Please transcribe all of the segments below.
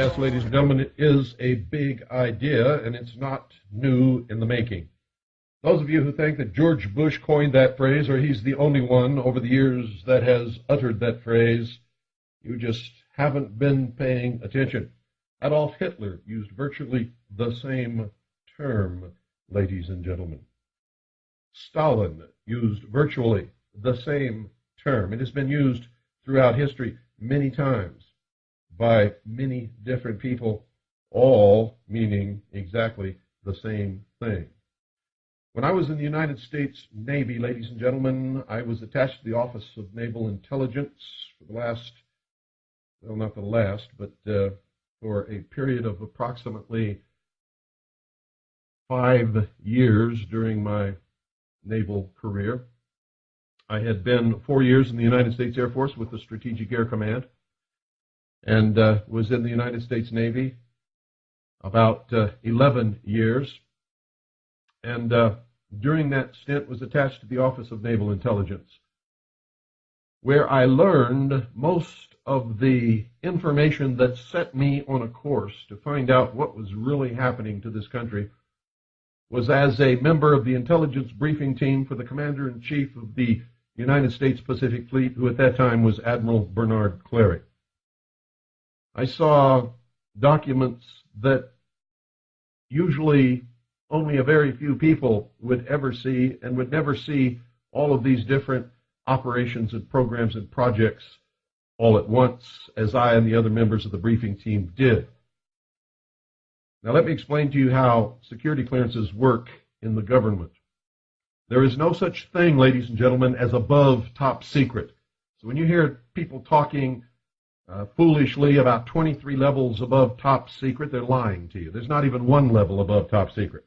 Yes, ladies and gentlemen, it is a big idea, and it's not new in the making. Those of you who think that George Bush coined that phrase, or he's the only one over the years that has uttered that phrase, you just haven't been paying attention. Adolf Hitler used virtually the same term, ladies and gentlemen. Stalin used virtually the same term. It has been used throughout history many times by many different people, all meaning exactly the same thing. When I was in the United States Navy, ladies and gentlemen, I was attached to the Office of Naval Intelligence for the last, well, not the last, but for a period of approximately 5 years during my naval career. I had been 4 years in the United States Air Force with the Strategic Air Command, and was in the United States Navy about 11 years. And during that stint was attached to the Office of Naval Intelligence, where I learned most of the information that set me on a course to find out what was really happening to this country. Was as a member of the intelligence briefing team for the Commander-in-Chief of the United States Pacific Fleet, who at that time was Admiral Bernard Clary. I saw documents that usually only a very few people would ever see, and would never see all of these different operations and programs and projects all at once, as I and the other members of the briefing team did. Now let me explain to you how security clearances work in the government. There is no such thing, ladies and gentlemen, as above top secret. So when you hear people talking foolishly about 23 levels above top secret, they're lying to you. There's not even one level above top secret.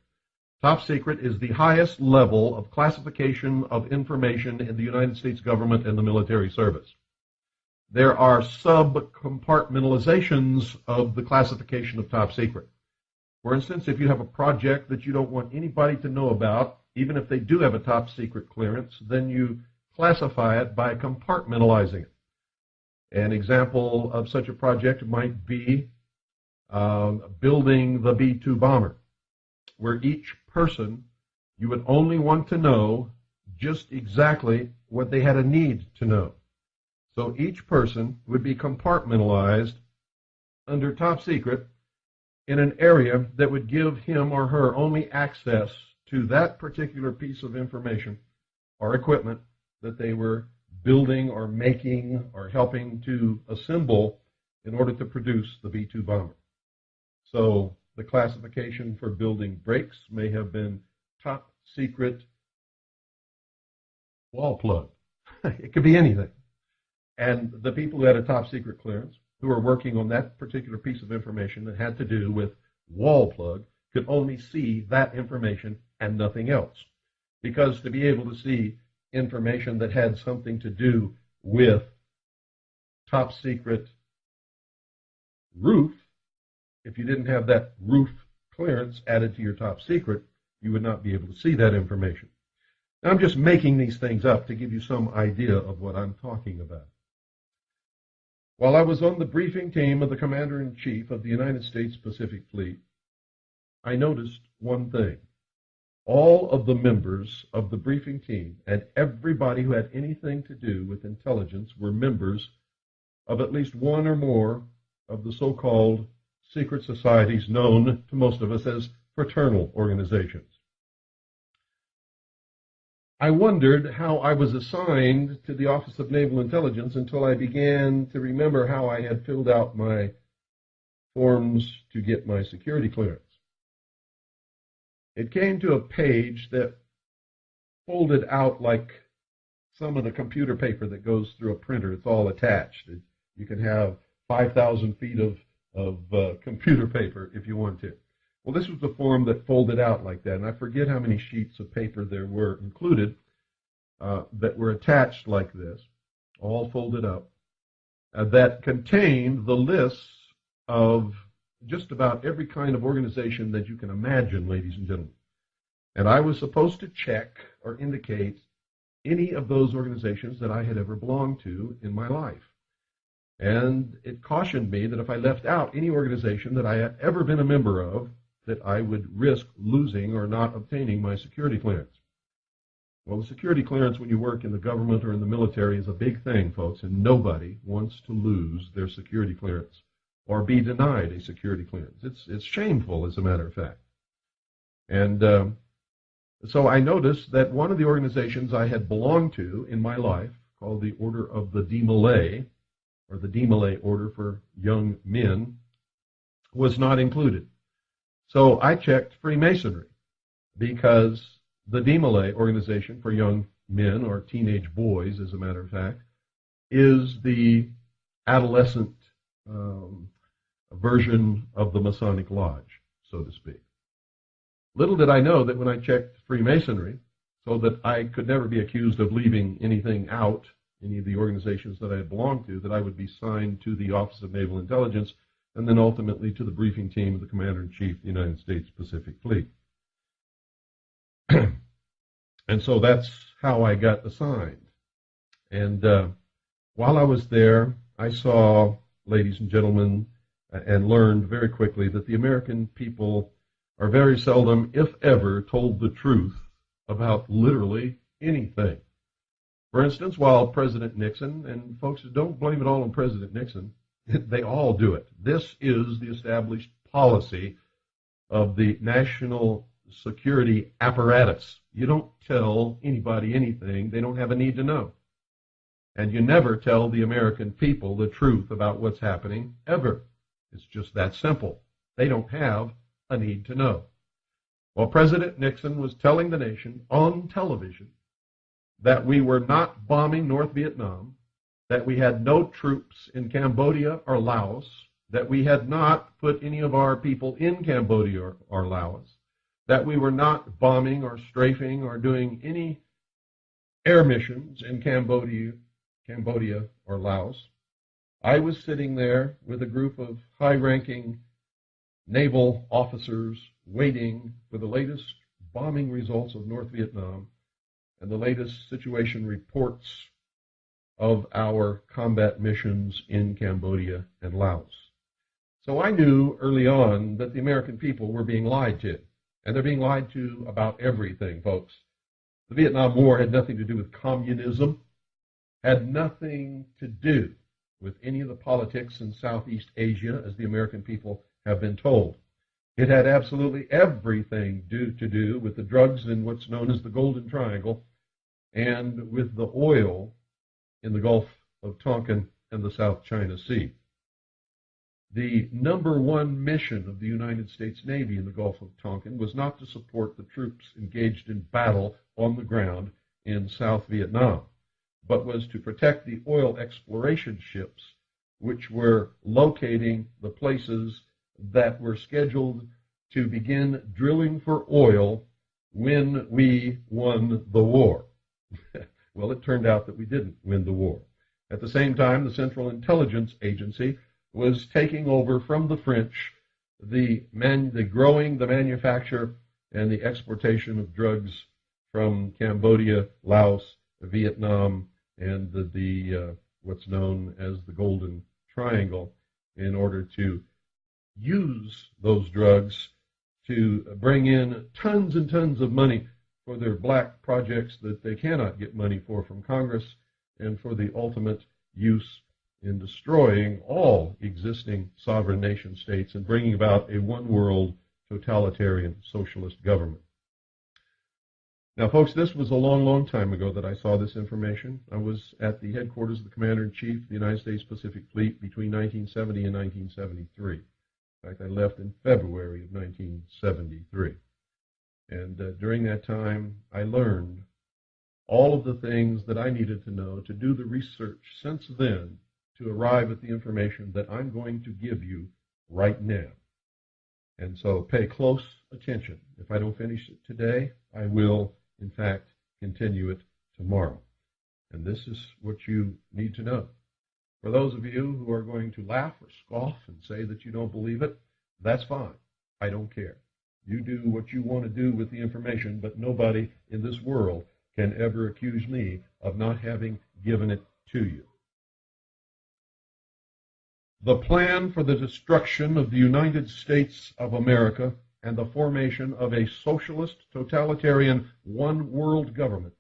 Top secret is the highest level of classification of information in the United States government and the military service. There are sub-compartmentalizations of the classification of top secret. For instance, if you have a project that you don't want anybody to know about, even if they do have a top secret clearance, then you classify it by compartmentalizing it. An example of such a project might be building the B-2 bomber, where each person, you would only want to know just exactly what they had a need to know. So each person would be compartmentalized under top secret in an area that would give him or her only access to that particular piece of information or equipment that they were building or making or helping to assemble in order to produce the B-2 bomber. So the classification for building brakes may have been top secret wall plug. It could be anything. And the people who had a top secret clearance, who were working on that particular piece of information that had to do with wall plug, could only see that information and nothing else. Because to be able to see information that had something to do with top secret roof, if you didn't have that roof clearance added to your top secret, you would not be able to see that information. Now, I'm just making these things up to give you some idea of what I'm talking about. While I was on the briefing team of the Commander-in-Chief of the United States Pacific Fleet, I noticed one thing. All of the members of the briefing team and everybody who had anything to do with intelligence were members of at least one or more of the so-called secret societies known to most of us as fraternal organizations. I wondered how I was assigned to the Office of Naval Intelligence until I began to remember how I had filled out my forms to get my security clearance. It came to a page that folded out like some of the computer paper that goes through a printer. It's all attached. You can have 5,000 feet of computer paper if you want to. Well, this was the form that folded out like that, and I forget how many sheets of paper there were included that were attached like this, all folded up, that contained the lists of just about every kind of organization that you can imagine, ladies and gentlemen. And I was supposed to check or indicate any of those organizations that I had ever belonged to in my life. And it cautioned me that if I left out any organization that I had ever been a member of, that I would risk losing or not obtaining my security clearance. Well, the security clearance when you work in the government or in the military is a big thing, folks, and nobody wants to lose their security clearance or be denied a security clearance. It's shameful, as a matter of fact. And so I noticed that one of the organizations I had belonged to in my life, called the Order of the Demolay, or the Demolay Order for Young Men, was not included. So I checked Freemasonry, because the Demolay organization for young men, or teenage boys, as a matter of fact, is the adolescent version of the Masonic Lodge, so to speak. Little did I know that when I checked Freemasonry, so that I could never be accused of leaving anything out, any of the organizations that I had belonged to, that I would be signed to the Office of Naval Intelligence and then ultimately to the briefing team of the Commander-in-Chief of the United States Pacific Fleet. And so that's how I got assigned. And while I was there, I saw, ladies and gentlemen, and learned very quickly that the American people are very seldom, if ever, told the truth about literally anything. For instance, while President Nixon, and folks, don't blame it all on President Nixon, they all do it. This is the established policy of the national security apparatus. You don't tell anybody anything they don't have a need to know. And you never tell the American people the truth about what's happening, ever. It's just that simple. They don't have a need to know. Well, President Nixon was telling the nation on television that we were not bombing North Vietnam, that we had no troops in Cambodia or Laos, that we had not put any of our people in Cambodia or Laos, that we were not bombing or strafing or doing any air missions in Cambodia or Laos. I was sitting there with a group of high-ranking naval officers waiting for the latest bombing results of North Vietnam and the latest situation reports of our combat missions in Cambodia and Laos. So I knew early on that the American people were being lied to. And they're being lied to about everything, folks. The Vietnam War had nothing to do with communism, had nothing to do with any of the politics in Southeast Asia, as the American people have been told. It had absolutely everything to do with the drugs in what's known as the Golden Triangle and with the oil in the Gulf of Tonkin and the South China Sea. The number one mission of the United States Navy in the Gulf of Tonkin was not to support the troops engaged in battle on the ground in South Vietnam, but was to protect the oil exploration ships which were locating the places that were scheduled to begin drilling for oil when we won the war. Well, it turned out that we didn't win the war. At the same time, the Central Intelligence Agency was taking over from the French the manufacture and the exportation of drugs from Cambodia, Laos, Vietnam, and the what's known as the Golden Triangle, in order to use those drugs to bring in tons and tons of money for their black projects that they cannot get money for from Congress, and for the ultimate use in destroying all existing sovereign nation states and bringing about a one-world totalitarian socialist government. Now, folks, this was a long, long time ago that I saw this information. I was at the headquarters of the Commander-in-Chief of the United States Pacific Fleet between 1970 and 1973. In fact, I left in February of 1973. And during that time, I learned all of the things that I needed to know to do the research since then to arrive at the information that I'm going to give you right now. And so pay close attention. If I don't finish it today, I will, in fact, continue it tomorrow. And this is what you need to know. For those of you who are going to laugh or scoff and say that you don't believe it, that's fine. I don't care. You do what you want to do with the information, but nobody in this world can ever accuse me of not having given it to you. The plan for the destruction of the United States of America and the formation of a socialist, totalitarian, one-world government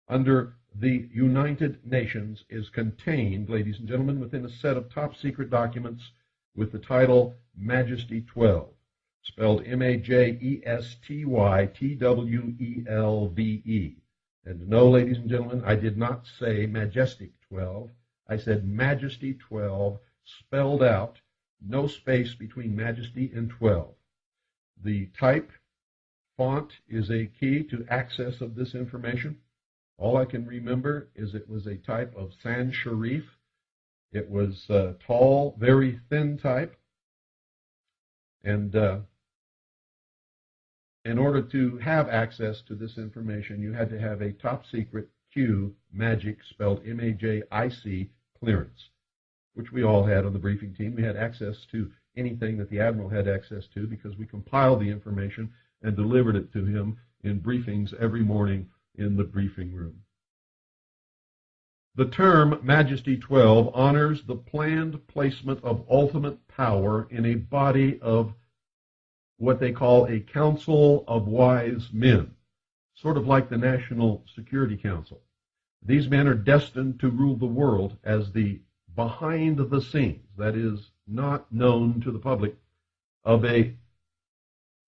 under the United Nations is contained, ladies and gentlemen, within a set of top-secret documents with the title Majesty 12, spelled Majestytwelve. And no, ladies and gentlemen, I did not say Majestic 12. I said Majesty 12, spelled out, no space between Majesty and 12. The type, font, is a key to access of this information. All I can remember is it was a type of sans serif. It was tall, very thin type. And in order to have access to this information, you had to have a top secret Q, magic, spelled M-A-J-I-C, clearance, which we all had on the briefing team. We had access to anything that the Admiral had access to because we compiled the information and delivered it to him in briefings every morning in the briefing room. The term Majesty 12 honors the planned placement of ultimate power in a body of what they call a Council of Wise Men, sort of like the National Security Council. These men are destined to rule the world as the behind the scenes, that is, not known to the public, of a,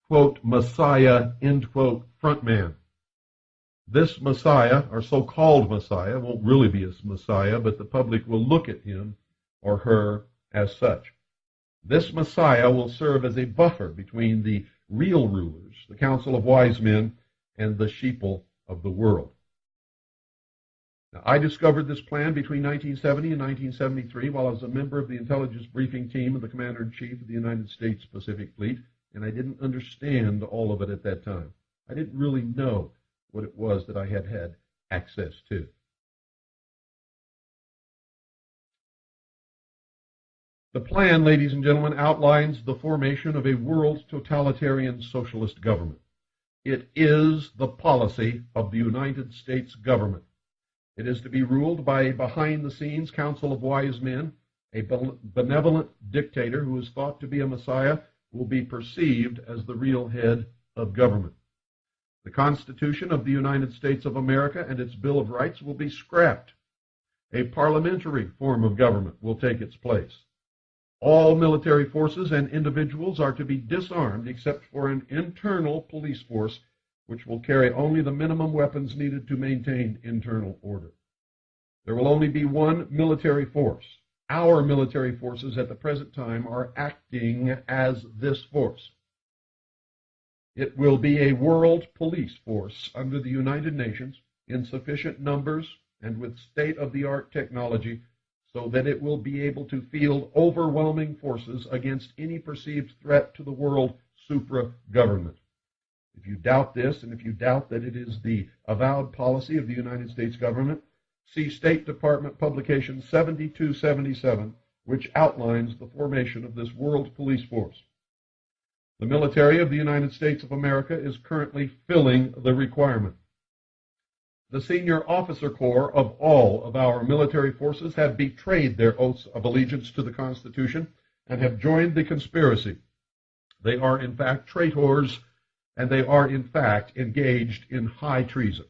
quote, Messiah, end quote, frontman. This Messiah, or so-called Messiah, won't really be a Messiah, but the public will look at him or her as such. This Messiah will serve as a buffer between the real rulers, the Council of Wise Men, and the sheeple of the world. Now, I discovered this plan between 1970 and 1973 while I was a member of the intelligence briefing team of the Commander-in-Chief of the United States Pacific Fleet, and I didn't understand all of it at that time. I didn't really know what it was that I had had access to. The plan, ladies and gentlemen, outlines the formation of a world totalitarian socialist government. It is the policy of the United States government. It is to be ruled by a behind-the-scenes council of wise men. A benevolent dictator who is thought to be a messiah will be perceived as the real head of government. The Constitution of the United States of America and its Bill of Rights will be scrapped. A parliamentary form of government will take its place. All military forces and individuals are to be disarmed except for an internal police force which will carry only the minimum weapons needed to maintain internal order. There will only be one military force. Our military forces at the present time are acting as this force. It will be a world police force under the United Nations in sufficient numbers and with state-of-the-art technology so that it will be able to field overwhelming forces against any perceived threat to the world supra-government. If you doubt this, and if you doubt that it is the avowed policy of the United States government, see State Department publication 7277, which outlines the formation of this world police force. The military of the United States of America is currently filling the requirement. The senior officer corps of all of our military forces have betrayed their oaths of allegiance to the Constitution and have joined the conspiracy. They are in fact traitors, and they are in fact engaged in high treason.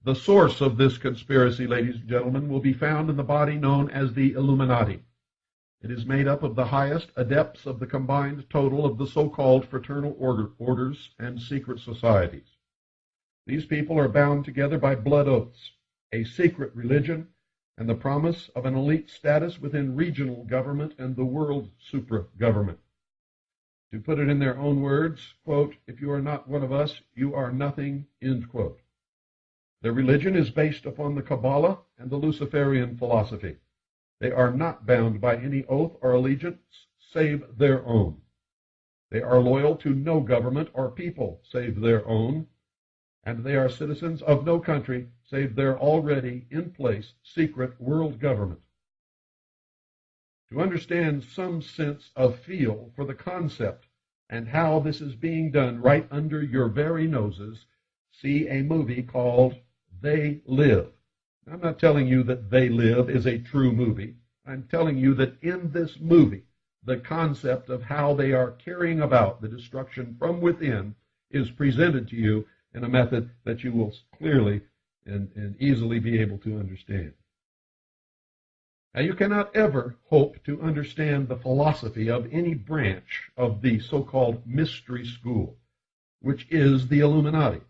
The source of this conspiracy, ladies and gentlemen, will be found in the body known as the Illuminati. It is made up of the highest adepts of the combined total of the so-called fraternal orders and secret societies. These people are bound together by blood oaths, a secret religion, and the promise of an elite status within regional government and the world supra-government. To put it in their own words, quote, if you are not one of us, you are nothing, end quote. Their religion is based upon the Kabbalah and the Luciferian philosophy. They are not bound by any oath or allegiance save their own. They are loyal to no government or people save their own, and they are citizens of no country save their already in place secret world government. To understand some sense of feel for the concept and how this is being done right under your very noses, see a movie called They Live. I'm not telling you that They Live is a true movie. I'm telling you that in this movie, the concept of how they are carrying about the destruction from within is presented to you in a method that you will clearly and easily be able to understand. Now, you cannot ever hope to understand the philosophy of any branch of the so-called mystery school, which is the Illuminati,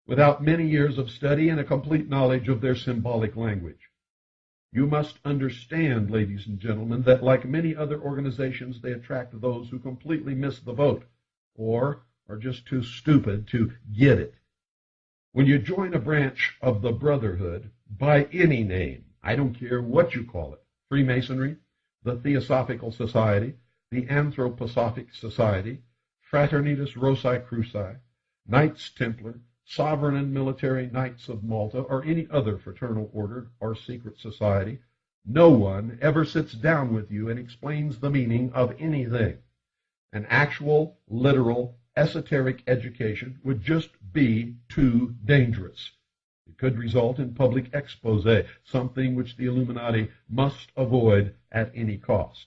without many years of study and a complete knowledge of their symbolic language. You must understand, ladies and gentlemen, that like many other organizations, they attract those who completely miss the boat or are just too stupid to get it. When you join a branch of the Brotherhood by any name, I don't care what you call it, Freemasonry, the Theosophical Society, the Anthroposophic Society, Fraternitas Rosae Cruci, Knights Templar, Sovereign and Military Knights of Malta, or any other fraternal order or secret society, no one ever sits down with you and explains the meaning of anything. An actual, literal, esoteric education would just be too dangerous. It could result in public expose, something which the Illuminati must avoid at any cost.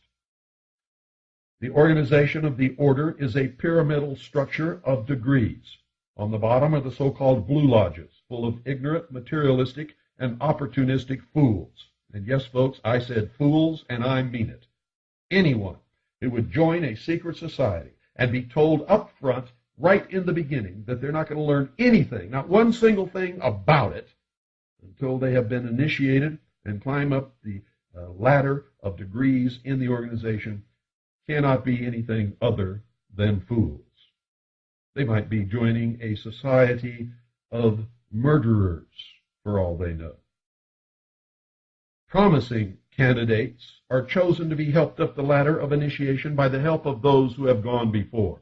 The organization of the order is a pyramidal structure of degrees. On the bottom are the so-called blue lodges, full of ignorant, materialistic, and opportunistic fools. And yes, folks, I said fools, and I mean it. Anyone who would join a secret society and be told up front, right in the beginning, that they're not going to learn anything, not one single thing about it, until they have been initiated and climb up the ladder of degrees in the organization, cannot be anything other than fools. They might be joining a society of murderers, for all they know. Promising candidates are chosen to be helped up the ladder of initiation by the help of those who have gone before.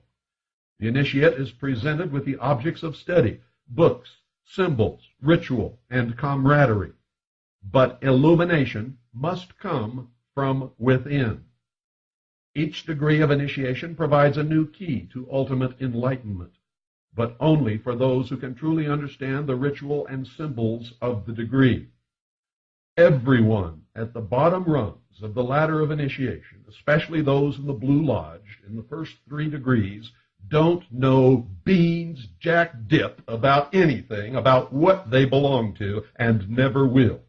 The initiate is presented with the objects of study, books, symbols, ritual, and camaraderie. But illumination must come from within. Each degree of initiation provides a new key to ultimate enlightenment, but only for those who can truly understand the ritual and symbols of the degree. Everyone at the bottom rungs of the ladder of initiation, especially those in the Blue Lodge in the first 3 degrees, don't know beans jack dip about anything about what they belong to, and never will.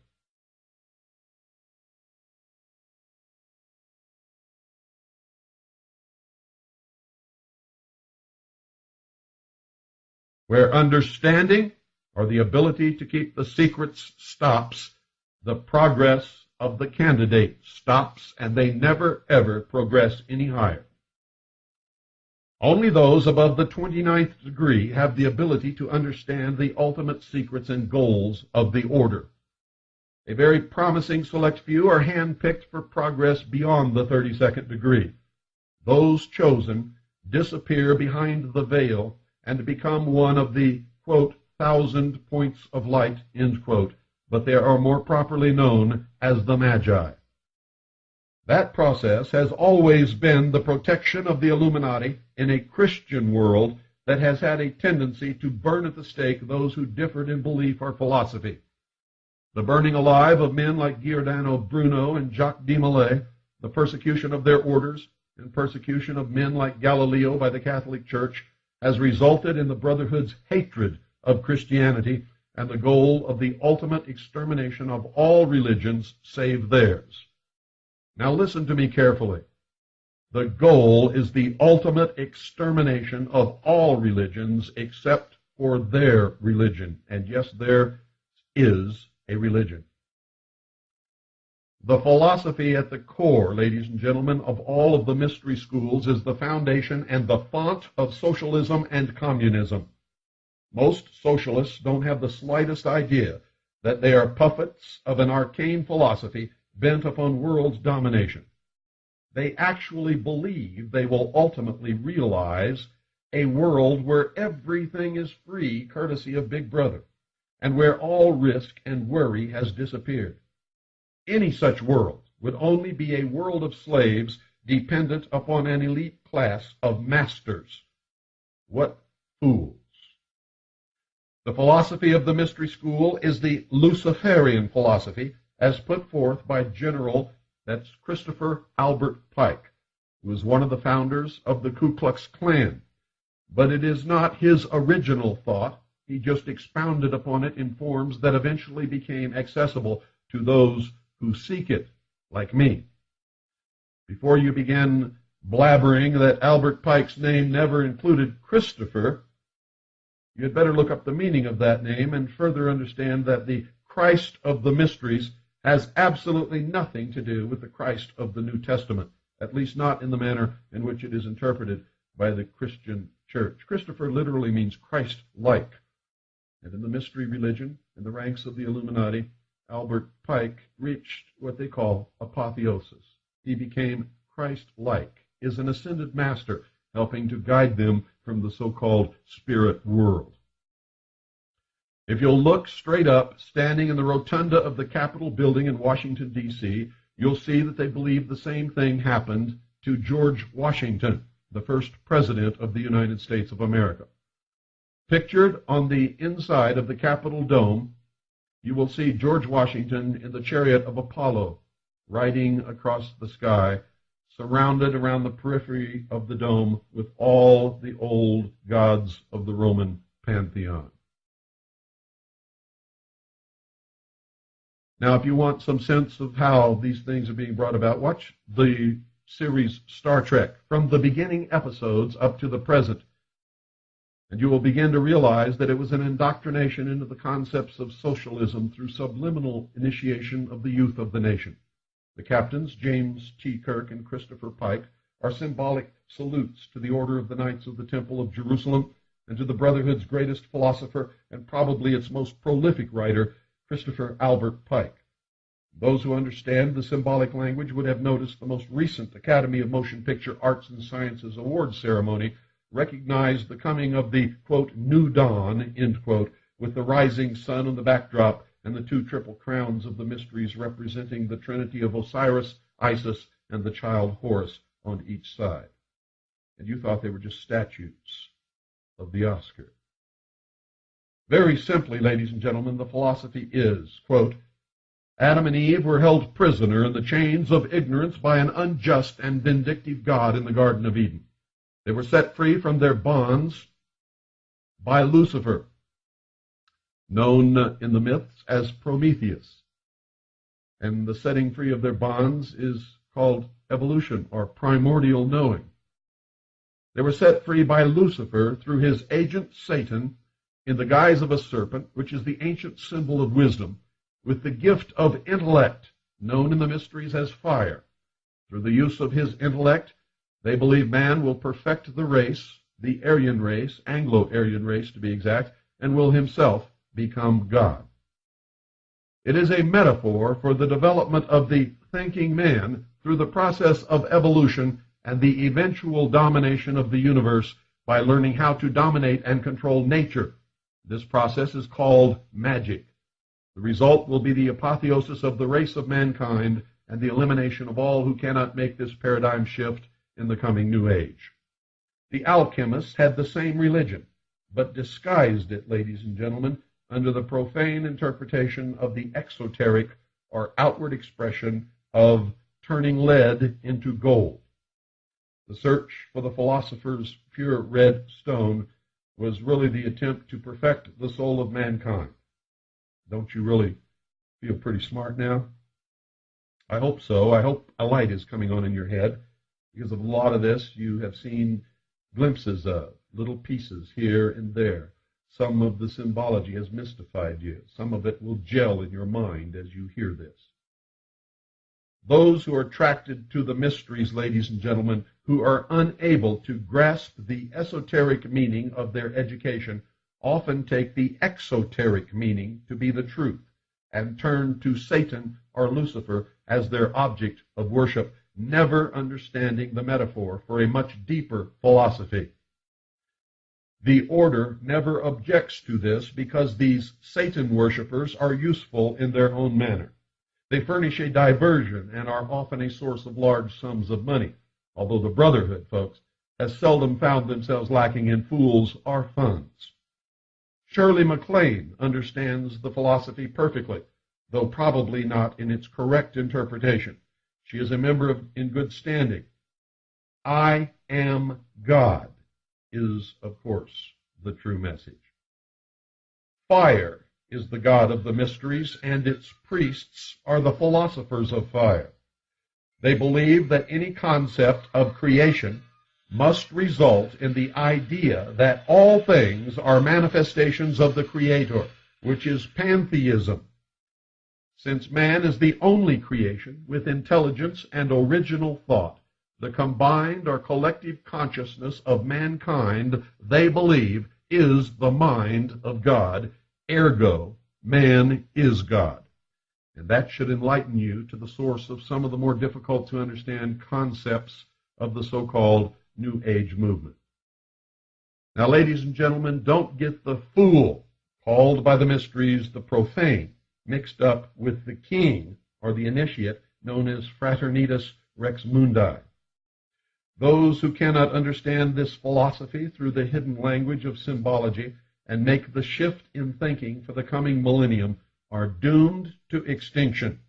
Where understanding or the ability to keep the secrets stops, the progress of the candidate stops, and they never ever progress any higher. Only those above the 29th degree have the ability to understand the ultimate secrets and goals of the order. A very promising select few are handpicked for progress beyond the 32nd degree. Those chosen disappear behind the veil and become one of the, quote, 1,000 points of light, end quote, but they are more properly known as the Magi. That process has always been the protection of the Illuminati in a Christian world that has had a tendency to burn at the stake those who differed in belief or philosophy. The burning alive of men like Giordano Bruno and Jacques de Molay, the persecution of their orders, and persecution of men like Galileo by the Catholic Church has resulted in the Brotherhood's hatred of Christianity and the goal of the ultimate extermination of all religions save theirs. Now listen to me carefully. The goal is the ultimate extermination of all religions except for their religion. And yes, there is a religion. The philosophy at the core, ladies and gentlemen, of all of the mystery schools is the foundation and the font of socialism and communism. Most socialists don't have the slightest idea that they are puppets of an arcane philosophy bent upon world domination. They actually believe they will ultimately realize a world where everything is free, courtesy of Big Brother, and where all risk and worry has disappeared. Any such world would only be a world of slaves dependent upon an elite class of masters. What fools! The philosophy of the mystery school is the Luciferian philosophy as put forth by General That's Christopher Albert Pike, who was one of the founders of the Ku Klux Klan. But it is not his original thought. He just expounded upon it in forms that eventually became accessible to those who seek it, like me. Before you begin blabbering that Albert Pike's name never included Christopher, you had better look up the meaning of that name and further understand that the Christ of the Mysteries has absolutely nothing to do with the Christ of the New Testament, at least not in the manner in which it is interpreted by the Christian church. Christopher literally means Christ-like. And in the mystery religion, in the ranks of the Illuminati, Albert Pike reached what they call apotheosis. He became Christ-like, is an ascended master, helping to guide them from the so-called spirit world. If you'll look straight up, standing in the rotunda of the Capitol building in Washington, D.C., you'll see that they believe the same thing happened to George Washington, the first president of the United States of America. Pictured on the inside of the Capitol dome, you will see George Washington in the chariot of Apollo, riding across the sky, surrounded around the periphery of the dome with all the old gods of the Roman pantheon. Now, if you want some sense of how these things are being brought about, watch the series Star Trek from the beginning episodes up to the present, and you will begin to realize that it was an indoctrination into the concepts of socialism through subliminal initiation of the youth of the nation. The captains, James T. Kirk and Christopher Pike, are symbolic salutes to the Order of the Knights of the Temple of Jerusalem and to the Brotherhood's greatest philosopher and probably its most prolific writer, Christopher Albert Pike. Those who understand the symbolic language would have noticed the most recent Academy of Motion Picture Arts and Sciences Awards ceremony recognized the coming of the, quote, new dawn, end quote, with the rising sun on the backdrop and the two triple crowns of the mysteries representing the Trinity of Osiris, Isis, and the child Horus on each side. And you thought they were just statues of the Oscar. Very simply, ladies and gentlemen, the philosophy is, quote, Adam and Eve were held prisoner in the chains of ignorance by an unjust and vindictive God in the Garden of Eden. They were set free from their bonds by Lucifer, known in the myths as Prometheus. And the setting free of their bonds is called evolution or primordial knowing. They were set free by Lucifer through his agent Satan in the guise of a serpent, which is the ancient symbol of wisdom, with the gift of intellect, known in the mysteries as fire. Through the use of his intellect, they believe man will perfect the race, the Aryan race, Anglo-Aryan race to be exact, and will himself become God. It is a metaphor for the development of the thinking man through the process of evolution and the eventual domination of the universe by learning how to dominate and control nature. This process is called magic. The result will be the apotheosis of the race of mankind and the elimination of all who cannot make this paradigm shift in the coming new age. The alchemists had the same religion, but disguised it, ladies and gentlemen, under the profane interpretation of the exoteric or outward expression of turning lead into gold. The search for the philosopher's pure red stone was really the attempt to perfect the soul of mankind. Don't you really feel pretty smart now? I hope so. I hope a light is coming on in your head. Because of a lot of this, you have seen glimpses of, little pieces here and there. Some of the symbology has mystified you. Some of it will gel in your mind as you hear this. Those who are attracted to the mysteries, ladies and gentlemen, who are unable to grasp the esoteric meaning of their education, often take the exoteric meaning to be the truth and turn to Satan or Lucifer as their object of worship, never understanding the metaphor for a much deeper philosophy. The order never objects to this because these Satan worshippers are useful in their own manner. They furnish a diversion and are often a source of large sums of money, although the Brotherhood, folks, has seldom found themselves lacking in fools or funds. Shirley MacLaine understands the philosophy perfectly, though probably not in its correct interpretation. She is a member in good standing. I am God is, of course, the true message. Fire is the god of the mysteries, and its priests are the philosophers of fire. They believe that any concept of creation must result in the idea that all things are manifestations of the Creator, which is pantheism. Since man is the only creation with intelligence and original thought, the combined or collective consciousness of mankind, they believe, is the mind of God. Ergo, man is God. And that should enlighten you to the source of some of the more difficult to understand concepts of the so-called New Age movement. Now, ladies and gentlemen, don't get the fool, called by the mysteries the profane, mixed up with the king or the initiate known as Fraternitas Rex Mundi. Those who cannot understand this philosophy through the hidden language of symbology and make the shift in thinking for the coming millennium are doomed to extinction.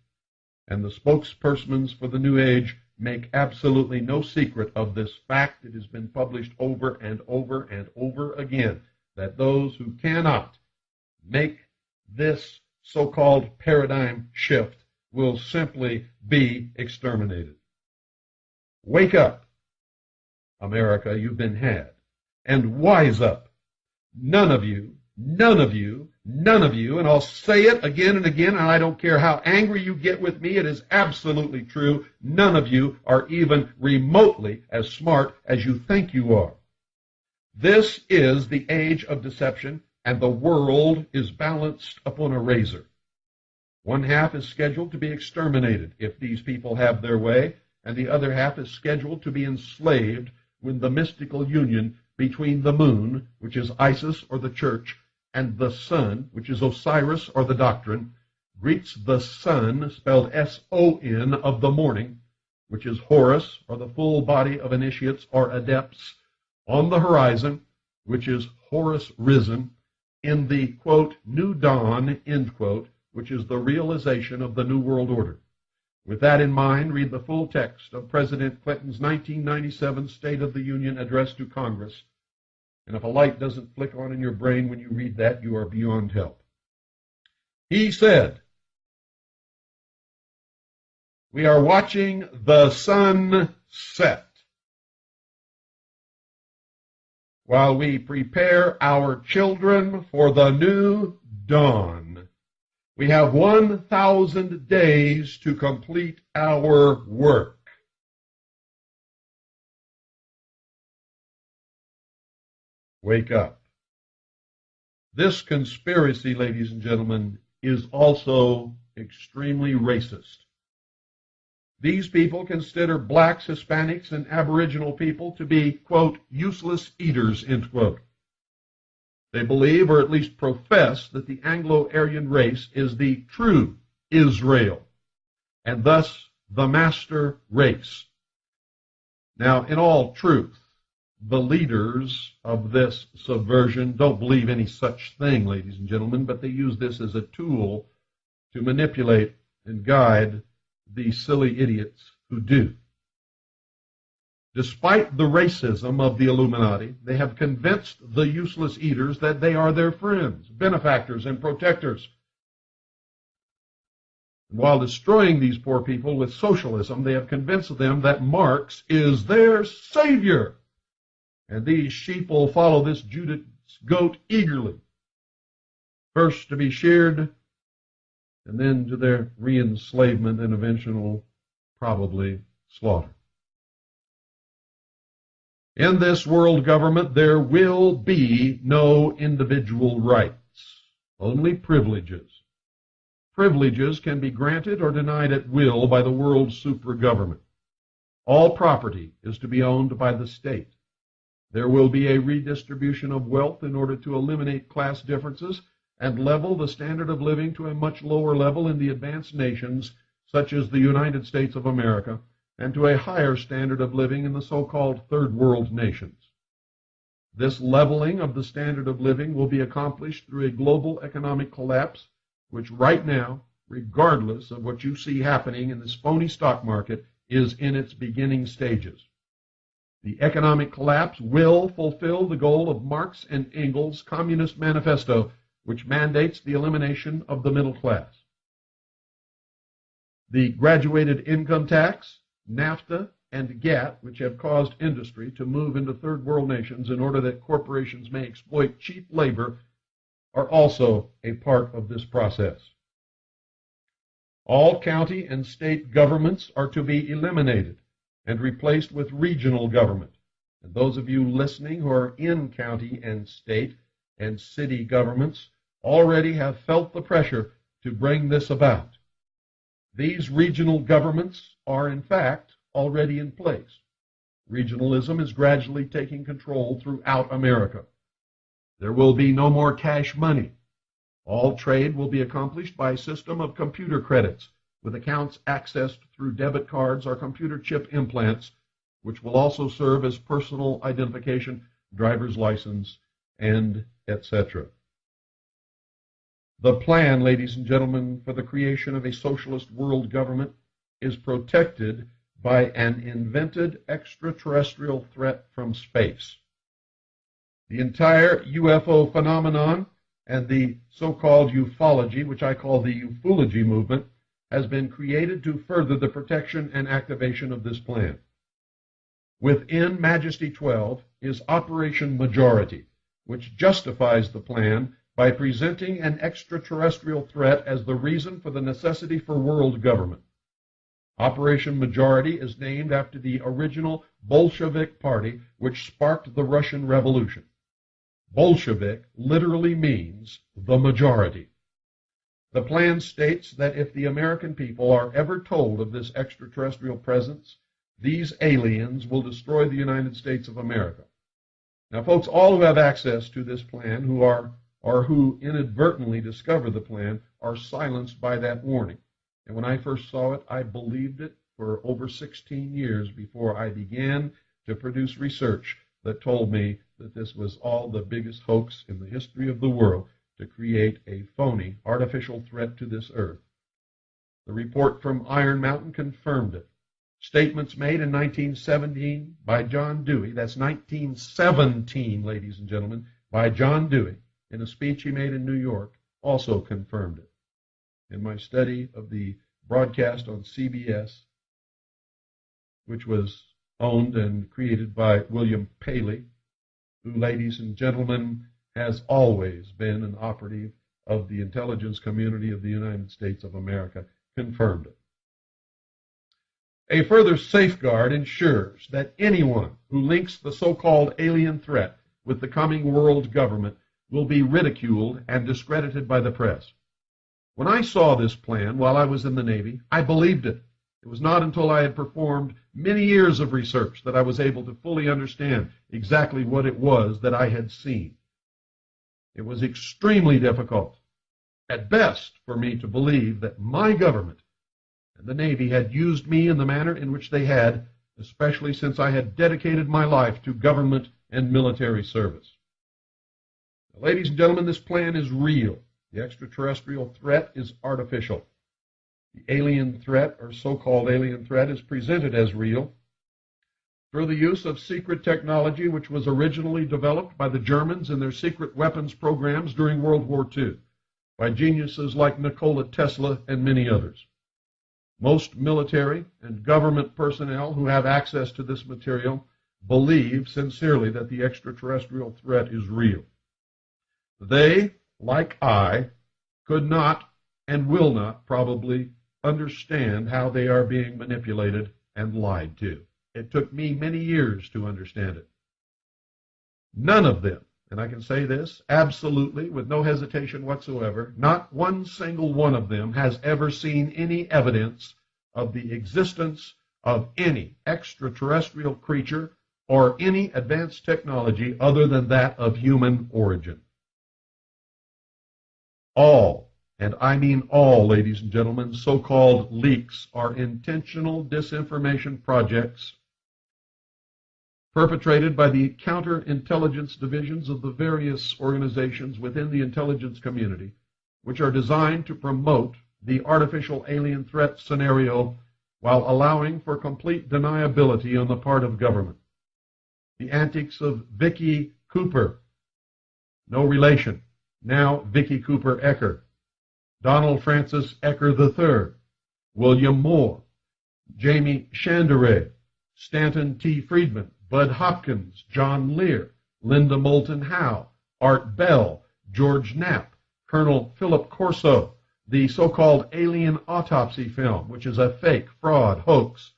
And the spokespersons for the New Age make absolutely no secret of this fact. It has been published over and over and over again that those who cannot make this so-called paradigm shift will simply be exterminated. Wake up, America, you've been had. And wise up. None of you, and I'll say it again and again, and I don't care how angry you get with me, it is absolutely true, none of you are even remotely as smart as you think you are. This is the age of deception, and the world is balanced upon a razor. One half is scheduled to be exterminated if these people have their way, and the other half is scheduled to be enslaved when the mystical union between the moon, which is Isis or the church, and the sun, which is Osiris or the doctrine, greets the sun, spelled S-O-N, of the morning, which is Horus or the full body of initiates or adepts, on the horizon, which is Horus risen, in the, quote, new dawn, end quote, which is the realization of the New World Order. With that in mind, read the full text of President Clinton's 1997 State of the Union address to Congress. And if a light doesn't flick on in your brain when you read that, you are beyond help. He said, "We are watching the sun set while we prepare our children for the new dawn. We have 1,000 days to complete our work." Wake up. This conspiracy, ladies and gentlemen, is also extremely racist. These people consider blacks, Hispanics, and Aboriginal people to be, quote, useless eaters, end quote. They believe, or at least profess, that the Anglo-Aryan race is the true Israel, and thus the master race. Now, in all truth, the leaders of this subversion don't believe any such thing, ladies and gentlemen, but they use this as a tool to manipulate and guide the silly idiots who do. Despite the racism of the Illuminati, they have convinced the useless eaters that they are their friends, benefactors, and protectors. And while destroying these poor people with socialism, they have convinced them that Marx is their savior. And these sheep will follow this Judas goat eagerly, first to be sheared, and then to their re-enslavement and eventual, probably, slaughter. In this world government, there will be no individual rights, only privileges. Privileges can be granted or denied at will by the world super-government. All property is to be owned by the state. There will be a redistribution of wealth in order to eliminate class differences and level the standard of living to a much lower level in the advanced nations, such as the United States of America, and to a higher standard of living in the so-called third world nations. This leveling of the standard of living will be accomplished through a global economic collapse, which right now, regardless of what you see happening in this phony stock market, is in its beginning stages. The economic collapse will fulfill the goal of Marx and Engels' Communist Manifesto, which mandates the elimination of the middle class. The graduated income tax, NAFTA, and GATT, which have caused industry to move into third world nations in order that corporations may exploit cheap labor, are also a part of this process. All county and state governments are to be eliminated and replaced with regional government. And those of you listening who are in county and state and city governments already have felt the pressure to bring this about. These regional governments are, in fact, already in place. Regionalism is gradually taking control throughout America. There will be no more cash money. All trade will be accomplished by a system of computer credits, with accounts accessed through debit cards or computer chip implants, which will also serve as personal identification, driver's license, and etc. The plan, ladies and gentlemen, for the creation of a socialist world government is protected by an invented extraterrestrial threat from space. The entire UFO phenomenon and the so-called ufology, which I call the ufology movement, has been created to further the protection and activation of this plan. Within Majesty 12 is Operation Majority, which justifies the plan by presenting an extraterrestrial threat as the reason for the necessity for world government. Operation Majority is named after the original Bolshevik party which sparked the Russian Revolution. Bolshevik literally means the majority. The plan states that if the American people are ever told of this extraterrestrial presence, these aliens will destroy the United States of America. Now, folks, all who have access to this plan, who are or who inadvertently discover the plan, are silenced by that warning. And when I first saw it, I believed it for over 16 years before I began to produce research that told me that this was all the biggest hoax in the history of the world to create a phony artificial threat to this earth. The report from Iron Mountain confirmed it. Statements made in 1917 by John Dewey, that's 1917, ladies and gentlemen, by John Dewey, in a speech he made in New York, also confirmed it. In my study of the broadcast on CBS, which was owned and created by William Paley, who, ladies and gentlemen, has always been an operative of the intelligence community of the United States of America, confirmed it. A further safeguard ensures that anyone who links the so-called alien threat with the coming world government will be ridiculed and discredited by the press. When I saw this plan while I was in the Navy, I believed it. It was not until I had performed many years of research that I was able to fully understand exactly what it was that I had seen. It was extremely difficult, at best, for me to believe that my government and the Navy had used me in the manner in which they had, especially since I had dedicated my life to government and military service. Now, ladies and gentlemen, this plan is real. The extraterrestrial threat is artificial. The alien threat, or so-called alien threat, is presented as real through the use of secret technology which was originally developed by the Germans in their secret weapons programs during World War II, by geniuses like Nikola Tesla and many others. Most military and government personnel who have access to this material believe sincerely that the extraterrestrial threat is real. They, like I, could not and will not probably understand how they are being manipulated and lied to. It took me many years to understand it. None of them, and I can say this absolutely with no hesitation whatsoever, not one single one of them has ever seen any evidence of the existence of any extraterrestrial creature or any advanced technology other than that of human origin. All, and I mean all, ladies and gentlemen, so-called leaks are intentional disinformation projects perpetrated by the counterintelligence divisions of the various organizations within the intelligence community, which are designed to promote the artificial alien threat scenario while allowing for complete deniability on the part of government. The antics of Vicky Cooper, no relation, now Vicky Cooper Ecker, Donald Francis Ecker III, William Moore, Jamie Chandere, Stanton T. Friedman, Bud Hopkins, John Lear, Linda Moulton Howe, Art Bell, George Knapp, Colonel Philip Corso, the so-called alien autopsy film, which is a fake, fraud, hoax,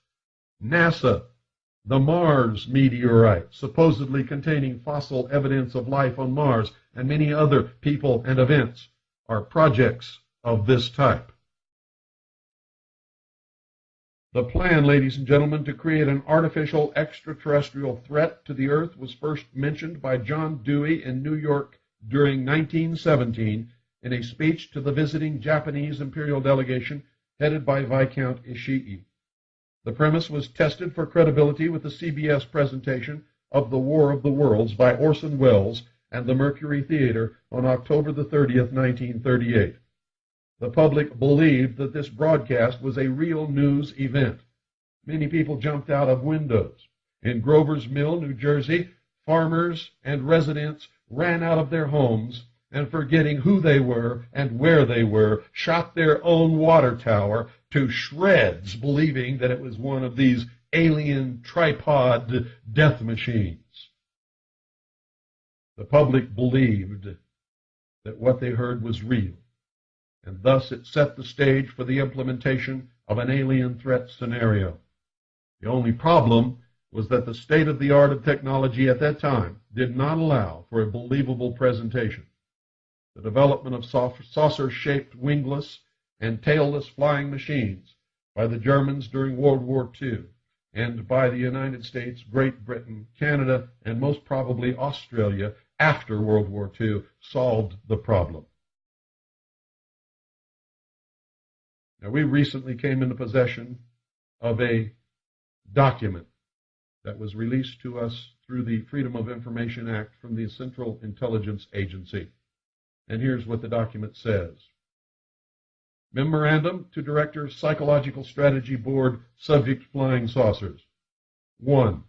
NASA, the Mars meteorite, supposedly containing fossil evidence of life on Mars, and many other people and events are projects of this type. The plan, ladies and gentlemen, to create an artificial extraterrestrial threat to the Earth was first mentioned by John Dewey in New York during 1917 in a speech to the visiting Japanese imperial delegation headed by Viscount Ishii. The premise was tested for credibility with the CBS presentation of The War of the Worlds by Orson Welles and the Mercury Theater on October the 30th, 1938. The public believed that this broadcast was a real news event. Many people jumped out of windows. In Grover's Mill, New Jersey, farmers and residents ran out of their homes and, forgetting who they were and where they were, shot their own water tower to shreds, believing that it was one of these alien tripod death machines. The public believed that what they heard was real, and thus it set the stage for the implementation of an alien threat scenario. The only problem was that the state-of-the-art of technology at that time did not allow for a believable presentation. The development of saucer-shaped wingless and tailless flying machines by the Germans during World War II and by the United States, Great Britain, Canada, and most probably Australia after World War II solved the problem. Now, we recently came into possession of a document that was released to us through the Freedom of Information Act from the Central Intelligence Agency. And here's what the document says. Memorandum to Director, Psychological Strategy Board, Subject Flying Saucers. 1.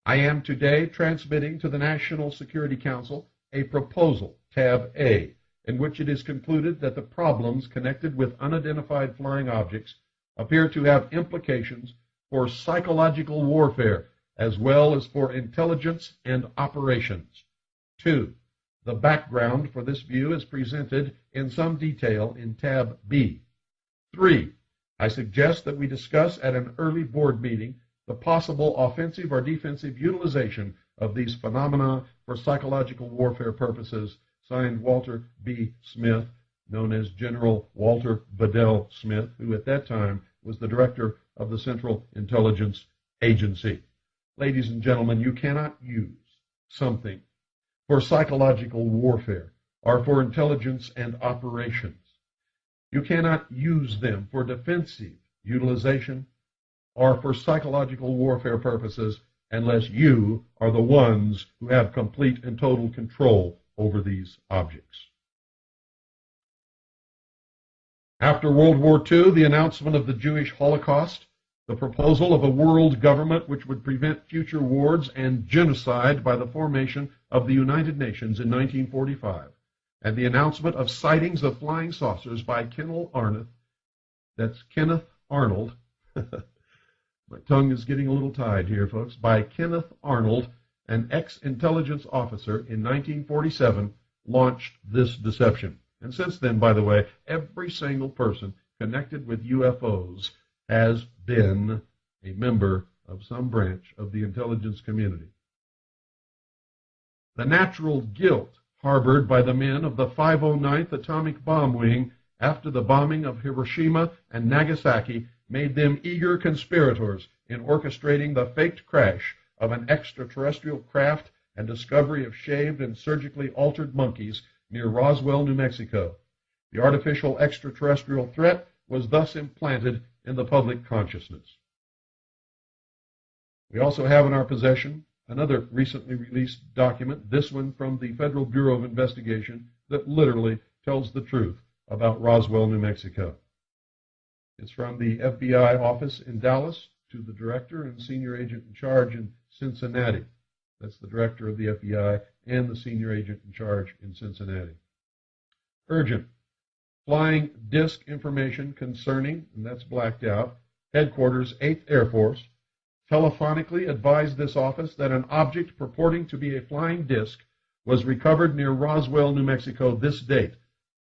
I am today transmitting to the National Security Council a proposal, tab A, in which it is concluded that the problems connected with unidentified flying objects appear to have implications for psychological warfare as well as for intelligence and operations. 2. The background for this view is presented in some detail in tab B. 3. I suggest that we discuss at an early board meeting the possible offensive or defensive utilization of these phenomena for psychological warfare purposes. Signed, Walter B. Smith, known as General Walter Bedell Smith, who at that time was the director of the Central Intelligence Agency. Ladies and gentlemen, you cannot use something for psychological warfare or for intelligence and operations. You cannot use them for defensive utilization or for psychological warfare purposes unless you are the ones who have complete and total control over these objects. After World War II, the announcement of the Jewish Holocaust, the proposal of a world government which would prevent future wars and genocide by the formation of the United Nations in 1945, and the announcement of sightings of flying saucers by Kenneth Arnold, my tongue is getting a little tied here, folks, by Kenneth Arnold, an ex-intelligence officer in 1947, launched this deception. And since then, by the way, every single person connected with UFOs has been a member of some branch of the intelligence community. The natural guilt harbored by the men of the 509th Atomic Bomb Wing after the bombing of Hiroshima and Nagasaki made them eager conspirators in orchestrating the faked crash of an extraterrestrial craft and discovery of shaved and surgically altered monkeys near Roswell, New Mexico. The artificial extraterrestrial threat was thus implanted in the public consciousness. We also have in our possession another recently released document, this one from the Federal Bureau of Investigation, that literally tells the truth about Roswell, New Mexico. It's from the FBI office in Dallas to the director and senior agent in charge in Cincinnati. That's the director of the FBI and the senior agent in charge in Cincinnati. Urgent. Flying disc information concerning, and that's blacked out, Headquarters, 8th Air Force, telephonically advised this office that an object purporting to be a flying disc was recovered near Roswell, New Mexico this date.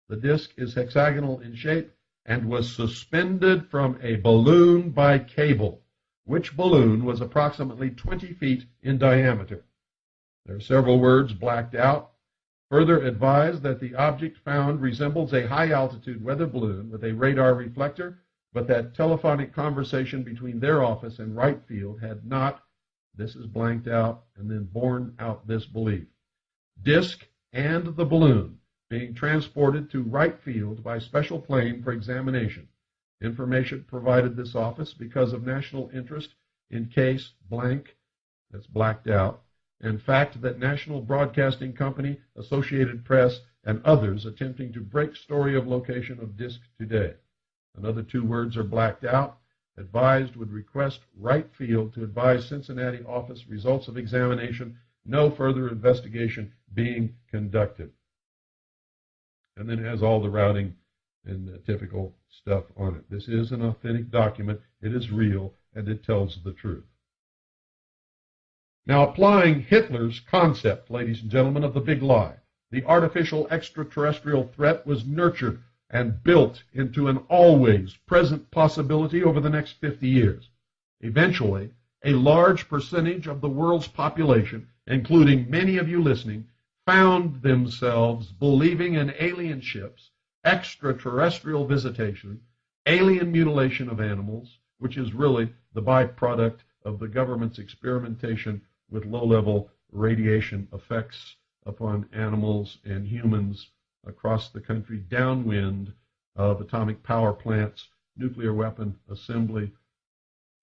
The disc is hexagonal in shape and was suspended from a balloon by cable, which balloon was approximately 20 feet in diameter. There are several words blacked out. Further advised that the object found resembles a high-altitude weather balloon with a radar reflector, but that telephonic conversation between their office and Wright Field had not, this is blanked out, and then borne out this belief. Disc and the balloon being transported to Wright Field by special plane for examination. Information provided this office because of national interest in case blank, that's blacked out, and fact that National Broadcasting Company, Associated Press, and others attempting to break story of location of disc today. Another two words are blacked out. Advised would request Wright Field to advise Cincinnati office results of examination, no further investigation being conducted. And then it has all the routing and the typical stuff on it. This is an authentic document. It is real, and it tells the truth. Now, applying Hitler's concept, ladies and gentlemen, of the big lie, the artificial extraterrestrial threat was nurtured and built into an always present possibility over the next 50 years. Eventually, a large percentage of the world's population, including many of you listening, found themselves believing in alien ships, extraterrestrial visitation, alien mutilation of animals, which is really the byproduct of the government's experimentation with low-level radiation effects upon animals and humans across the country, downwind of atomic power plants, nuclear weapon assembly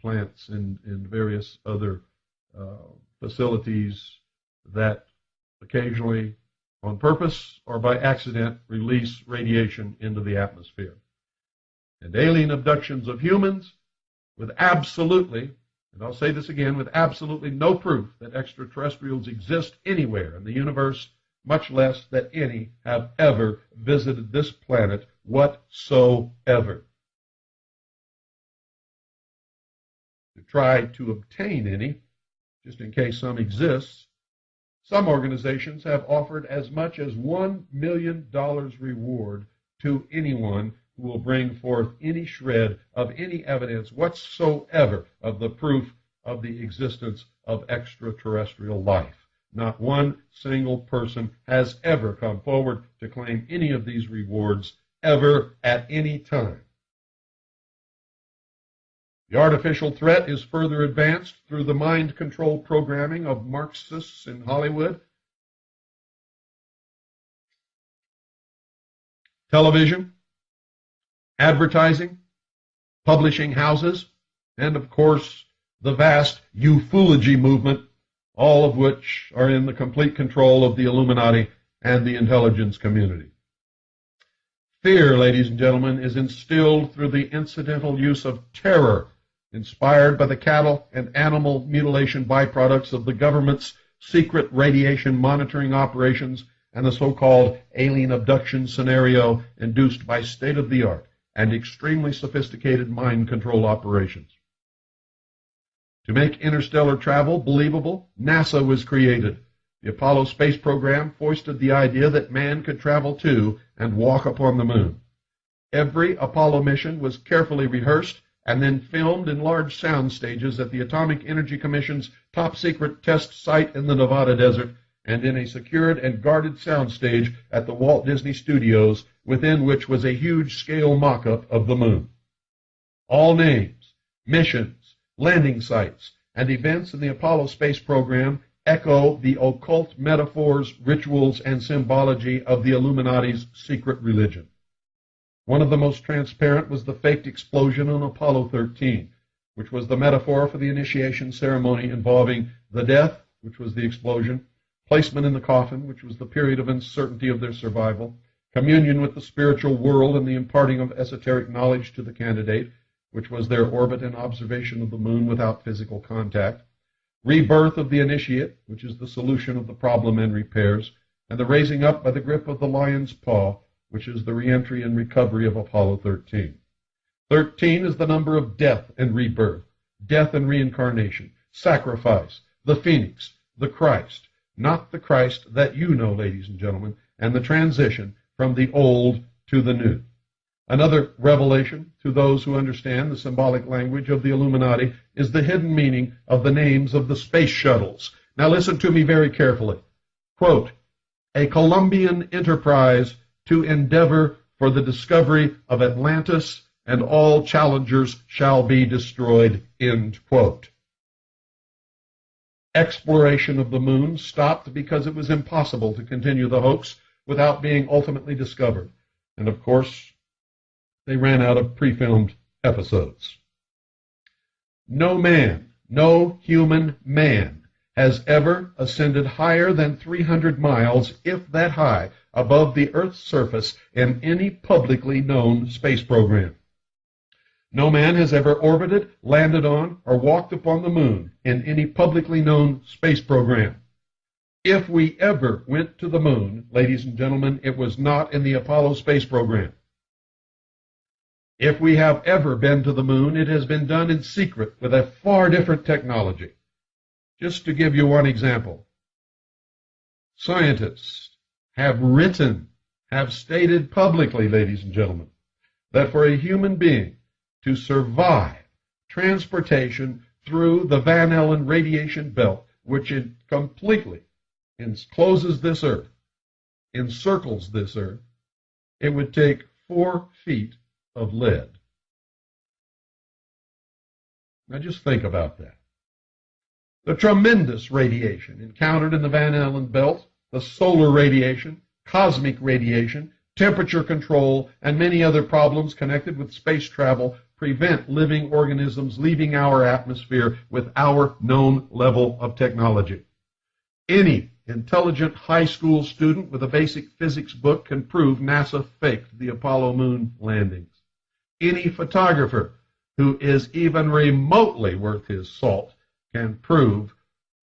plants, and various other facilities that occasionally, on purpose or by accident, release radiation into the atmosphere. And alien abductions of humans with absolutely, and I'll say this again, with absolutely no proof that extraterrestrials exist anywhere in the universe, much less that any have ever visited this planet whatsoever. To try to obtain any, just in case some exists, some organizations have offered as much as $1 million reward to anyone who will bring forth any shred of any evidence whatsoever of the proof of the existence of extraterrestrial life. Not one single person has ever come forward to claim any of these rewards ever at any time. The artificial threat is further advanced through the mind control programming of Marxists in Hollywood, television, advertising, publishing houses, and of course the vast ufology movement, all of which are in the complete control of the Illuminati and the intelligence community. Fear, ladies and gentlemen, is instilled through the incidental use of terror, inspired by the cattle and animal mutilation byproducts of the government's secret radiation monitoring operations and the so-called alien abduction scenario induced by state-of-the-art and extremely sophisticated mind control operations. To make interstellar travel believable, NASA was created. The Apollo space program foisted the idea that man could travel to and walk upon the moon. Every Apollo mission was carefully rehearsed and then filmed in large sound stages at the Atomic Energy Commission's top-secret test site in the Nevada desert and in a secured and guarded soundstage at the Walt Disney Studios, within which was a huge-scale mock-up of the moon. All names, missions, landing sites, and events in the Apollo space program echo the occult metaphors, rituals, and symbology of the Illuminati's secret religion. One of the most transparent was the faked explosion on Apollo 13, which was the metaphor for the initiation ceremony involving the death, which was the explosion, placement in the coffin, which was the period of uncertainty of their survival, communion with the spiritual world and the imparting of esoteric knowledge to the candidate, which was their orbit and observation of the moon without physical contact, rebirth of the initiate, which is the solution of the problem and repairs, and the raising up by the grip of the lion's paw, which is the reentry and recovery of Apollo 13. 13 is the number of death and rebirth, death and reincarnation, sacrifice, the phoenix, the Christ, not the Christ that you know, ladies and gentlemen, and the transition from the old to the new. Another revelation to those who understand the symbolic language of the Illuminati is the hidden meaning of the names of the space shuttles. Now listen to me very carefully. Quote, a Columbian enterprise to endeavor for the discovery of Atlantis, and all challengers shall be destroyed, end quote. Exploration of the moon stopped because it was impossible to continue the hoax without being ultimately discovered. And of course, they ran out of pre-filmed episodes. No man, no human man, has ever ascended higher than 300 miles, if that high, above the Earth's surface in any publicly known space program. No man has ever orbited, landed on, or walked upon the moon in any publicly known space program. If we ever went to the moon, ladies and gentlemen, it was not in the Apollo space program. If we have ever been to the moon, it has been done in secret with a far different technology. Just to give you one example, scientists have stated publicly, ladies and gentlemen, that for a human being to survive transportation through the Van Allen radiation belt, which it completely encloses this Earth, encircles this Earth, it would take 4 feet of lead. Now just think about that. The tremendous radiation encountered in the Van Allen belt, the solar radiation, cosmic radiation, temperature control, and many other problems connected with space travel prevent living organisms leaving our atmosphere with our known level of technology. Any intelligent high school student with a basic physics book can prove NASA faked the Apollo moon landings. Any photographer who is even remotely worth his salt can prove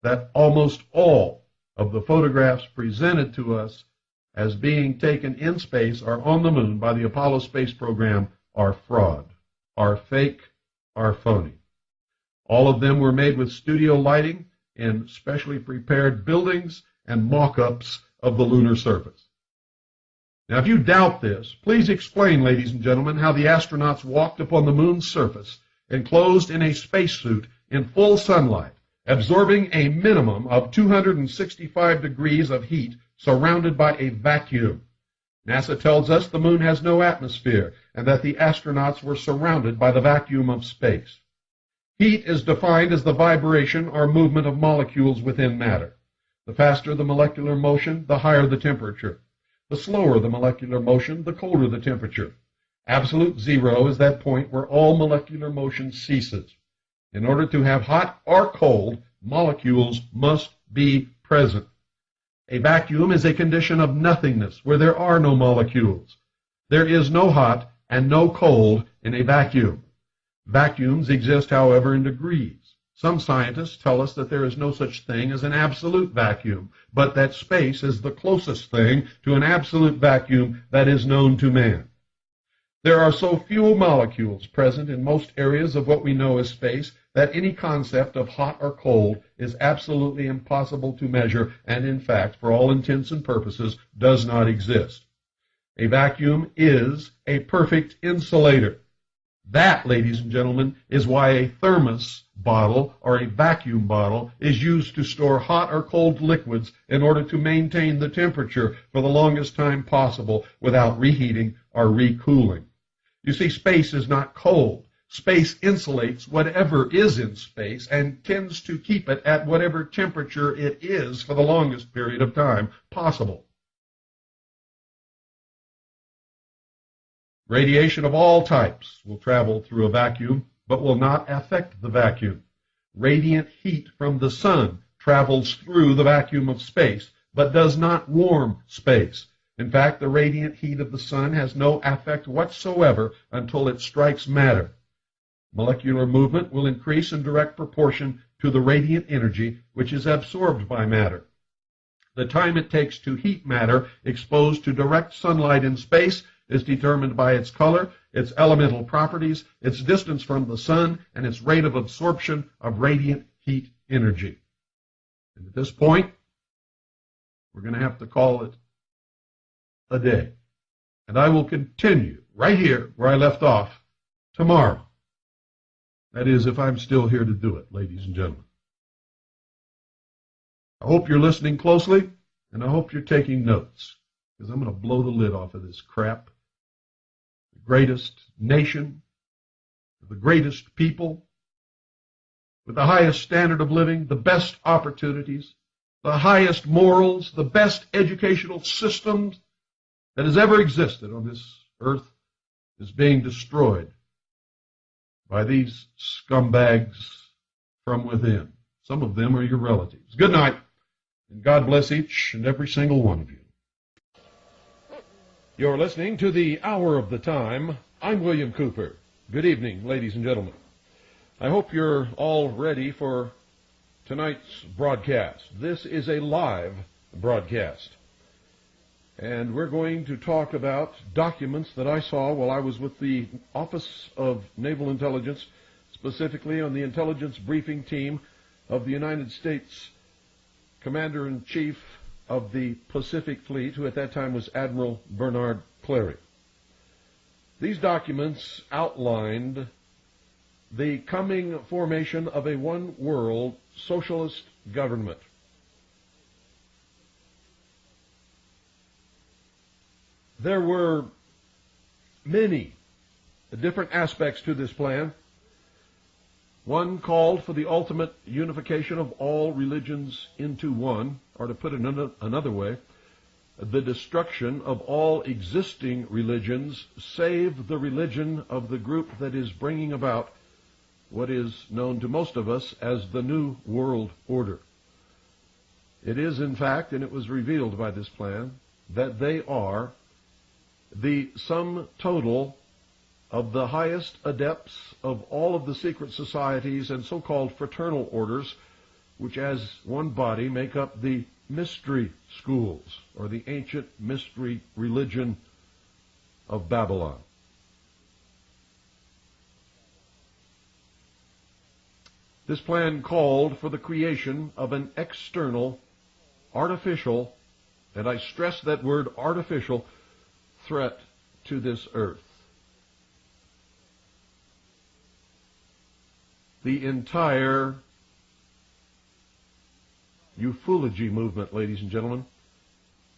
that almost all of the photographs presented to us as being taken in space or on the moon by the Apollo space program are fraud, are fake, are phony. All of them were made with studio lighting in specially prepared buildings and mock-ups of the lunar surface. Now, if you doubt this, please explain, ladies and gentlemen, how the astronauts walked upon the moon's surface enclosed in a spacesuit in full sunlight, absorbing a minimum of 265 degrees of heat, surrounded by a vacuum. NASA tells us the moon has no atmosphere and that the astronauts were surrounded by the vacuum of space. Heat is defined as the vibration or movement of molecules within matter. The faster the molecular motion, the higher the temperature. The slower the molecular motion, the colder the temperature. Absolute zero is that point where all molecular motion ceases. In order to have hot or cold, molecules must be present. A vacuum is a condition of nothingness where there are no molecules. There is no hot and no cold in a vacuum. Vacuums exist, however, in degrees. Some scientists tell us that there is no such thing as an absolute vacuum, but that space is the closest thing to an absolute vacuum that is known to man. There are so few molecules present in most areas of what we know as space that any concept of hot or cold is absolutely impossible to measure and, in fact, for all intents and purposes, does not exist. A vacuum is a perfect insulator. That, ladies and gentlemen, is why a thermos bottle or a vacuum bottle is used to store hot or cold liquids in order to maintain the temperature for the longest time possible without reheating or recooling. You see, space is not cold. Space insulates whatever is in space and tends to keep it at whatever temperature it is for the longest period of time possible. Radiation of all types will travel through a vacuum, but will not affect the vacuum. Radiant heat from the sun travels through the vacuum of space, but does not warm space. In fact, the radiant heat of the sun has no effect whatsoever until it strikes matter. Molecular movement will increase in direct proportion to the radiant energy which is absorbed by matter. The time it takes to heat matter exposed to direct sunlight in space is determined by its color, its elemental properties, its distance from the sun, and its rate of absorption of radiant heat energy. And at this point, we're going to have to call it a day. And I will continue right here where I left off tomorrow. That is, if I'm still here to do it, ladies and gentlemen. I hope you're listening closely, and I hope you're taking notes, because I'm going to blow the lid off of this crap. The greatest nation, the greatest people, with the highest standard of living, the best opportunities, the highest morals, the best educational systems that has ever existed on this earth is being destroyed by these scumbags from within. Some of them are your relatives. Good night, and God bless each and every single one of you. You're listening to the Hour of the Time. I'm William Cooper. Good evening, ladies and gentlemen. I hope you're all ready for tonight's broadcast. This is a live broadcast. And we're going to talk about documents that I saw while I was with the Office of Naval Intelligence, specifically on the intelligence briefing team of the United States Commander-in-Chief of the Pacific Fleet, who at that time was Admiral Bernard Clarey. These documents outlined the coming formation of a one-world socialist government. There were many different aspects to this plan. One called for the ultimate unification of all religions into one, or to put it another way, the destruction of all existing religions, save the religion of the group that is bringing about what is known to most of us as the New World Order. It is, in fact, and it was revealed by this plan, that they are the sum total of the highest adepts of all of the secret societies and so-called fraternal orders, which as one body make up the mystery schools, or the ancient mystery religion of Babylon. This plan called for the creation of an external, artificial, and I stress that word artificial, threat to this earth. The entire ufology movement, ladies and gentlemen,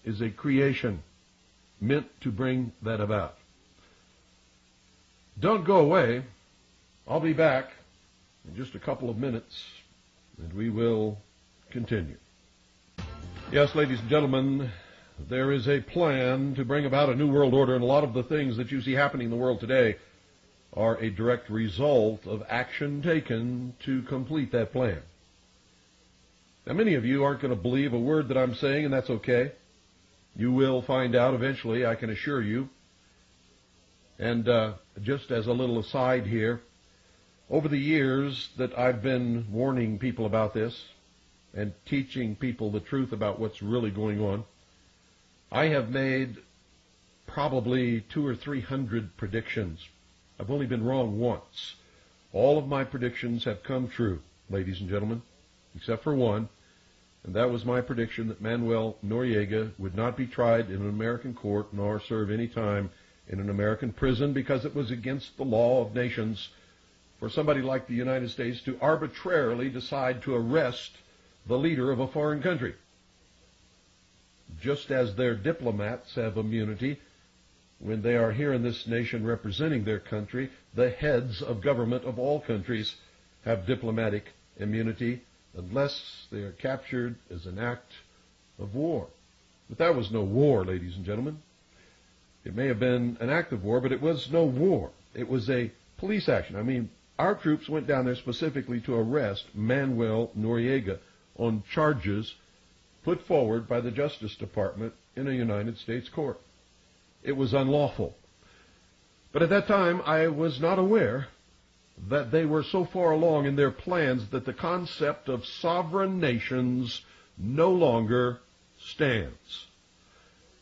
is a creation meant to bring that about. Don't go away. I'll be back in just a couple of minutes, and we will continue. Yes, ladies and gentlemen, there is a plan to bring about a new world order, and a lot of the things that you see happening in the world today are a direct result of action taken to complete that plan. Now, many of you aren't going to believe a word that I'm saying, and that's okay. You will find out eventually, I can assure you. And just as a little aside here, over the years that I've been warning people about this and teaching people the truth about what's really going on, I have made probably 200 or 300 predictions. I've only been wrong once. All of my predictions have come true, ladies and gentlemen, except for one, and that was my prediction that Manuel Noriega would not be tried in an American court nor serve any time in an American prison, because it was against the law of nations for somebody like the United States to arbitrarily decide to arrest the leader of a foreign country. Just as their diplomats have immunity when they are here in this nation representing their country, the heads of government of all countries have diplomatic immunity unless they are captured as an act of war. But that was no war, ladies and gentlemen. It may have been an act of war, but it was no war. It was a police action. I mean, our troops went down there specifically to arrest Manuel Noriega on charges put forward by the Justice Department in a United States court. It was unlawful. But at that time, I was not aware that they were so far along in their plans that the concept of sovereign nations no longer stands.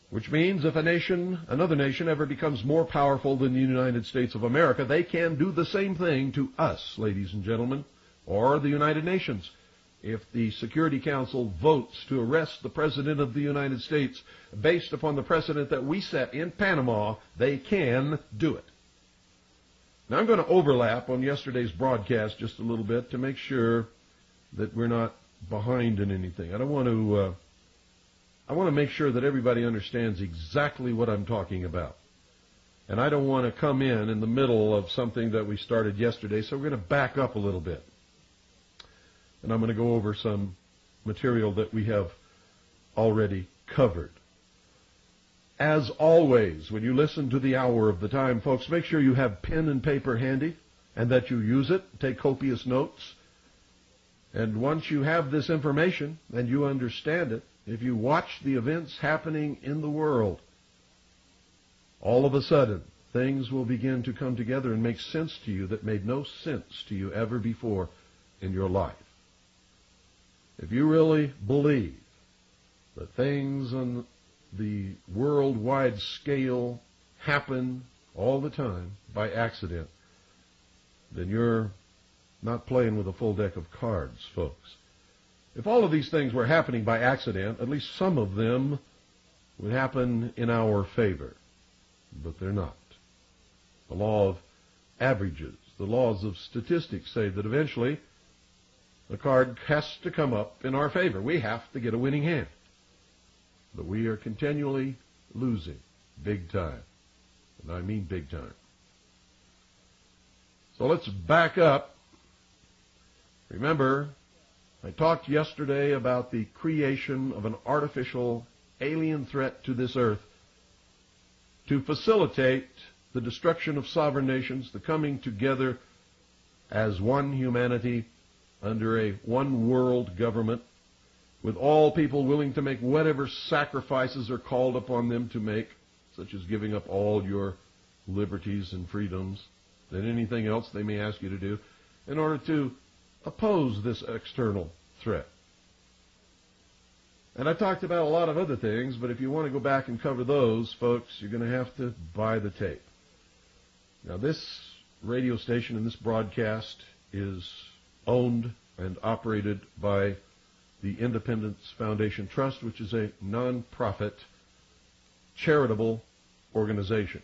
Which means if another nation ever becomes more powerful than the United States of America, they can do the same thing to us, ladies and gentlemen, or the United Nations. If the Security Council votes to arrest the President of the United States based upon the precedent that we set in Panama, they can do it. Now I'm going to overlap on yesterday's broadcast just a little bit to make sure that we're not behind in anything. I want to make sure that everybody understands exactly what I'm talking about. And I don't want to come in the middle of something that we started yesterday, so we're going to back up a little bit. And I'm going to go over some material that we have already covered. As always, when you listen to the Hour of the Time, folks, make sure you have pen and paper handy and that you use it. Take copious notes. And once you have this information and you understand it, if you watch the events happening in the world, all of a sudden, things will begin to come together and make sense to you that made no sense to you ever before in your life. If you really believe that things on the worldwide scale happen all the time by accident, then you're not playing with a full deck of cards, folks. If all of these things were happening by accident, at least some of them would happen in our favor. But they're not. The law of averages, the laws of statistics say that eventually the card has to come up in our favor. We have to get a winning hand. But we are continually losing big time. And I mean big time. So let's back up. Remember, I talked yesterday about the creation of an artificial alien threat to this earth to facilitate the destruction of sovereign nations, the coming together as one humanity under a one world government, with all people willing to make whatever sacrifices are called upon them to make, such as giving up all your liberties and freedoms and anything else they may ask you to do, in order to oppose this external threat. And I talked about a lot of other things, but if you want to go back and cover those, folks, you're going to have to buy the tape. Now, this radio station and this broadcast is owned and operated by the Independence Foundation Trust, which is a non-profit charitable organization.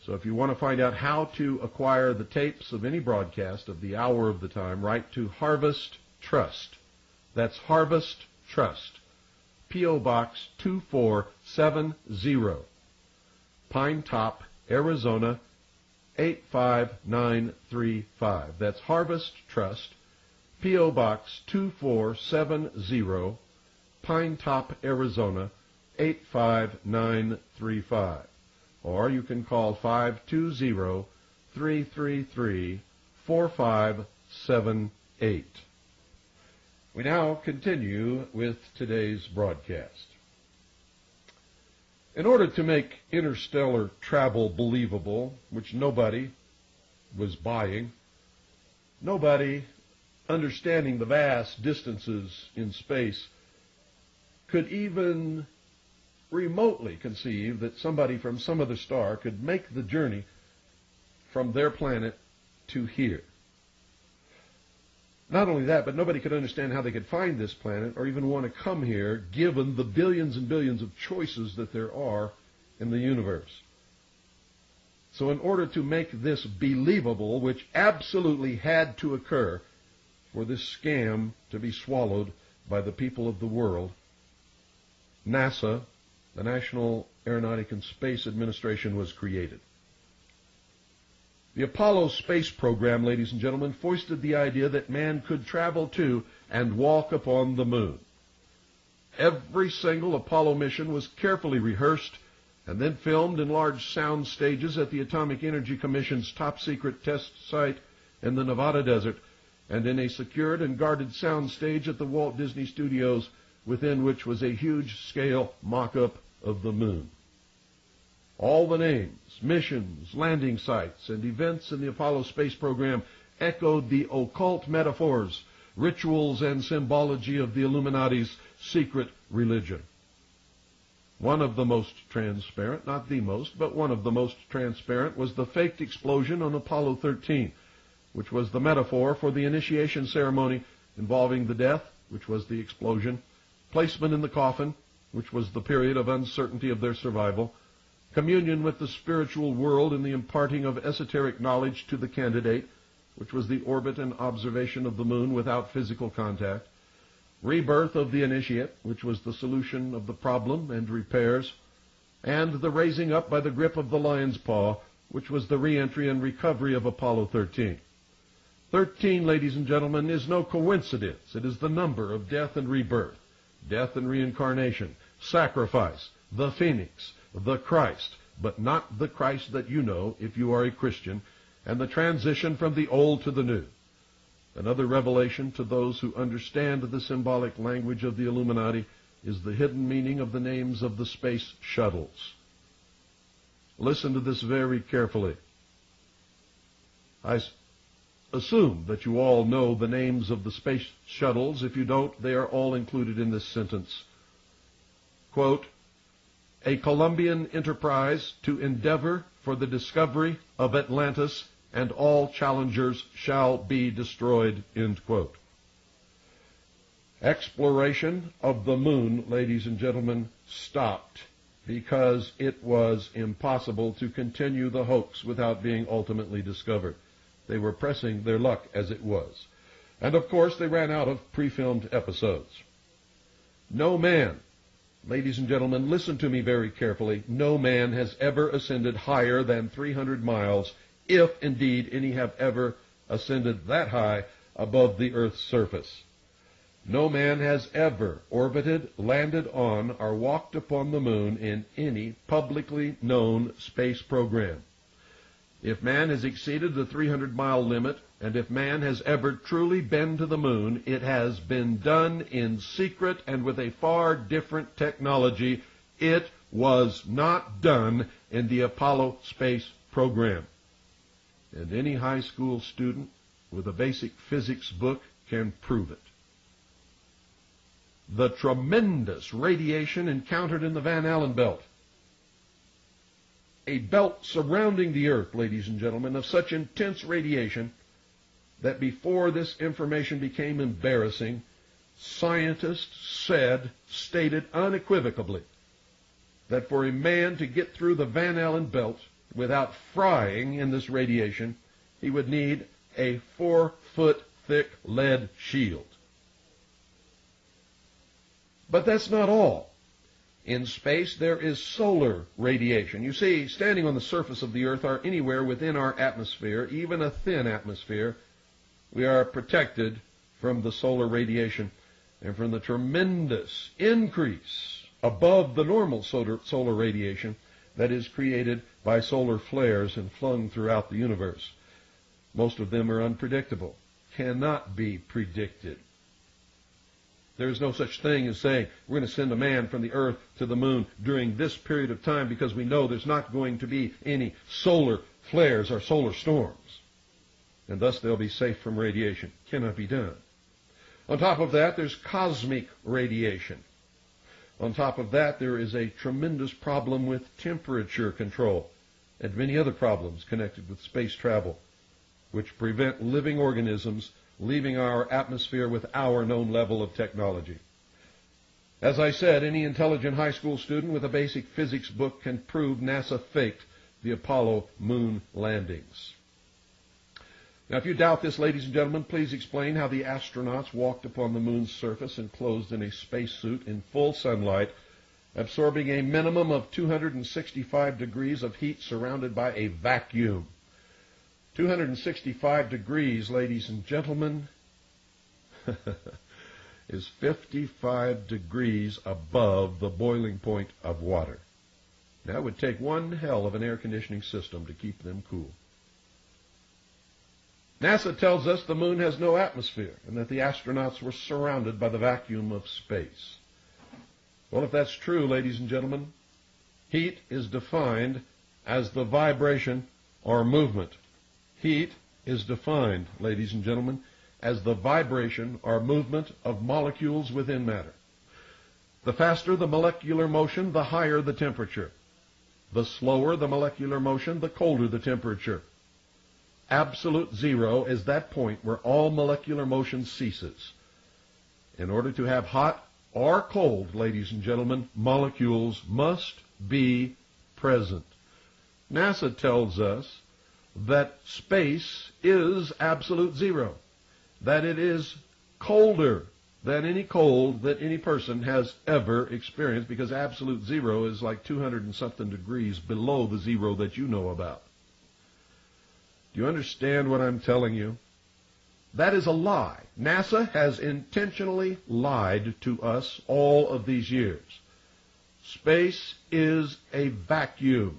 So if you want to find out how to acquire the tapes of any broadcast of the Hour of the Time, write to Harvest Trust. That's Harvest Trust. P.O. Box 2470, Pine Top, Arizona 85935. That's Harvest Trust, P.O. Box 2470, Pine Top, Arizona 85935. Or you can call 520-333-4578. We now continue with today's broadcast. In order to make interstellar travel believable, which nobody was buying, nobody understanding the vast distances in space could even remotely conceive that somebody from some other star could make the journey from their planet to here. Not only that, but nobody could understand how they could find this planet or even want to come here, given the billions and billions of choices that there are in the universe. So in order to make this believable, which absolutely had to occur for this scam to be swallowed by the people of the world, NASA, the National Aeronautic and Space Administration, was created. The Apollo space program, ladies and gentlemen, foisted the idea that man could travel to and walk upon the moon. Every single Apollo mission was carefully rehearsed and then filmed in large sound stages at the Atomic Energy Commission's top-secret test site in the Nevada desert and in a secured and guarded sound stage at the Walt Disney Studios within which was a huge-scale mock-up of the moon. All the names, missions, landing sites, and events in the Apollo space program echoed the occult metaphors, rituals, and symbology of the Illuminati's secret religion. One of the most transparent, not the most, but one of the most transparent, was the faked explosion on Apollo 13, which was the metaphor for the initiation ceremony involving the death, which was the explosion, placement in the coffin, which was the period of uncertainty of their survival, communion with the spiritual world in the imparting of esoteric knowledge to the candidate, which was the orbit and observation of the moon without physical contact, rebirth of the initiate, which was the solution of the problem and repairs, and the raising up by the grip of the lion's paw, which was the re-entry and recovery of Apollo 13. 13, ladies and gentlemen, is no coincidence. It is the number of death and rebirth, death and reincarnation, sacrifice, the phoenix, the Christ, but not the Christ that you know if you are a Christian, and the transition from the old to the new. Another revelation to those who understand the symbolic language of the Illuminati is the hidden meaning of the names of the space shuttles. Listen to this very carefully. I assume that you all know the names of the space shuttles. If you don't, they are all included in this sentence. Quote, a Colombian enterprise to endeavor for the discovery of Atlantis, and all challengers shall be destroyed, end quote. Exploration of the moon, ladies and gentlemen, stopped because it was impossible to continue the hoax without being ultimately discovered. They were pressing their luck as it was. And of course they ran out of pre-filmed episodes. No man, ladies and gentlemen, listen to me very carefully, no man has ever ascended higher than 300 miles, if indeed any have ever ascended that high above the Earth's surface. No man has ever orbited, landed on, or walked upon the moon in any publicly known space program. If man has exceeded the 300-mile limit, and if man has ever truly been to the moon, it has been done in secret and with a far different technology. It was not done in the Apollo space program. And any high school student with a basic physics book can prove it. The tremendous radiation encountered in the Van Allen belt, a belt surrounding the Earth, ladies and gentlemen, of such intense radiation that before this information became embarrassing, scientists stated unequivocally that for a man to get through the Van Allen belt without frying in this radiation, he would need a 4-foot-thick lead shield. But that's not all. In space, there is solar radiation. You see, standing on the surface of the Earth or anywhere within our atmosphere, even a thin atmosphere, we are protected from the solar radiation and from the tremendous increase above the normal solar radiation that is created by solar flares and flung throughout the universe. Most of them are unpredictable, cannot be predicted. There is no such thing as saying we're going to send a man from the Earth to the moon during this period of time because we know there's not going to be any solar flares or solar storms, and thus they'll be safe from radiation. Cannot be done. On top of that, there's cosmic radiation. On top of that, there is a tremendous problem with temperature control and many other problems connected with space travel, which prevent living organisms leaving our atmosphere with our known level of technology. As I said, any intelligent high school student with a basic physics book can prove NASA faked the Apollo moon landings. Now, if you doubt this, ladies and gentlemen, please explain how the astronauts walked upon the moon's surface enclosed in a spacesuit in full sunlight, absorbing a minimum of 265 degrees of heat surrounded by a vacuum. 265 degrees, ladies and gentlemen, is 55 degrees above the boiling point of water. Now, it would take one hell of an air conditioning system to keep them cool. NASA tells us the moon has no atmosphere and that the astronauts were surrounded by the vacuum of space. Well, if that's true, ladies and gentlemen, heat is defined as the vibration or movement. Heat is defined, ladies and gentlemen, as the vibration or movement of molecules within matter. The faster the molecular motion, the higher the temperature. The slower the molecular motion, the colder the temperature. Absolute zero is that point where all molecular motion ceases. In order to have hot or cold, ladies and gentlemen, molecules must be present. NASA tells us that space is absolute zero, that it is colder than any cold that any person has ever experienced, because absolute zero is like 200 and something degrees below the zero that you know about. Do you understand what I'm telling you? That is a lie. NASA has intentionally lied to us all of these years. Space is a vacuum.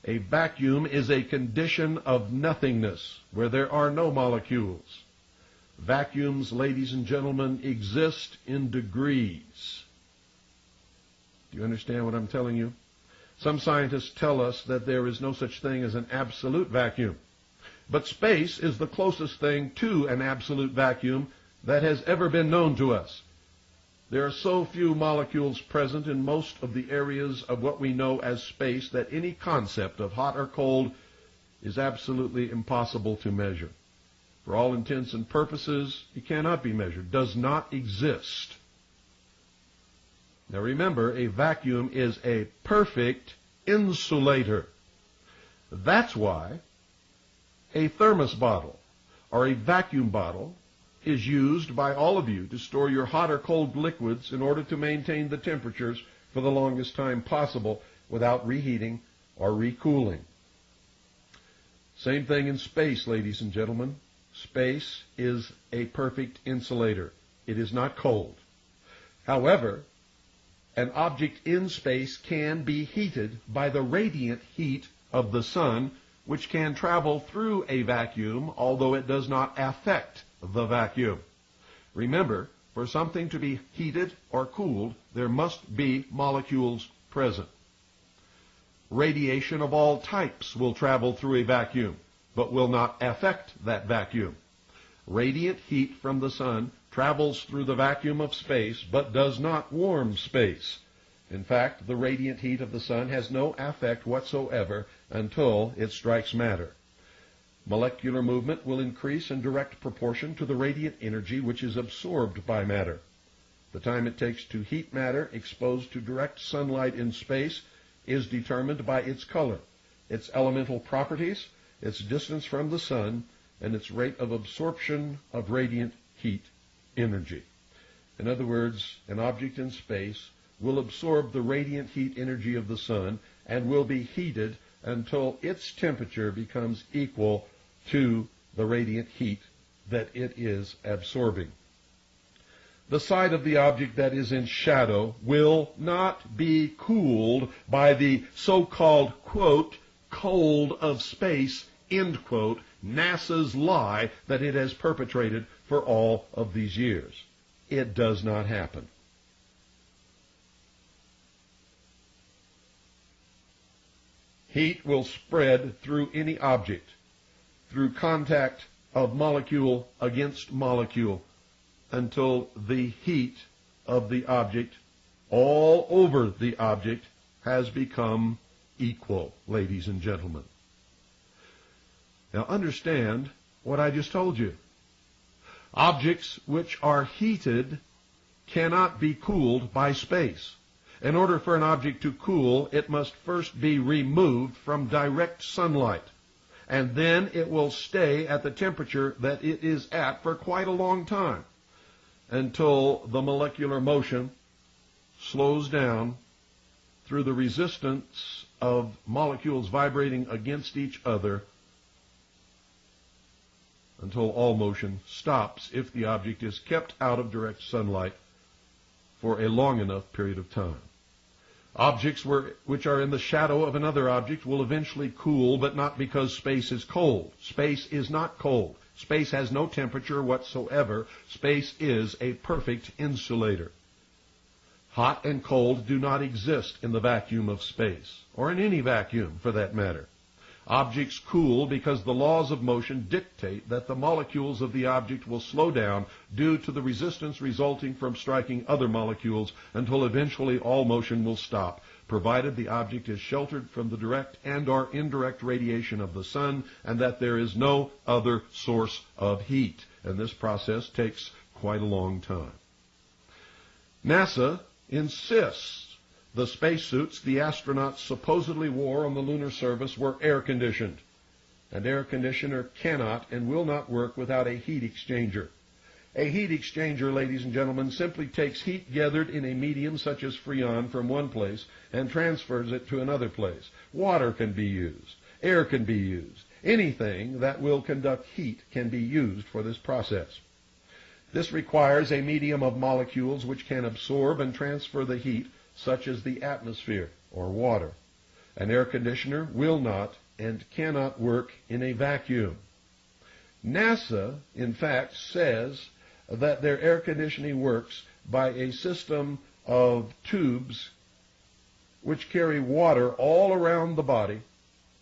A vacuum is a condition of nothingness where there are no molecules. Vacuums, ladies and gentlemen, exist in degrees. Do you understand what I'm telling you? Some scientists tell us that there is no such thing as an absolute vacuum. But space is the closest thing to an absolute vacuum that has ever been known to us. There are so few molecules present in most of the areas of what we know as space that any concept of hot or cold is absolutely impossible to measure. For all intents and purposes, it cannot be measured, does not exist. Now remember, a vacuum is a perfect insulator. That's why a thermos bottle or a vacuum bottle is used by all of you to store your hot or cold liquids in order to maintain the temperatures for the longest time possible without reheating or recooling. Same thing in space, ladies and gentlemen. Space is a perfect insulator. It is not cold. However, an object in space can be heated by the radiant heat of the sun, which can travel through a vacuum, although it does not affect the vacuum. Remember, for something to be heated or cooled, there must be molecules present. Radiation of all types will travel through a vacuum, but will not affect that vacuum. Radiant heat from the sun travels through the vacuum of space, but does not warm space. In fact, the radiant heat of the sun has no effect whatsoever until it strikes matter. Molecular movement will increase in direct proportion to the radiant energy which is absorbed by matter. The time it takes to heat matter exposed to direct sunlight in space is determined by its color, its elemental properties, its distance from the sun, and its rate of absorption of radiant heat energy. In other words, an object in space will absorb the radiant heat energy of the sun and will be heated until its temperature becomes equal to the radiant heat that it is absorbing. The side of the object that is in shadow will not be cooled by the so-called, quote, cold of space, end quote, NASA's lie that it has perpetrated for all of these years. It does not happen. Heat will spread through any object, through contact of molecule against molecule, until the heat of the object all over the object has become equal, ladies and gentlemen. Now understand what I just told you. Objects which are heated cannot be cooled by space. In order for an object to cool, it must first be removed from direct sunlight, and then it will stay at the temperature that it is at for quite a long time, until the molecular motion slows down through the resistance of molecules vibrating against each other, until all motion stops if the object is kept out of direct sunlight for a long enough period of time. Objects which are in the shadow of another object will eventually cool, but not because space is cold. Space is not cold. Space has no temperature whatsoever. Space is a perfect insulator. Hot and cold do not exist in the vacuum of space, or in any vacuum for that matter. Objects cool because the laws of motion dictate that the molecules of the object will slow down due to the resistance resulting from striking other molecules until eventually all motion will stop, provided the object is sheltered from the direct and or indirect radiation of the sun and that there is no other source of heat. And this process takes quite a long time. NASA insists the spacesuits the astronauts supposedly wore on the lunar surface were air-conditioned. An air conditioner cannot and will not work without a heat exchanger. A heat exchanger, ladies and gentlemen, simply takes heat gathered in a medium such as Freon from one place and transfers it to another place. Water can be used. Air can be used. Anything that will conduct heat can be used for this process. This requires a medium of molecules which can absorb and transfer the heat, such as the atmosphere or water. An air conditioner will not and cannot work in a vacuum. NASA, in fact, says that their air conditioning works by a system of tubes which carry water all around the body,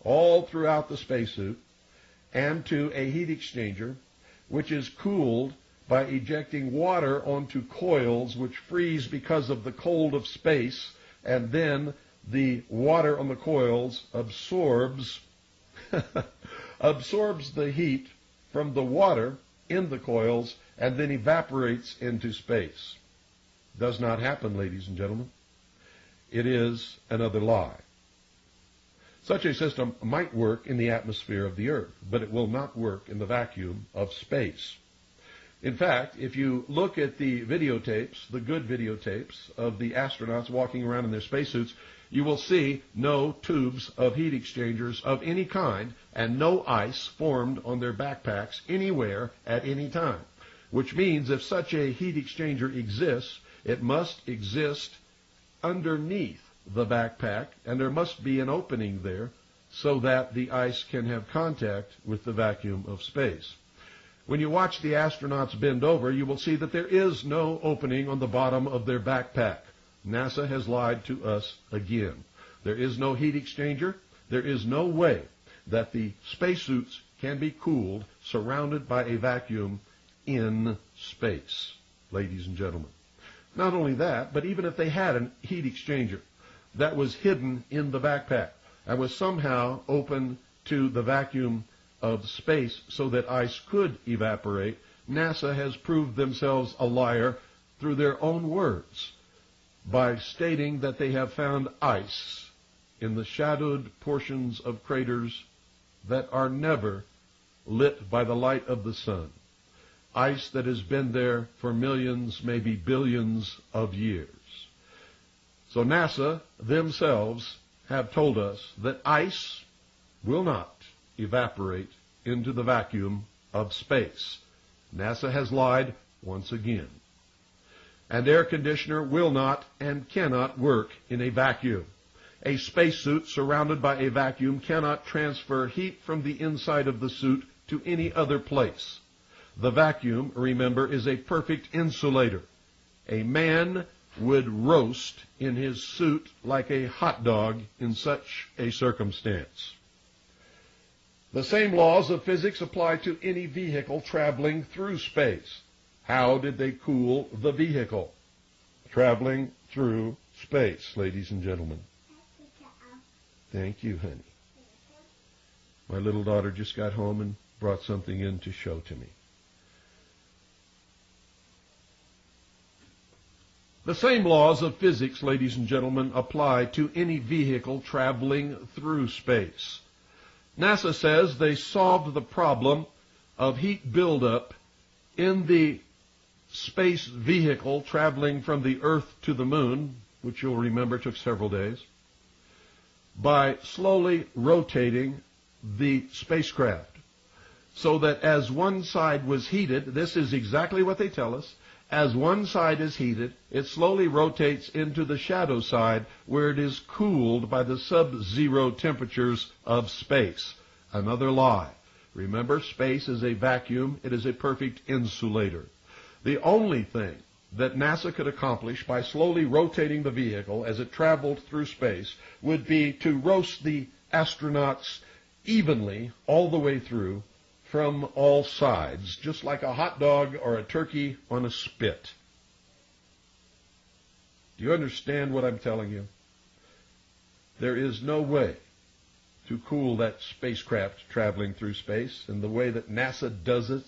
all throughout the spacesuit, and to a heat exchanger, which is cooled by ejecting water onto coils which freeze because of the cold of space, and then the water on the coils absorbs the heat from the water in the coils and then evaporates into space. Does not happen, ladies and gentlemen. It is another lie. Such a system might work in the atmosphere of the Earth, but it will not work in the vacuum of space. In fact, if you look at the videotapes, the good videotapes of the astronauts walking around in their spacesuits, you will see no tubes of heat exchangers of any kind and no ice formed on their backpacks anywhere at any time, which means if such a heat exchanger exists, it must exist underneath the backpack, and there must be an opening there so that the ice can have contact with the vacuum of space. When you watch the astronauts bend over, you will see that there is no opening on the bottom of their backpack. NASA has lied to us again. There is no heat exchanger. There is no way that the spacesuits can be cooled surrounded by a vacuum in space, ladies and gentlemen. Not only that, but even if they had a heat exchanger that was hidden in the backpack and was somehow open to the vacuum of space so that ice could evaporate, NASA has proved themselves a liar through their own words by stating that they have found ice in the shadowed portions of craters that are never lit by the light of the sun. Ice that has been there for millions, maybe billions of years. So NASA themselves have told us that ice will not evaporate into the vacuum of space. NASA has lied once again. An air conditioner will not and cannot work in a vacuum. A spacesuit surrounded by a vacuum cannot transfer heat from the inside of the suit to any other place. The vacuum, remember, is a perfect insulator. A man would roast in his suit like a hot dog in such a circumstance. The same laws of physics apply to any vehicle traveling through space. How did they cool the vehicle? Traveling through space, ladies and gentlemen. Thank you, honey. My little daughter just got home and brought something in to show to me. The same laws of physics, ladies and gentlemen, apply to any vehicle traveling through space. NASA says they solved the problem of heat buildup in the space vehicle traveling from the Earth to the Moon, which you'll remember took several days, by slowly rotating the spacecraft so that as one side was heated, this is exactly what they tell us, as one side is heated, it slowly rotates into the shadow side where it is cooled by the sub-zero temperatures of space. Another lie. Remember, space is a vacuum. It is a perfect insulator. The only thing that NASA could accomplish by slowly rotating the vehicle as it traveled through space would be to roast the astronauts evenly all the way through from all sides, just like a hot dog or a turkey on a spit. Do you understand what I'm telling you? There is no way to cool that spacecraft traveling through space, and the way that NASA does it,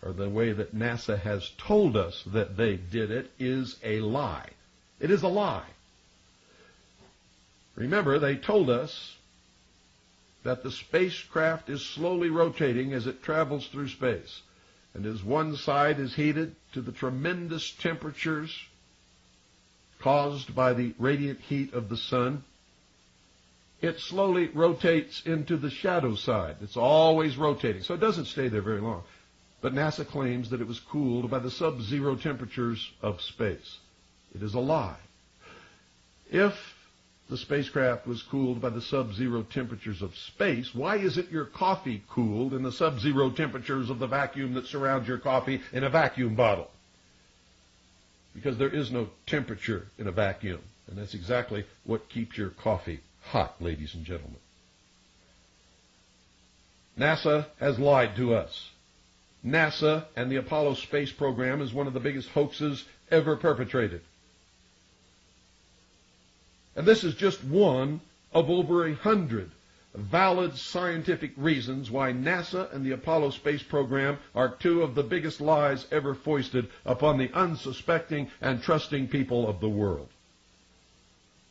or the way that NASA has told us that they did it, is a lie. It is a lie. Remember, they told us that the spacecraft is slowly rotating as it travels through space, and as one side is heated to the tremendous temperatures caused by the radiant heat of the sun, it slowly rotates into the shadow side. It's always rotating, so it doesn't stay there very long. But NASA claims that it was cooled by the sub-zero temperatures of space. It is a lie. If the spacecraft was cooled by the sub-zero temperatures of space, why isn't your coffee cooled in the sub-zero temperatures of the vacuum that surrounds your coffee in a vacuum bottle? Because there is no temperature in a vacuum, and that's exactly what keeps your coffee hot, ladies and gentlemen. NASA has lied to us. NASA and the Apollo space program is one of the biggest hoaxes ever perpetrated. And this is just one of over 100 valid scientific reasons why NASA and the Apollo space program are two of the biggest lies ever foisted upon the unsuspecting and trusting people of the world.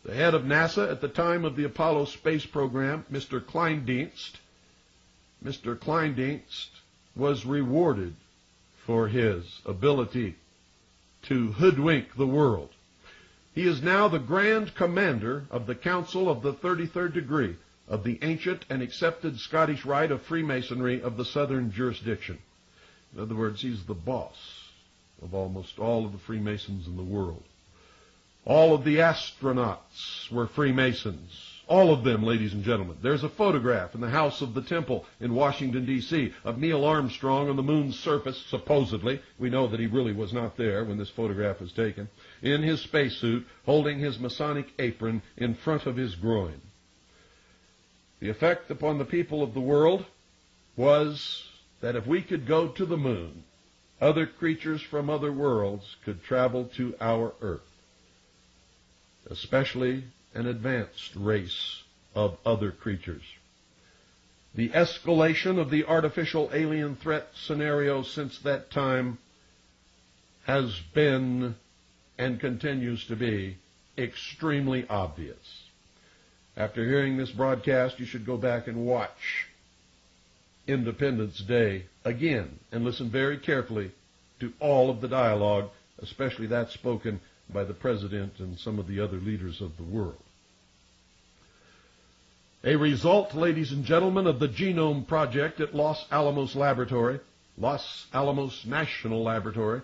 The head of NASA at the time of the Apollo space program, Mr. Kleindienst, was rewarded for his ability to hoodwink the world. He is now the Grand Commander of the Council of the 33rd Degree of the ancient and accepted Scottish rite of Freemasonry of the Southern Jurisdiction. In other words, he's the boss of almost all of the Freemasons in the world. All of the astronauts were Freemasons. All of them, ladies and gentlemen. There's a photograph in the House of the Temple in Washington, D.C. of Neil Armstrong on the moon's surface, supposedly. We know that he really was not there when this photograph was taken. In his spacesuit, holding his Masonic apron in front of his groin. The effect upon the people of the world was that if we could go to the moon, other creatures from other worlds could travel to our Earth, especially an advanced race of other creatures. The escalation of the artificial alien threat scenario since that time has been and continues to be extremely obvious. After hearing this broadcast, you should go back and watch Independence Day again and listen very carefully to all of the dialogue, especially that spoken by the President and some of the other leaders of the world. A result, ladies and gentlemen, of the Genome Project at Los Alamos National Laboratory,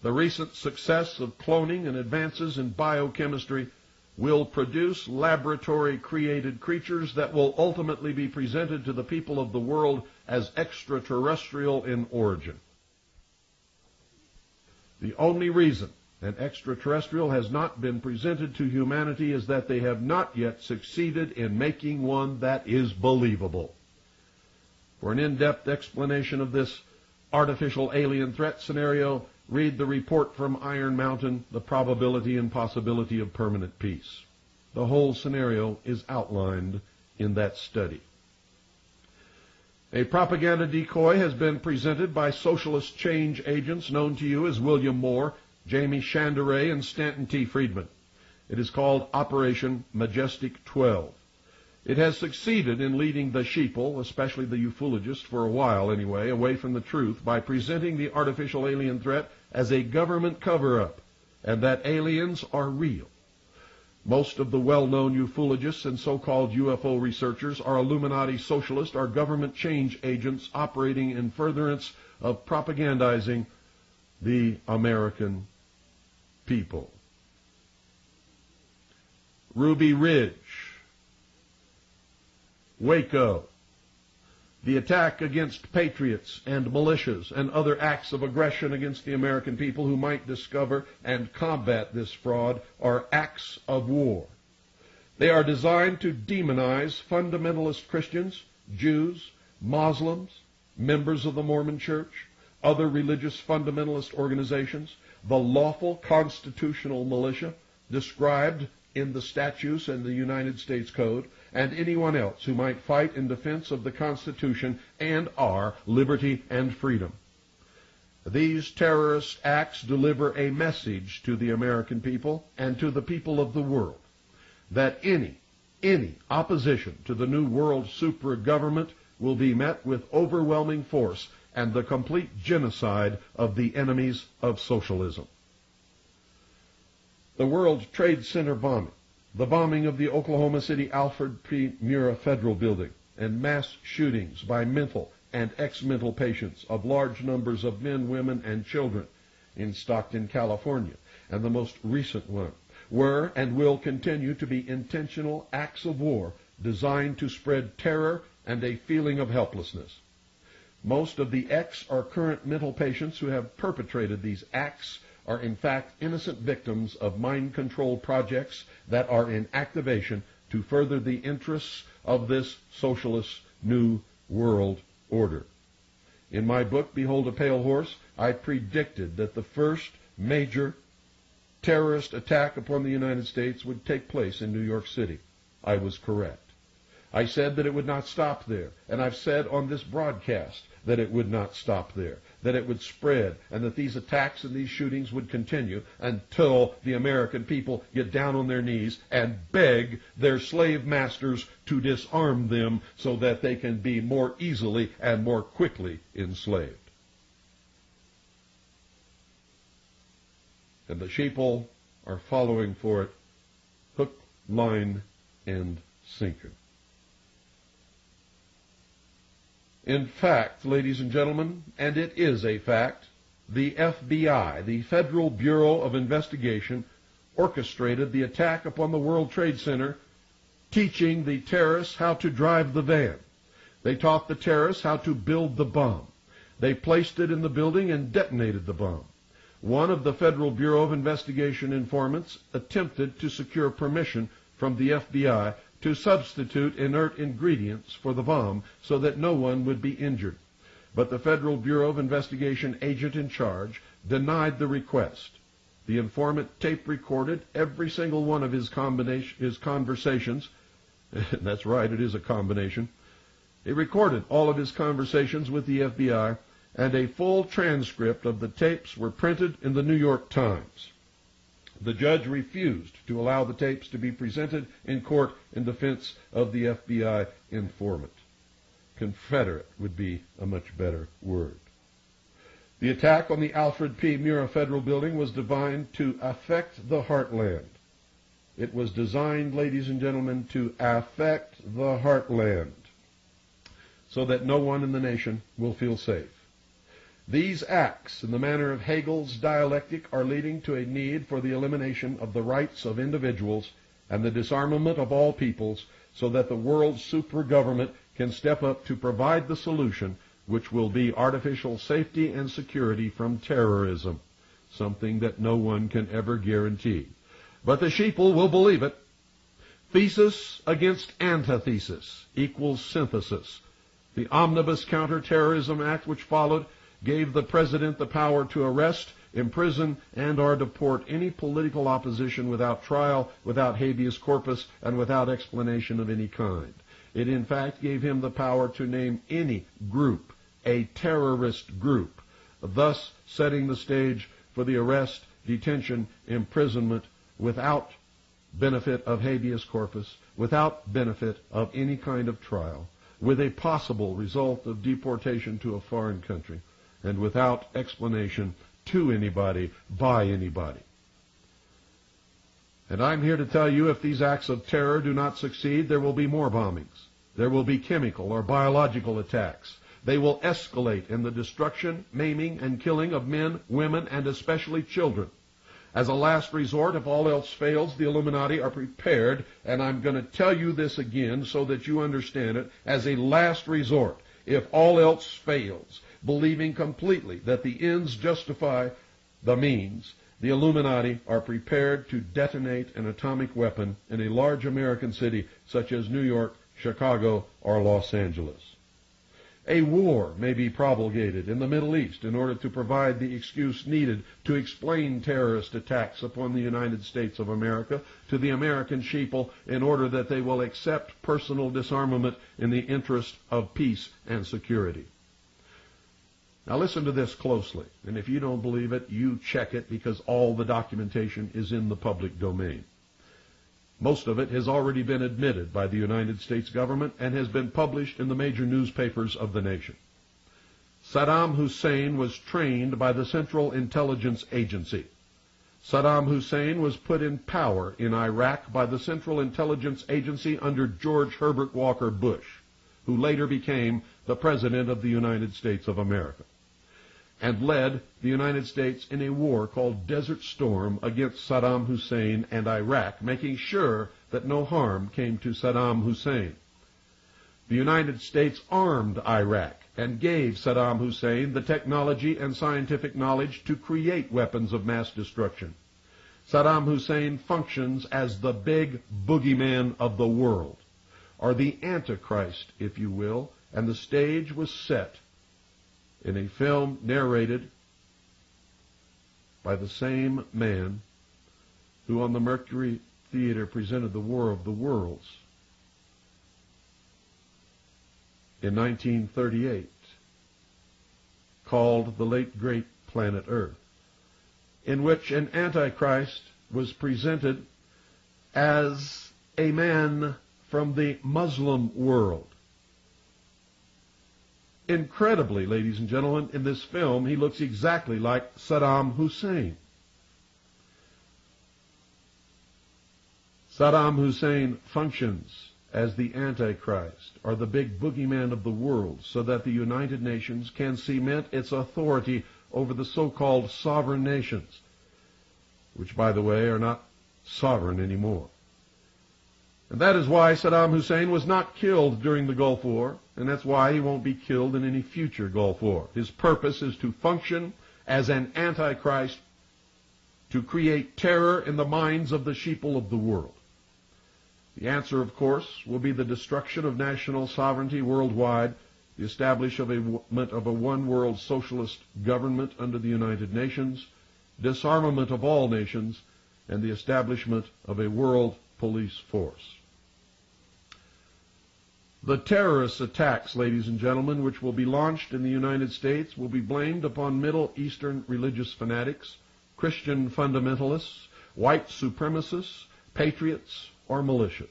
the recent success of cloning and advances in biochemistry will produce laboratory-created creatures that will ultimately be presented to the people of the world as extraterrestrial in origin. The only reason an extraterrestrial has not been presented to humanity is that they have not yet succeeded in making one that is believable. For an in-depth explanation of this artificial alien threat scenario, read the report from Iron Mountain, The Probability and Possibility of Permanent Peace. The whole scenario is outlined in that study. A propaganda decoy has been presented by socialist change agents known to you as William Moore, Jamie Chandaray, and Stanton T. Friedman. It is called Operation Majestic 12. It has succeeded in leading the sheeple, especially the ufologists for a while anyway, away from the truth by presenting the artificial alien threat as a government cover-up, and that aliens are real. Most of the well-known ufologists and so-called UFO researchers are Illuminati socialists or government change agents operating in furtherance of propagandizing the American people. Ruby Ridge, Waco, The attack against patriots and militias and other acts of aggression against the American people who might discover and combat this fraud are acts of war. They are designed to demonize fundamentalist Christians, Jews, Muslims, members of the Mormon Church, other religious fundamentalist organizations, the lawful constitutional militia described in the statutes and the United States Code, and anyone else who might fight in defense of the Constitution and our liberty and freedom. These terrorist acts deliver a message to the American people and to the people of the world that any opposition to the new world super government will be met with overwhelming force and the complete genocide of the enemies of socialism. The World Trade Center bombing, the bombing of the Oklahoma City Alfred P. Murrah Federal Building, and mass shootings by mental and ex-mental patients of large numbers of men, women, and children in Stockton, California, and the most recent one, were and will continue to be intentional acts of war designed to spread terror and a feeling of helplessness. Most of the ex or current mental patients who have perpetrated these acts are in fact innocent victims of mind control projects that are in activation to further the interests of this socialist new world order. In my book, Behold a Pale Horse, I predicted that the first major terrorist attack upon the United States would take place in New York City. I was correct. I said that it would not stop there, and I've said on this broadcast that it would not stop there, that it would spread, and that these attacks and these shootings would continue until the American people get down on their knees and beg their slave masters to disarm them so that they can be more easily and more quickly enslaved. And the sheeple are following for it, hook, line, and sinker. In fact, ladies and gentlemen, and it is a fact, the FBI, the Federal Bureau of Investigation, orchestrated the attack upon the World Trade Center, teaching the terrorists how to drive the van. They taught the terrorists how to build the bomb. They placed it in the building and detonated the bomb. One of the Federal Bureau of Investigation informants attempted to secure permission from the FBI to substitute inert ingredients for the bomb so that no one would be injured. But the Federal Bureau of Investigation agent in charge denied the request. The informant tape recorded every single one of his conversations. That's right, it is a combination. He recorded all of his conversations with the FBI, and a full transcript of the tapes were printed in the New York Times. The judge refused to allow the tapes to be presented in court in defense of the FBI informant. Confederate would be a much better word. The attack on the Alfred P. Murrah Federal Building was designed to affect the heartland. It was designed, ladies and gentlemen, to affect the heartland so that no one in the nation will feel safe. These acts, in the manner of Hegel's dialectic, are leading to a need for the elimination of the rights of individuals and the disarmament of all peoples so that the world's super government can step up to provide the solution, which will be artificial safety and security from terrorism, something that no one can ever guarantee. But the sheeple will believe it. Thesis against antithesis equals synthesis. The Omnibus Counterterrorism Act, which followed, gave the President the power to arrest, imprison, and or deport any political opposition without trial, without habeas corpus, and without explanation of any kind. It in fact gave him the power to name any group a terrorist group, thus setting the stage for the arrest, detention, imprisonment without benefit of habeas corpus, without benefit of any kind of trial, with a possible result of deportation to a foreign country, and without explanation to anybody, by anybody. And I'm here to tell you, if these acts of terror do not succeed, there will be more bombings. There will be chemical or biological attacks. They will escalate in the destruction, maiming, and killing of men, women, and especially children. As a last resort, if all else fails, the Illuminati are prepared, and I'm going to tell you this again so that you understand it, as a last resort. if all else fails, believing completely that the ends justify the means, the Illuminati are prepared to detonate an atomic weapon in a large American city such as New York, Chicago, or Los Angeles. A war may be promulgated in the Middle East in order to provide the excuse needed to explain terrorist attacks upon the United States of America to the American sheeple in order that they will accept personal disarmament in the interest of peace and security. Now listen to this closely, and if you don't believe it, you check it, because all the documentation is in the public domain. Most of it has already been admitted by the United States government and has been published in the major newspapers of the nation. Saddam Hussein was trained by the Central Intelligence Agency. Saddam Hussein was put in power in Iraq by the Central Intelligence Agency under George Herbert Walker Bush, who later became the President of the United States of America, and led the United States in a war called Desert Storm against Saddam Hussein and Iraq, making sure that no harm came to Saddam Hussein. The United States armed Iraq and gave Saddam Hussein the technology and scientific knowledge to create weapons of mass destruction. Saddam Hussein functions as the big boogeyman of the world, or the Antichrist, if you will, and the stage was set in a film narrated by the same man who on the Mercury Theater presented The War of the Worlds in 1938, called The Late Great Planet Earth, in which an Antichrist was presented as a man from the Muslim world. Incredibly, ladies and gentlemen, in this film, he looks exactly like Saddam Hussein. Saddam Hussein functions as the Antichrist, or the big boogeyman of the world, so that the United Nations can cement its authority over the so-called sovereign nations, which, by the way, are not sovereign anymore. And that is why Saddam Hussein was not killed during the Gulf War, and that's why he won't be killed in any future Gulf War. His purpose is to function as an Antichrist to create terror in the minds of the sheeple of the world. The answer, of course, will be the destruction of national sovereignty worldwide, the establishment of a one-world socialist government under the United Nations, disarmament of all nations, and the establishment of a world police force. The terrorist attacks, ladies and gentlemen, which will be launched in the United States will be blamed upon Middle Eastern religious fanatics, Christian fundamentalists, white supremacists, patriots, or militias.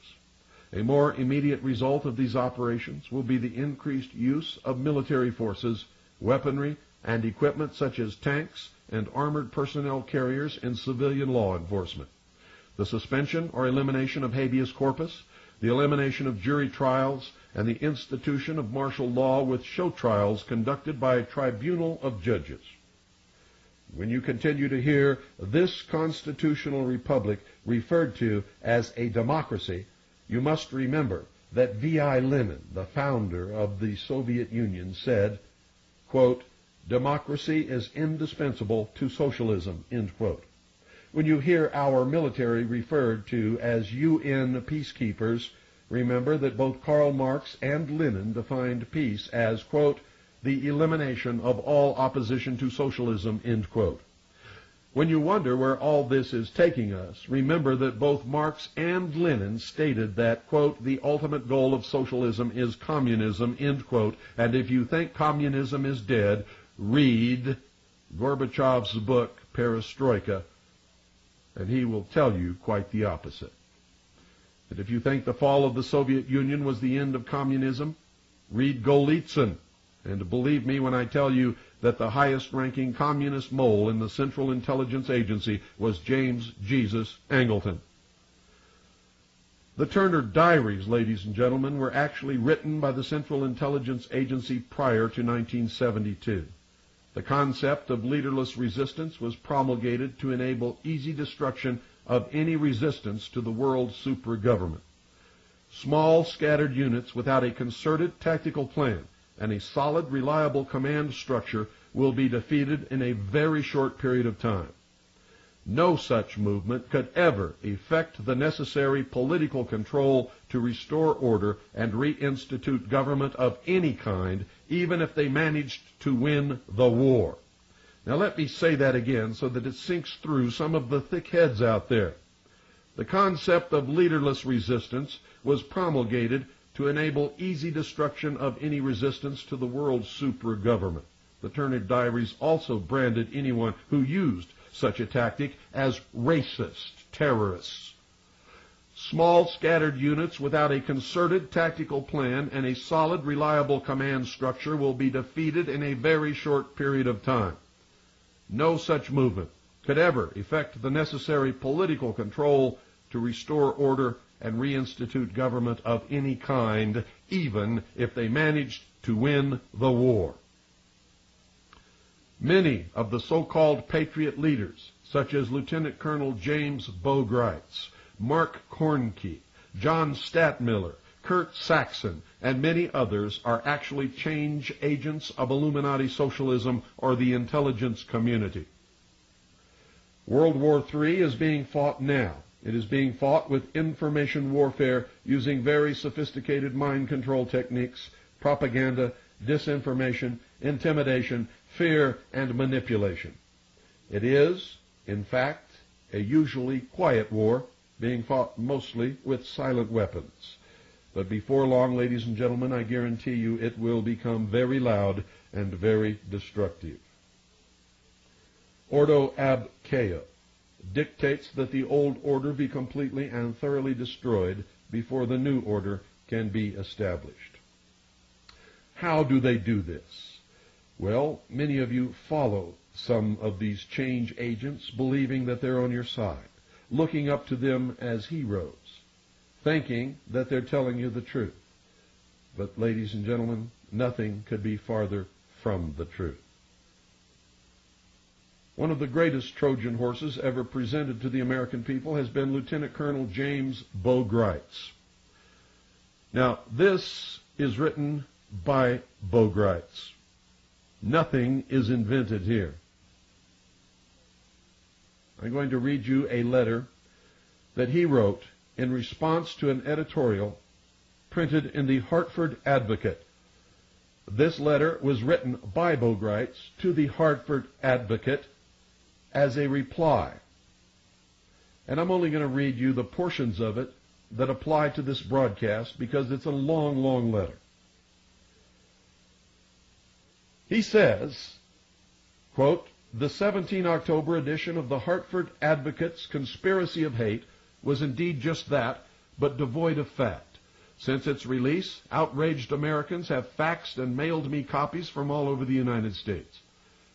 A more immediate result of these operations will be the increased use of military forces, weaponry, and equipment such as tanks and armored personnel carriers in civilian law enforcement. The suspension or elimination of habeas corpus, the elimination of jury trials, and the institution of martial law with show trials conducted by a tribunal of judges. When you continue to hear this constitutional republic referred to as a democracy, you must remember that V.I. Lenin, the founder of the Soviet Union, said, quote, "Democracy is indispensable to socialism," end quote. When you hear our military referred to as UN peacekeepers, remember that both Karl Marx and Lenin defined peace as, quote, "the elimination of all opposition to socialism," end quote. When you wonder where all this is taking us, remember that both Marx and Lenin stated that, quote, "the ultimate goal of socialism is communism," end quote. And if you think communism is dead, read Gorbachev's book, Perestroika, and he will tell you quite the opposite. And if you think the fall of the Soviet Union was the end of communism, read Golitsyn. And believe me when I tell you that the highest-ranking communist mole in the Central Intelligence Agency was James Jesus Angleton. The Turner Diaries, ladies and gentlemen, were actually written by the Central Intelligence Agency prior to 1972. The concept of leaderless resistance was promulgated to enable easy destruction of any resistance to the world super-government. Small, scattered units without a concerted tactical plan and a solid, reliable command structure will be defeated in a very short period of time. No such movement could ever effect the necessary political control to restore order and reinstitute government of any kind, even if they managed to win the war. Now let me say that again so that it sinks through some of the thick heads out there. The concept of leaderless resistance was promulgated to enable easy destruction of any resistance to the world super-government. The Turner Diaries also branded anyone who used such a tactic as racist terrorists. Small scattered units without a concerted tactical plan and a solid, reliable command structure will be defeated in a very short period of time. No such movement could ever effect the necessary political control to restore order and reinstitute government of any kind, even if they managed to win the war. Many of the so-called patriot leaders, such as Lieutenant Colonel James Bogreitz, Mark Kornke, John Stadtmiller, Kurt Saxon, and many others, are actually change agents of Illuminati socialism or the intelligence community. World War III is being fought now. It is being fought with information warfare using very sophisticated mind control techniques, propaganda, disinformation, intimidation, fear, and manipulation. It is, in fact, a usually quiet war being fought mostly with silent weapons. But before long, ladies and gentlemen, I guarantee you it will become very loud and very destructive. Ordo ab chao dictates that the old order be completely and thoroughly destroyed before the new order can be established. How do they do this? Well, many of you follow some of these change agents, believing that they're on your side, looking up to them as heroes, thinking that they're telling you the truth. But, ladies and gentlemen, nothing could be farther from the truth. One of the greatest Trojan horses ever presented to the American people has been Lieutenant Colonel James Bogreitz. Now, this is written by Bogreitz. Nothing is invented here. I'm going to read you a letter that he wrote in response to an editorial printed in the Hartford Advocate. This letter was written by Bogreitz to the Hartford Advocate as a reply. And I'm only going to read you the portions of it that apply to this broadcast because it's a long, long letter. He says, quote, "The 17 October edition of the Hartford Advocate's Conspiracy of Hate was indeed just that, but devoid of fact. Since its release, outraged Americans have faxed and mailed me copies from all over the United States.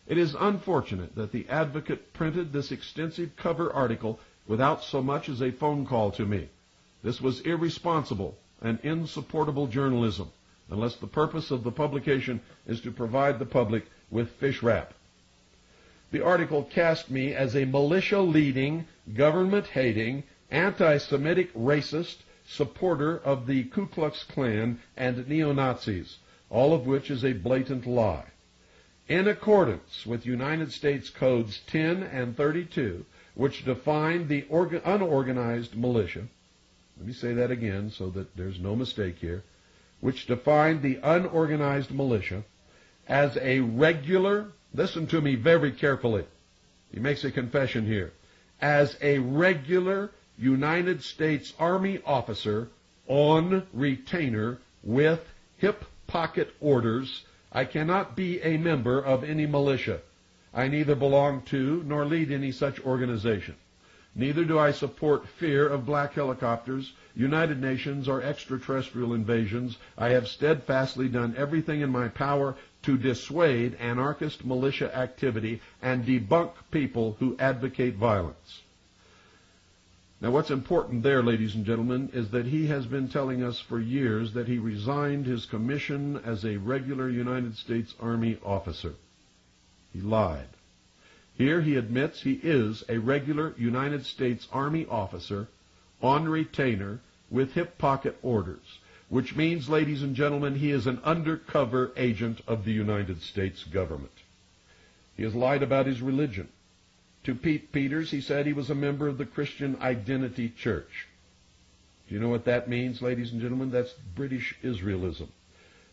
It is unfortunate that the Advocate printed this extensive cover article without so much as a phone call to me. This was irresponsible and insupportable journalism, unless the purpose of the publication is to provide the public with fish wrap. The article cast me as a militia-leading, government-hating, anti-Semitic racist supporter of the Ku Klux Klan and neo-Nazis, all of which is a blatant lie. In accordance with United States Codes 10 and 32, which define the unorganized militia, let me say that again so that there's no mistake here, which define the unorganized militia as a regular, listen to me very carefully, he makes a confession here, as a regular United States Army officer on retainer with hip pocket orders. I cannot be a member of any militia. I neither belong to nor lead any such organization. Neither do I support fear of black helicopters, United Nations, or extraterrestrial invasions. I have steadfastly done everything in my power to dissuade anarchist militia activity and debunk people who advocate violence." Now, what's important there, ladies and gentlemen, is that he has been telling us for years that he resigned his commission as a regular United States Army officer. He lied. Here he admits he is a regular United States Army officer on retainer with hip pocket orders. which means, ladies and gentlemen, he is an undercover agent of the United States government. He has lied about his religion. To Pete Peters, he said he was a member of the Christian Identity Church. Do you know what that means, ladies and gentlemen? That's British Israelism.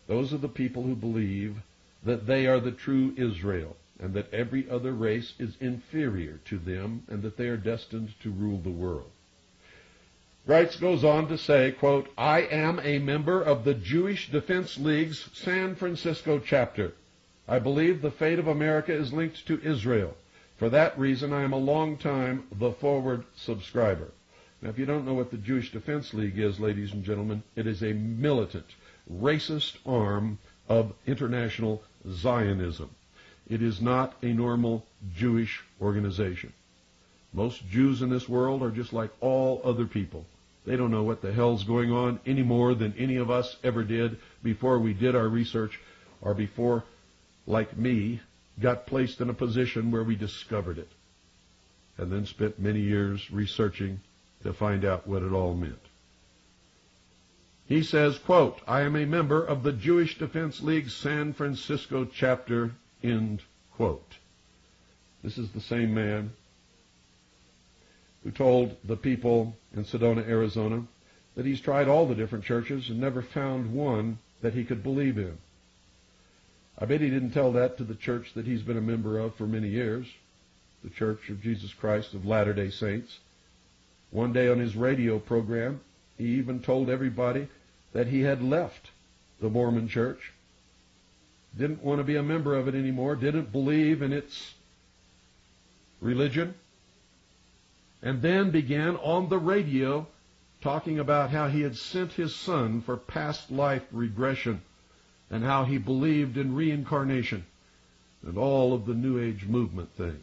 Those are the people who believe that they are the true Israel, and that every other race is inferior to them, and that they are destined to rule the world. Greitz goes on to say, quote, I am a member of the Jewish Defense League's San Francisco chapter. I believe the fate of America is linked to Israel. For that reason, I am a long-time The Forward subscriber. Now, if you don't know what the Jewish Defense League is, ladies and gentlemen, it is a militant, racist arm of international Zionism. It is not a normal Jewish organization. Most Jews in this world are just like all other people. They don't know what the hell's going on any more than any of us ever did before we did our research, or before, like me, got placed in a position where we discovered it, and then spent many years researching to find out what it all meant. He says, quote, I am a member of the Jewish Defense League's San Francisco chapter, end quote. This is the same man who told the people in Sedona, Arizona, that he's tried all the different churches and never found one that he could believe in. I bet he didn't tell that to the church that he's been a member of for many years, the Church of Jesus Christ of Latter-day Saints. One day on his radio program, he even told everybody that he had left the Mormon Church, didn't want to be a member of it anymore, didn't believe in its religion, and then began on the radio talking about how he had sent his son for past life regression, and how he believed in reincarnation and all of the New Age movement things.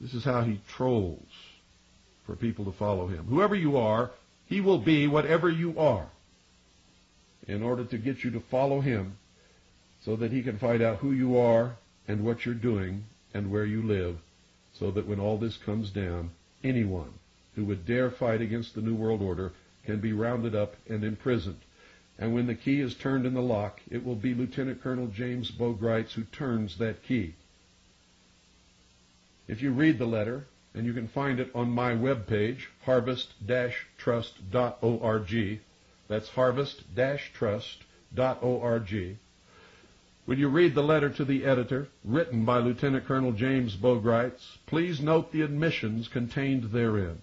This is how he trolls for people to follow him. Whoever you are, he will be whatever you are in order to get you to follow him, so that he can find out who you are and what you're doing and where you live, so that when all this comes down, anyone who would dare fight against the New World Order can be rounded up and imprisoned. And when the key is turned in the lock, it will be Lieutenant Colonel James Greitz who turns that key. If you read the letter, and you can find it on my webpage, harvest-trust.org, that's harvest-trust.org. When you read the letter to the editor, written by Lieutenant Colonel James Greitz, please note the admissions contained therein.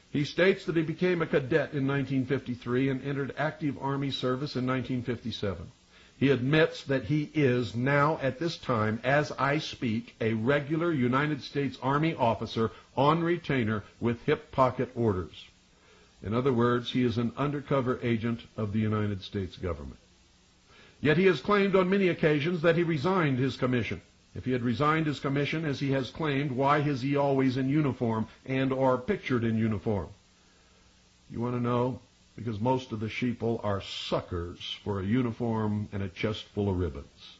He states that he became a cadet in 1953 and entered active Army service in 1957. He admits that he is now, at this time, as I speak, a regular United States Army officer on retainer with hip pocket orders. In other words, he is an undercover agent of the United States government. Yet he has claimed on many occasions that he resigned his commission. If he had resigned his commission, as he has claimed, why is he always in uniform and or pictured in uniform? You want to know? Because most of the sheeple are suckers for a uniform and a chest full of ribbons.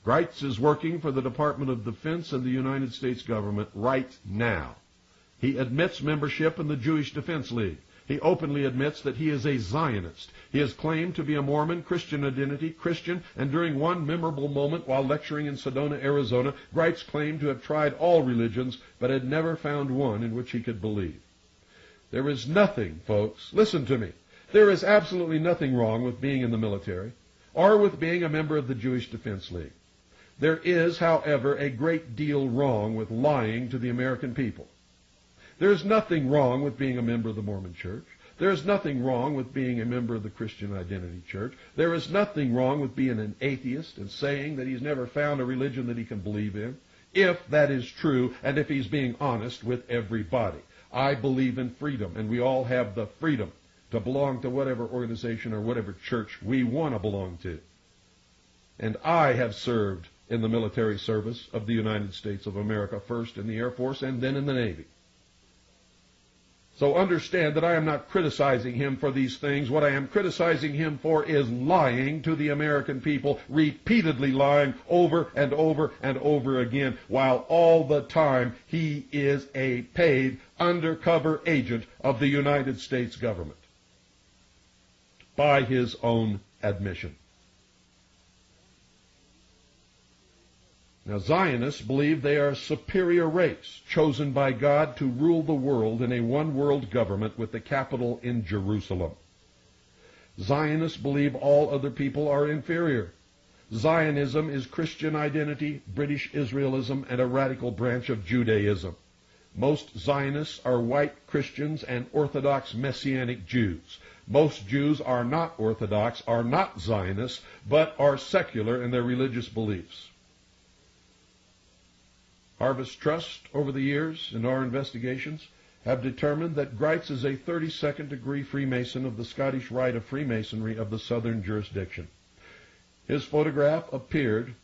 Greitz is working for the Department of Defense and the United States government right now. He admits membership in the Jewish Defense League. He openly admits that he is a Zionist. He has claimed to be a Mormon, Christian identity, Christian, and during one memorable moment while lecturing in Sedona, Arizona, Greitz claimed to have tried all religions, but had never found one in which he could believe. There is nothing, folks, listen to me, there is absolutely nothing wrong with being in the military or with being a member of the Jewish Defense League. There is, however, a great deal wrong with lying to the American people. There is nothing wrong with being a member of the Mormon Church. There is nothing wrong with being a member of the Christian Identity Church. There is nothing wrong with being an atheist and saying that he's never found a religion that he can believe in, if that is true and if he's being honest with everybody. I believe in freedom, and we all have the freedom to belong to whatever organization or whatever church we want to belong to. And I have served in the military service of the United States of America, first in the Air Force and then in the Navy. So understand that I am not criticizing him for these things. What I am criticizing him for is lying to the American people, repeatedly lying over and over and over again, while all the time he is a paid undercover agent of the United States government. by his own admission. Now, Zionists believe they are a superior race, chosen by God to rule the world in a one-world government with the capital in Jerusalem. Zionists believe all other people are inferior. Zionism is Christian identity, British Israelism, and a radical branch of Judaism. Most Zionists are white Christians and Orthodox Messianic Jews. Most Jews are not Orthodox, are not Zionists, but are secular in their religious beliefs. Harvest Trust, over the years, in our investigations, have determined that Greitz is a 32nd degree Freemason of the Scottish Rite of Freemasonry of the Southern jurisdiction. His photograph appeared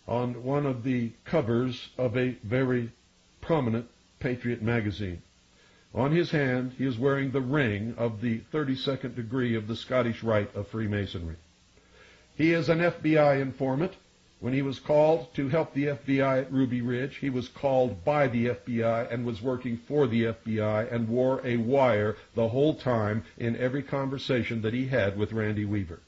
on one of the covers of a very prominent Patriot magazine. On his hand, he is wearing the ring of the 32nd degree of the Scottish Rite of Freemasonry. He is an FBI informant. When he was called to help the FBI at Ruby Ridge, he was called by the FBI and was working for the FBI and wore a wire the whole time in every conversation that he had with Randy Weaver.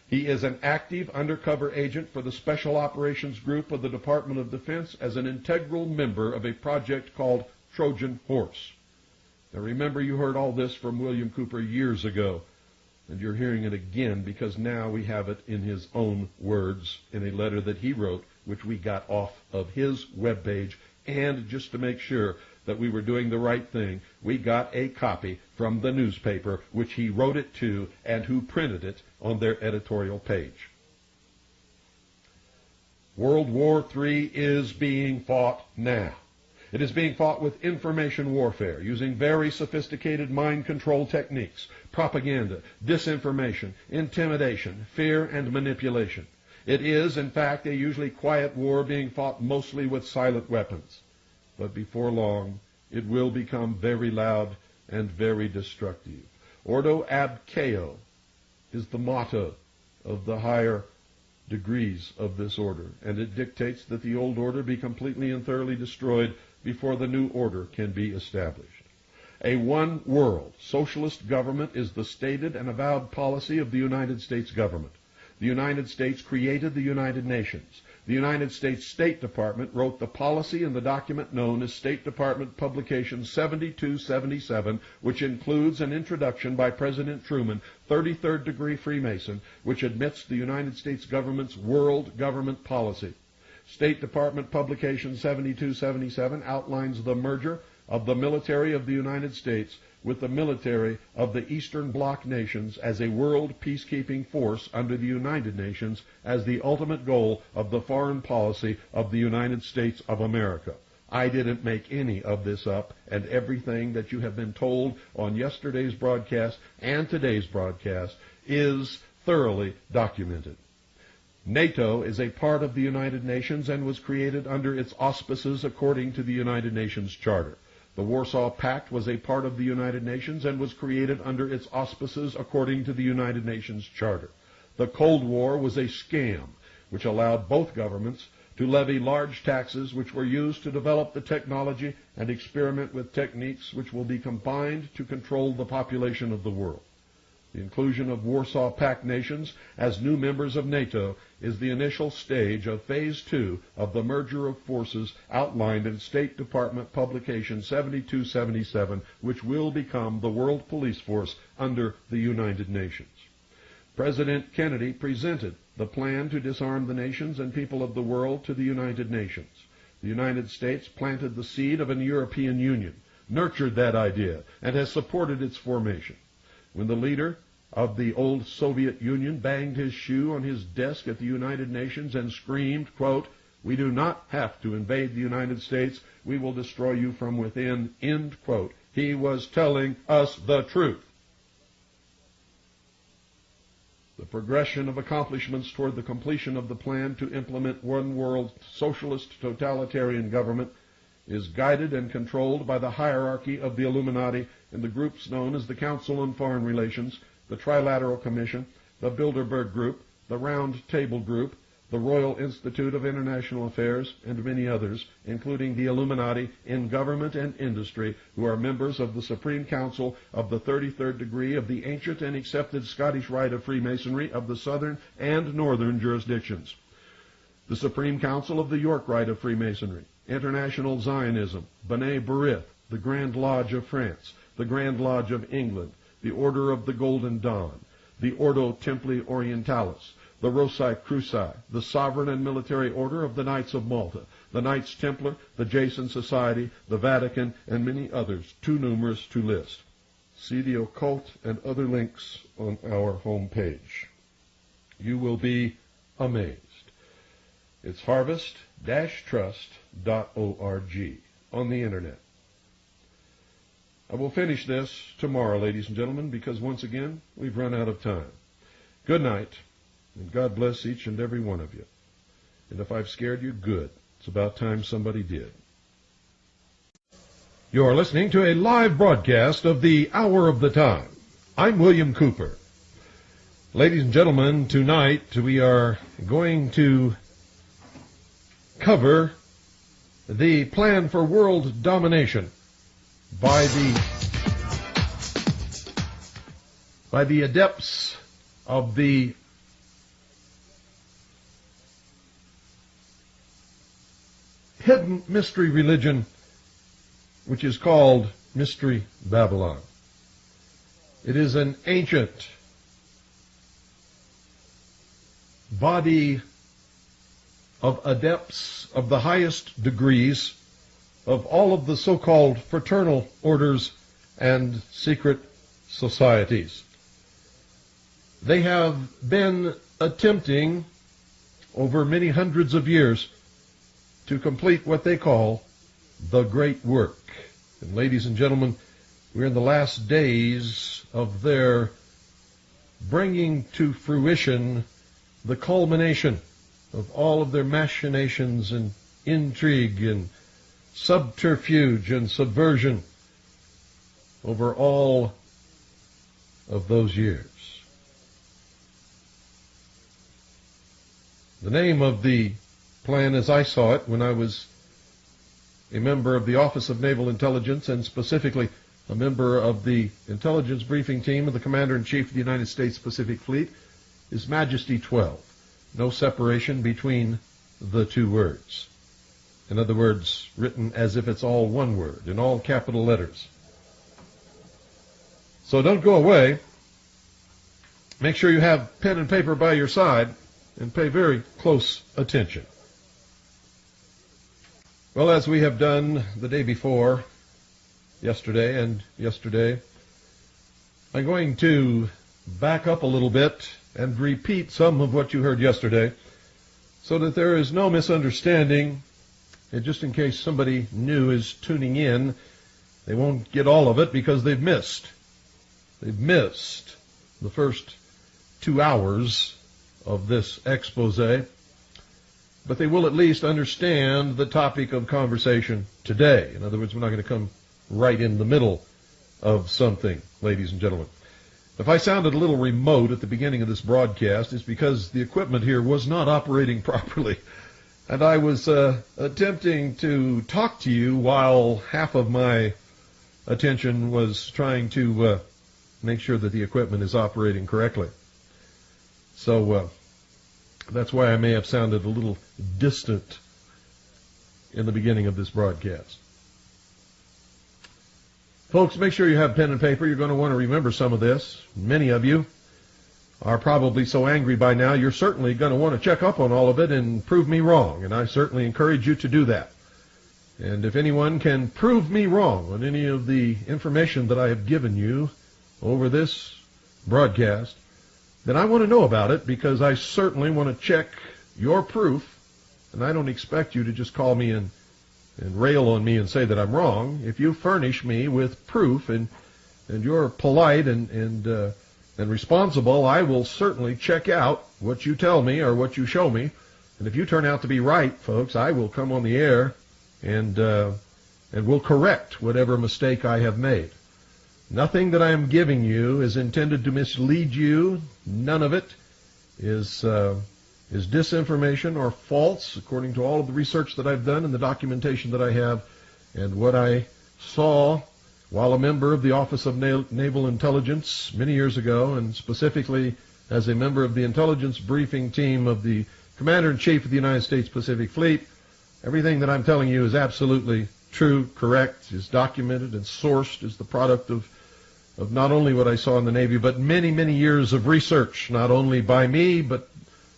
He is an active undercover agent for the Special Operations Group of the Department of Defense as an integral member of a project called Trojan Horse. Now remember, you heard all this from William Cooper years ago. And you're hearing it again because now we have it in his own words in a letter that he wrote, which we got off of his webpage. And just to make sure that we were doing the right thing, we got a copy from the newspaper, which he wrote it to and who printed it on their editorial page. World War III is being fought now. It is being fought with information warfare, using very sophisticated mind control techniques, propaganda, disinformation, intimidation, fear, and manipulation. It is, in fact, a usually quiet war being fought mostly with silent weapons. But before long, it will become very loud and very destructive. Ordo ab chao is the motto of the higher degrees of this order, and it dictates that the old order be completely and thoroughly destroyed before the new order can be established. A one-world socialist government is the stated and avowed policy of the United States government. The United States created the United Nations. The United States State Department wrote the policy in the document known as State Department Publication 7277, which includes an introduction by President Truman, 33rd degree Freemason, which admits the United States government's world government policy. State Department Publication 7277 outlines the merger of the military of the United States with the military of the Eastern Bloc nations as a world peacekeeping force under the United Nations as the ultimate goal of the foreign policy of the United States of America. I didn't make any of this up, and everything that you have been told on yesterday's broadcast and today's broadcast is thoroughly documented. NATO is a part of the United Nations and was created under its auspices according to the United Nations Charter. The Warsaw Pact was a part of the United Nations and was created under its auspices according to the United Nations Charter. The Cold War was a scam which allowed both governments to levy large taxes which were used to develop the technology and experiment with techniques which will be combined to control the population of the world. The inclusion of Warsaw Pact nations as new members of NATO is the initial stage of Phase 2 of the merger of forces outlined in State Department Publication 7277, which will become the World Police Force under the United Nations. President Kennedy presented the plan to disarm the nations and people of the world to the United Nations. The United States planted the seed of an European Union, nurtured that idea, and has supported its formation. When the leader of the old Soviet Union banged his shoe on his desk at the United Nations and screamed, quote, "We do not have to invade the United States. We will destroy you from within," end quote, he was telling us the truth. The progression of accomplishments toward the completion of the plan to implement one world socialist totalitarian government is guided and controlled by the hierarchy of the Illuminati and the groups known as the Council on Foreign Relations, the Trilateral Commission, the Bilderberg Group, the Round Table Group, the Royal Institute of International Affairs, and many others, including the Illuminati in government and industry, who are members of the Supreme Council of the 33rd degree of the ancient and accepted Scottish Rite of Freemasonry of the southern and northern jurisdictions. The Supreme Council of the York Rite of Freemasonry, International Zionism, B'nai B'rith, the Grand Lodge of France, the Grand Lodge of England, the Order of the Golden Dawn, the Ordo Templi Orientalis, the Rosicruci, the Sovereign and Military Order of the Knights of Malta, the Knights Templar, the Jason Society, the Vatican, and many others, too numerous to list. See the occult and other links on our homepage. You will be amazed. It's harvest-trust.org on the internet. I will finish this tomorrow, ladies and gentlemen, because once again, we've run out of time. Good night, and God bless each and every one of you. And if I've scared you, good. It's about time somebody did. You're listening to a live broadcast of the Hour of the Time. I'm William Cooper. Ladies and gentlemen, tonight we are going to cover the plan for world domination by the adepts of the hidden mystery religion, which is called Mystery Babylon. It is an ancient body of adepts of the highest degrees of all of the so-called fraternal orders and secret societies. They have been attempting over many hundreds of years to complete what they call the great work. And ladies and gentlemen, we're in the last days of their bringing to fruition the culmination of all of their machinations and intrigue and subterfuge and subversion over all of those years. The name of the plan as I saw it when I was a member of the Office of Naval Intelligence, and specifically a member of the intelligence briefing team of the Commander-in-Chief of the United States Pacific Fleet, is Majesty 12. No separation between the two words. In other words, written as if it's all one word, in all capital letters. So don't go away. Make sure you have pen and paper by your side and pay very close attention. Well, as we have done the day before, yesterday, I'm going to back up a little bit and repeat some of what you heard yesterday so that there is no misunderstanding. And just in case somebody new is tuning in, they won't get all of it because they've missed. They've missed the first 2 hours of this expose, but they will at least understand the topic of conversation today. In other words, we're not going to come right in the middle of something, ladies and gentlemen. If I sounded a little remote at the beginning of this broadcast, it's because the equipment here was not operating properly. And I was attempting to talk to you while half of my attention was trying to make sure that the equipment is operating correctly. So that's why I may have sounded a little distant in the beginning of this broadcast. Folks, make sure you have pen and paper. You're going to want to remember some of this. Many of you are probably so angry by now, you're certainly going to want to check up on all of it and prove me wrong. And I certainly encourage you to do that. And if anyone can prove me wrong on any of the information that I have given you over this broadcast, then I want to know about it, because I certainly want to check your proof. And I don't expect you to just call me and rail on me and say that I'm wrong. If you furnish me with proof and you're polite and responsible, I will certainly check out what you tell me or what you show me. And if you turn out to be right, folks, I will come on the air and will correct whatever mistake I have made. Nothing that I am giving you is intended to mislead you. None of it is is disinformation or false, according to all of the research that I've done and the documentation that I have, and what I saw while a member of the Office of Naval Intelligence many years ago, and specifically as a member of the intelligence briefing team of the Commander-in-Chief of the United States Pacific Fleet. Everything that I'm telling you is absolutely true, correct, is documented and sourced, is the product of not only what I saw in the Navy, but many, many years of research, not only by me, but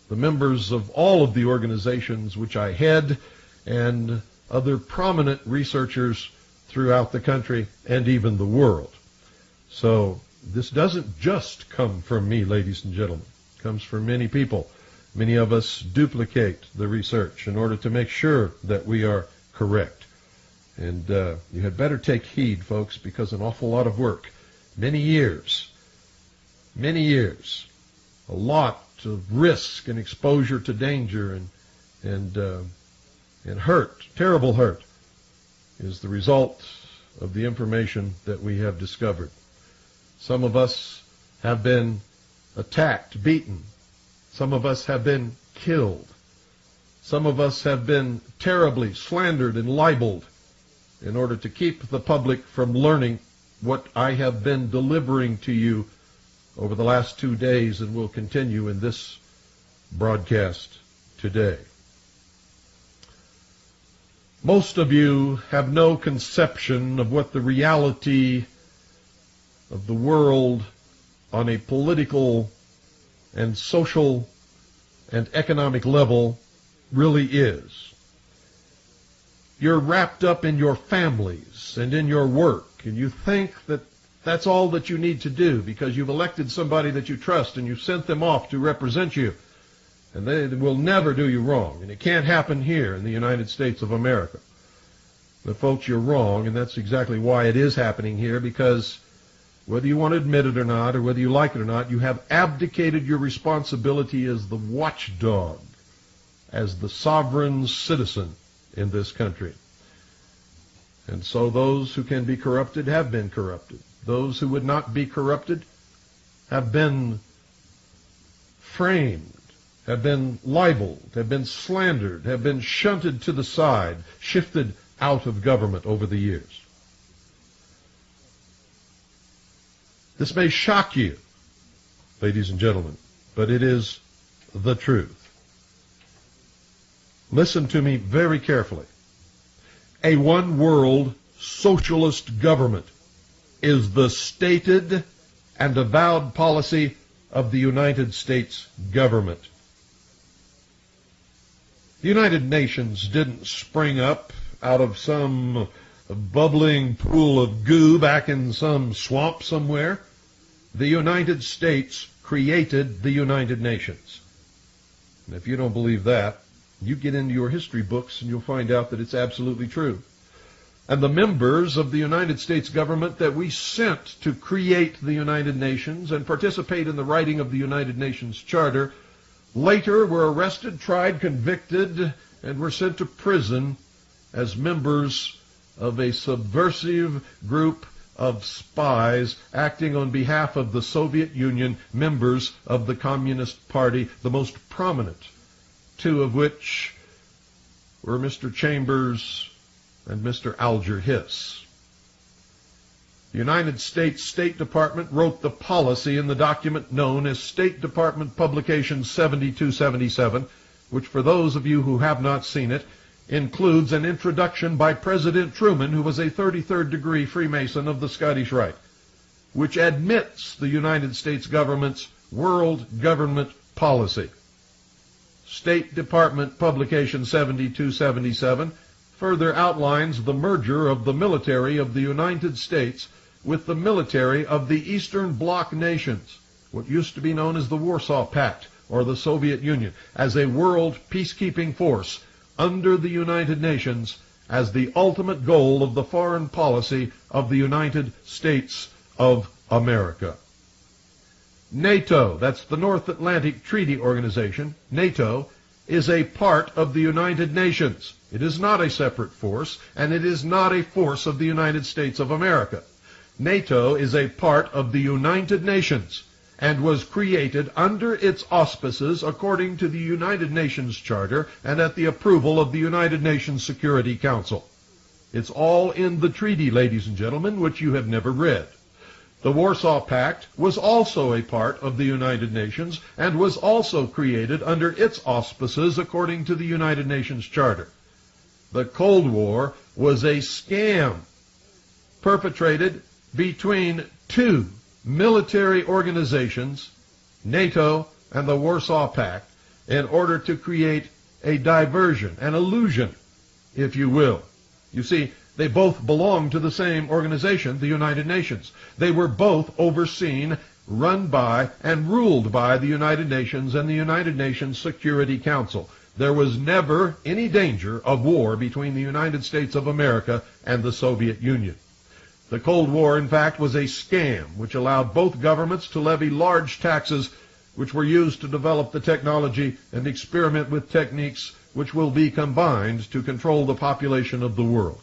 the members of all of the organizations which I head, and other prominent researchers throughout the country and even the world. So this doesn't just come from me, ladies and gentlemen. It comes from many people. Many of us duplicate the research in order to make sure that we are correct. And you had better take heed, folks, because an awful lot of work, many years, a lot of risk and exposure to danger and hurt, terrible hurt, is the result of the information that we have discovered. Some of us have been attacked, beaten. Some of us have been killed. Some of us have been terribly slandered and libeled in order to keep the public from learning what I have been delivering to you over the last 2 days and will continue in this broadcast today. Most of you have no conception of what the reality of the world on a political and social and economic level really is. You're wrapped up in your families and in your work, and you think that that's all that you need to do because you've elected somebody that you trust and you've sent them off to represent you. And they will never do you wrong. And it can't happen here in the United States of America. But folks, you're wrong, and that's exactly why it is happening here, because whether you want to admit it or not, or whether you like it or not, you have abdicated your responsibility as the watchdog, as the sovereign citizen in this country. And so those who can be corrupted have been corrupted. Those who would not be corrupted have been framed, have been libeled, have been slandered, have been shunted to the side, shifted out of government over the years. This may shock you, ladies and gentlemen, but it is the truth. Listen to me very carefully. A one-world socialist government is the stated and avowed policy of the United States government. The United Nations didn't spring up out of some bubbling pool of goo back in some swamp somewhere. The United States created the United Nations. And if you don't believe that, you get into your history books and you'll find out that it's absolutely true. And the members of the United States government that we sent to create the United Nations and participate in the writing of the United Nations Charter later were arrested, tried, convicted, and were sent to prison as members of a subversive group of spies acting on behalf of the Soviet Union, members of the Communist Party, the most prominent, two of which were Mr. Chambers and Mr. Alger Hiss. The United States State Department wrote the policy in the document known as State Department Publication 7277, which for those of you who have not seen it, includes an introduction by President Truman, who was a 33rd degree Freemason of the Scottish Rite, which admits the United States government's world government policy. State Department Publication 7277 further outlines the merger of the military of the United States with the military of the Eastern Bloc nations, what used to be known as the Warsaw Pact or the Soviet Union, as a world peacekeeping force under the United Nations as the ultimate goal of the foreign policy of the United States of America. NATO, that's the North Atlantic Treaty Organization, NATO, is a part of the United Nations. It is not a separate force, and it is not a force of the United States of America. NATO is a part of the United Nations, and was created under its auspices according to the United Nations Charter and at the approval of the United Nations Security Council. It's all in the treaty, ladies and gentlemen, which you have never read. The Warsaw Pact was also a part of the United Nations and was also created under its auspices according to the United Nations Charter. The Cold War was a scam perpetrated between two military organizations, NATO and the Warsaw Pact, in order to create a diversion, an illusion, if you will. You see, they both belong to the same organization, the United Nations. They were both overseen, run by, and ruled by the United Nations and the United Nations Security Council. There was never any danger of war between the United States of America and the Soviet Union. The Cold War, in fact, was a scam which allowed both governments to levy large taxes which were used to develop the technology and experiment with techniques which will be combined to control the population of the world.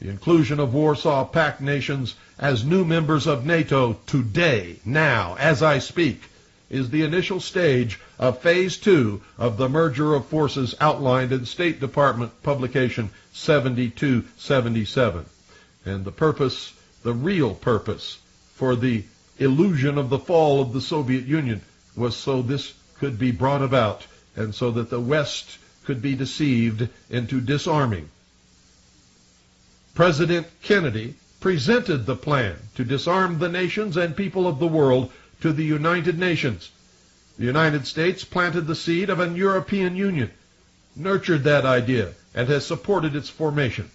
The inclusion of Warsaw Pact nations as new members of NATO today, now, as I speak, is the initial stage of Phase 2 of the merger of forces outlined in State Department publication 7277. And the purpose, the real purpose for the illusion of the fall of the Soviet Union was so this could be brought about and so that the West could be deceived into disarming. President Kennedy presented the plan to disarm the nations and people of the world to the United Nations. The United States planted the seed of an European Union, nurtured that idea, and has supported its formation.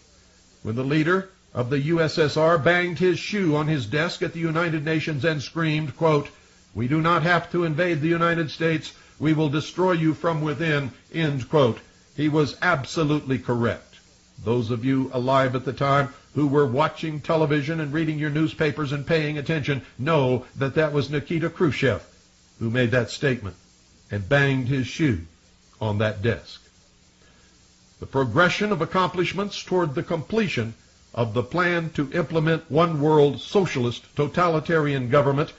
When the leader of the USSR banged his shoe on his desk at the United Nations and screamed, quote, "We do not have to invade the United States. We will destroy you from within," end quote. He was absolutely correct. Those of you alive at the time who were watching television and reading your newspapers and paying attention know that that was Nikita Khrushchev who made that statement and banged his shoe on that desk. The progression of accomplishments toward the completion of the plan to implement one world socialist totalitarian government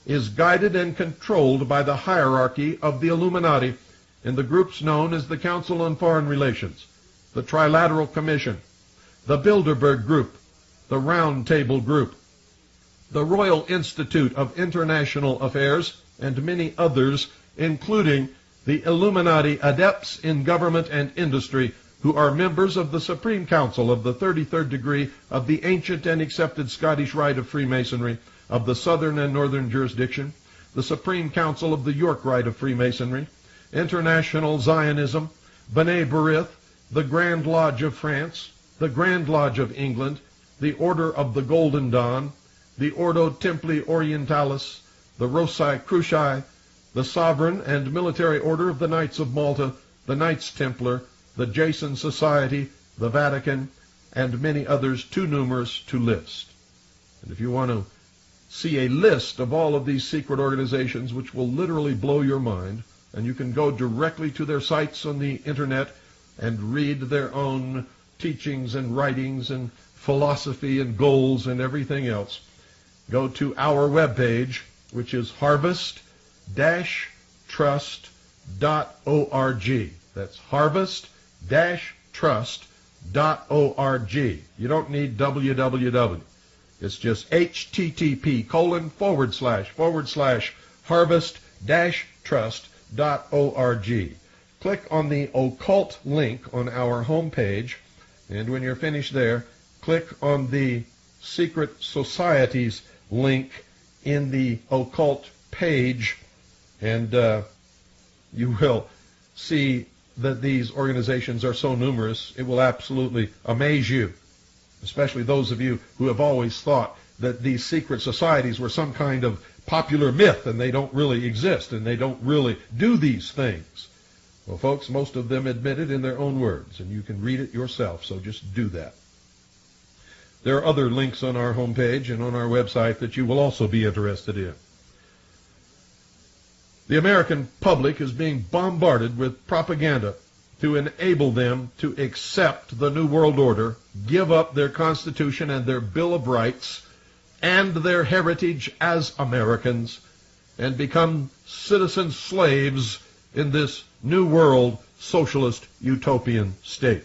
is guided and controlled by the hierarchy of the Illuminati in the groups known as the Council on Foreign Relations, the Trilateral Commission, the Bilderberg Group, the Round Table Group, the Royal Institute of International Affairs, and many others, including the Illuminati adepts in government and industry who are members of the Supreme Council of the 33rd degree of the ancient and accepted Scottish Rite of Freemasonry, of the Southern and Northern Jurisdiction, the Supreme Council of the York Rite of Freemasonry, International Zionism, B'nai B'rith, the Grand Lodge of France, the Grand Lodge of England, the Order of the Golden Dawn, the Ordo Templi Orientalis, the Rossi Cruci, the Sovereign and Military Order of the Knights of Malta, the Knights Templar, the Jason Society, the Vatican, and many others too numerous to list. And if you want to see a list of all of these secret organizations, which will literally blow your mind, and you can go directly to their sites on the internet and read their own teachings and writings and philosophy and goals and everything else, go to our webpage, which is harvest-trust.org. That's harvest-trust.org. You don't need www. It's just http://harvest-trust.org. Click on the occult link on our homepage, and when you're finished there, click on the Secret Societies link in the occult page, and you will see that these organizations are so numerous, it will absolutely amaze you, especially those of you who have always thought that these secret societies were some kind of popular myth and they don't really exist and they don't really do these things. Well, folks, most of them admit it in their own words, and you can read it yourself, so just do that. There are other links on our homepage and on our website that you will also be interested in. The American public is being bombarded with propaganda to enable them to accept the New World Order, give up their Constitution and their Bill of Rights, and their heritage as Americans, and become citizen slaves in this new world socialist utopian state.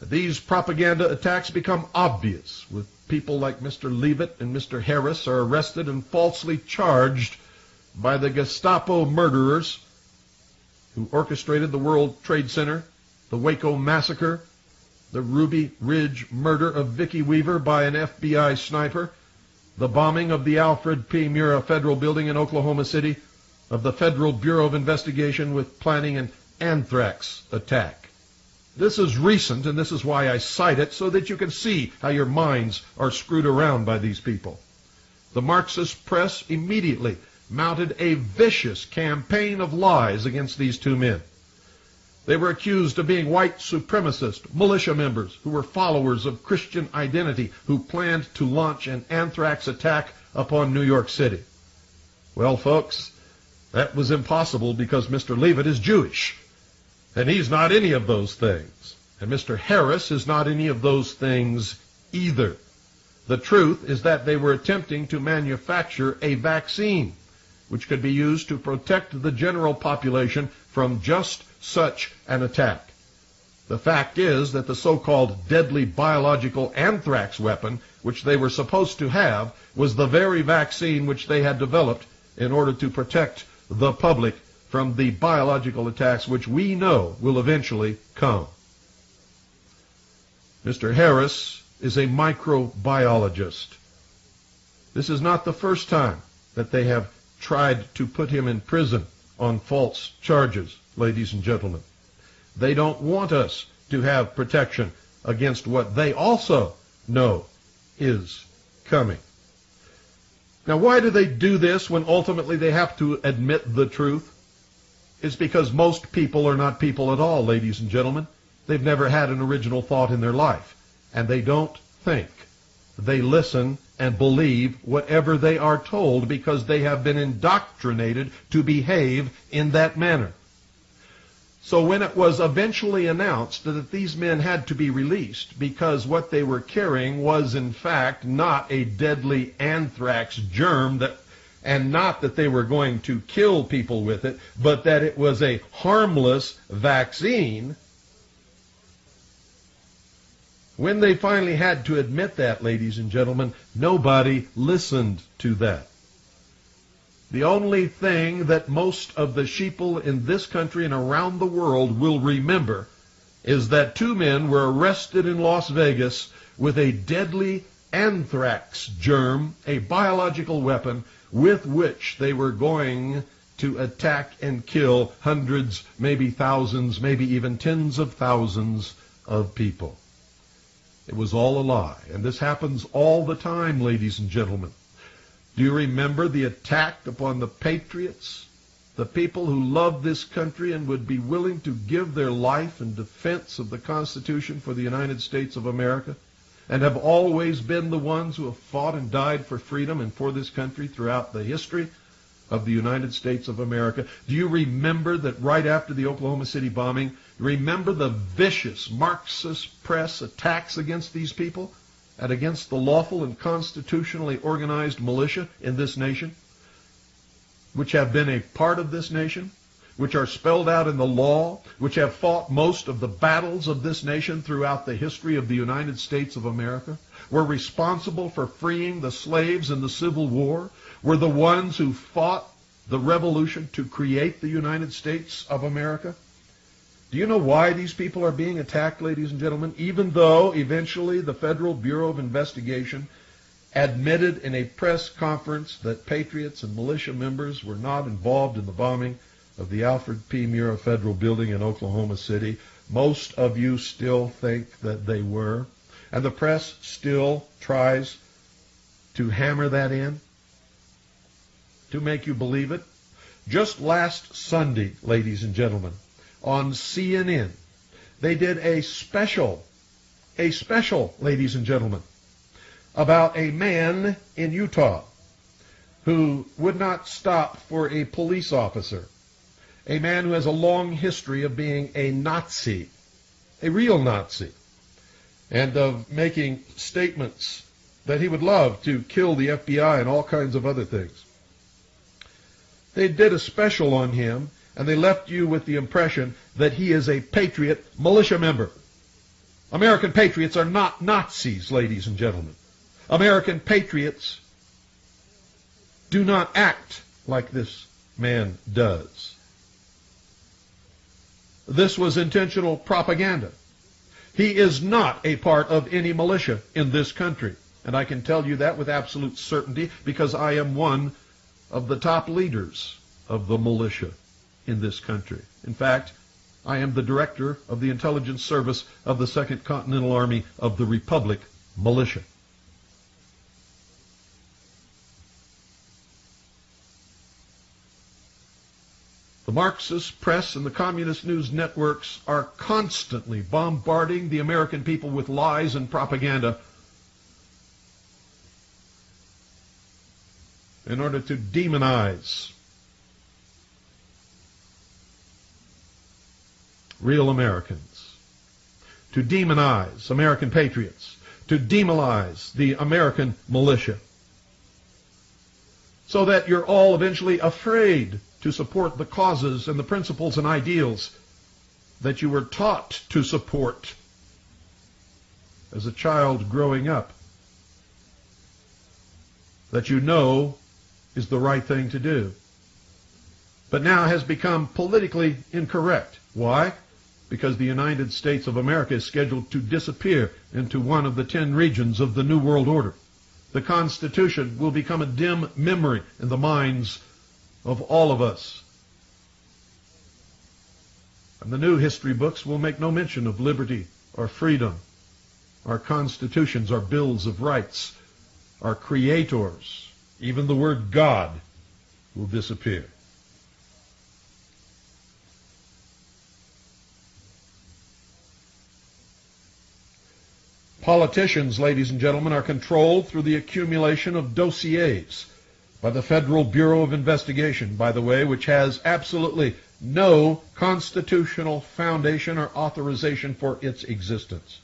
These propaganda attacks become obvious, with people like Mr. Leavitt and Mr. Harris are arrested and falsely charged by the Gestapo murderers who orchestrated the World Trade Center, the Waco massacre, the Ruby Ridge murder of Vicki Weaver by an FBI sniper, the bombing of the Alfred P. Murrah Federal Building in Oklahoma City, of the Federal Bureau of Investigation with planning an anthrax attack. This is recent, and this is why I cite it, so that you can see how your minds are screwed around by these people. The Marxist press immediately mounted a vicious campaign of lies against these two men. They were accused of being white supremacist militia members who were followers of Christian identity who planned to launch an anthrax attack upon New York City. Well, folks, that was impossible because Mr. Leavitt is Jewish, and he's not any of those things. And Mr. Harris is not any of those things either. The truth is that they were attempting to manufacture a vaccine which could be used to protect the general population from just such an attack. The fact is that the so-called deadly biological anthrax weapon, which they were supposed to have, was the very vaccine which they had developed in order to protect the public from the biological attacks which we know will eventually come. Mr. Harris is a microbiologist. This is not the first time that they have tried to put him in prison on false charges, ladies and gentlemen. They don't want us to have protection against what they also know is coming. Now, why do they do this when ultimately they have to admit the truth? It's because most people are not people at all, ladies and gentlemen. They've never had an original thought in their life, and they don't think. They listen and believe whatever they are told because they have been indoctrinated to behave in that manner. So when it was eventually announced that these men had to be released because what they were carrying was in fact not a deadly anthrax germ, and not that they were going to kill people with it, but that it was a harmless vaccine, when they finally had to admit that, ladies and gentlemen, nobody listened to that. The only thing that most of the sheeple in this country and around the world will remember is that two men were arrested in Las Vegas with a deadly anthrax germ, a biological weapon with which they were going to attack and kill hundreds, maybe thousands, maybe even tens of thousands of people. It was all a lie, and this happens all the time, ladies and gentlemen. Do you remember the attack upon the patriots, the people who love this country and would be willing to give their life in defense of the Constitution for the United States of America, and have always been the ones who have fought and died for freedom and for this country throughout the history of the United States of America? Do you remember that right after the Oklahoma City bombing, remember the vicious Marxist press attacks against these people and against the lawful and constitutionally organized militia in this nation, which have been a part of this nation, which are spelled out in the law, which have fought most of the battles of this nation throughout the history of the United States of America, were responsible for freeing the slaves in the Civil War, were the ones who fought the revolution to create the United States of America? Do you know why these people are being attacked, ladies and gentlemen? Even though eventually the Federal Bureau of Investigation admitted in a press conference that patriots and militia members were not involved in the bombing of the Alfred P. Murrah Federal Building in Oklahoma City, most of you still think that they were. And the press still tries to hammer that in, to make you believe it. Just last Sunday, ladies and gentlemen, on CNN, they did a special, ladies and gentlemen, about a man in Utah who would not stop for a police officer, a man who has a long history of being a Nazi, a real Nazi, and of making statements that he would love to kill the FBI and all kinds of other things. They did a special on him, and they left you with the impression that he is a patriot militia member. American patriots are not Nazis, ladies and gentlemen. American patriots do not act like this man does. This was intentional propaganda. He is not a part of any militia in this country. And I can tell you that with absolute certainty because I am one of the top leaders of the militia in this country. In fact, I am the director of the intelligence service of the 2nd Continental Army of the Republic Militia. The Marxist press and the communist news networks are constantly bombarding the American people with lies and propaganda in order to demonize real Americans, to demonize American patriots, to demonize the American militia, so that you're all eventually afraid to support the causes and the principles and ideals that you were taught to support as a child growing up, that you know is the right thing to do, but now has become politically incorrect. Why? Because the United States of America is scheduled to disappear into one of the 10 regions of the New World Order. The Constitution will become a dim memory in the minds of all of us. And the new history books will make no mention of liberty or freedom. Our constitutions, our bills of rights, our creators, even the word God will disappear. Politicians, ladies and gentlemen, are controlled through the accumulation of dossiers by the Federal Bureau of Investigation, by the way, which has absolutely no constitutional foundation or authorization for its existence.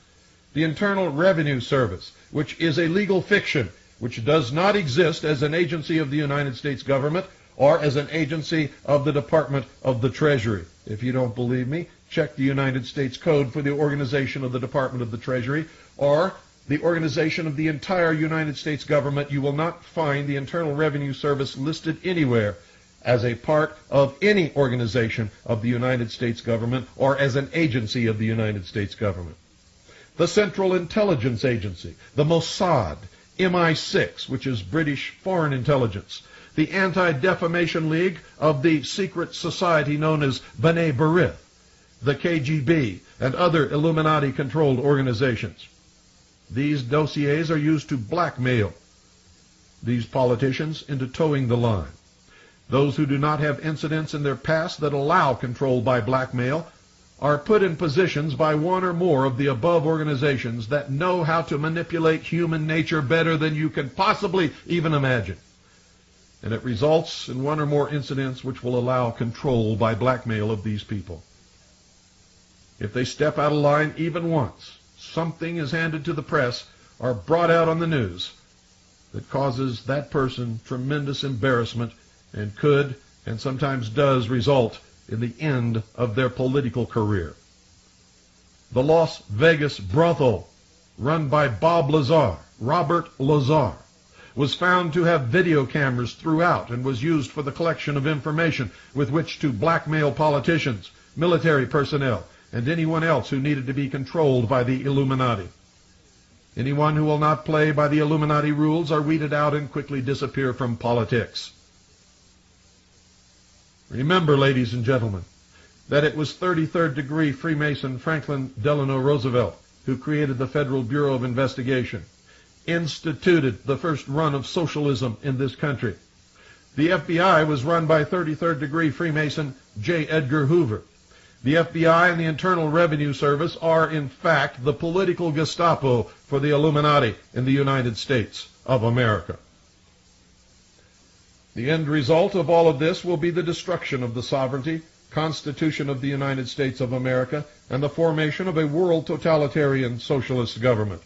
The Internal Revenue Service, which is a legal fiction, which does not exist as an agency of the United States government or as an agency of the Department of the Treasury. If you don't believe me, check the United States Code for the organization of the Department of the Treasury or the organization of the entire United States government. You will not find the Internal Revenue Service listed anywhere as a part of any organization of the United States government or as an agency of the United States government. The Central Intelligence Agency, the Mossad, MI6, which is British Foreign Intelligence, the Anti-Defamation League of the secret society known as B'nai B'rith, the KGB, and other Illuminati-controlled organizations. These dossiers are used to blackmail these politicians into towing the line. Those who do not have incidents in their past that allow control by blackmail are put in positions by one or more of the above organizations that know how to manipulate human nature better than you can possibly even imagine. And it results in one or more incidents which will allow control by blackmail of these people. If they step out of line even once, something is handed to the press or brought out on the news that causes that person tremendous embarrassment and could and sometimes does result in the end of their political career. The Las Vegas brothel, run by Bob Lazar, Robert Lazar, was found to have video cameras throughout and was used for the collection of information with which to blackmail politicians, military personnel, and anyone else who needed to be controlled by the Illuminati. Anyone who will not play by the Illuminati rules are weeded out and quickly disappear from politics. Remember, ladies and gentlemen, that it was 33rd degree Freemason Franklin Delano Roosevelt who created the Federal Bureau of Investigation, instituted the first run of socialism in this country. The FBI was run by 33rd degree Freemason J. Edgar Hoover. The FBI and the Internal Revenue Service are, in fact, the political Gestapo for the Illuminati in the United States of America. The end result of all of this will be the destruction of the sovereignty, Constitution of the United States of America, and the formation of a world totalitarian socialist government.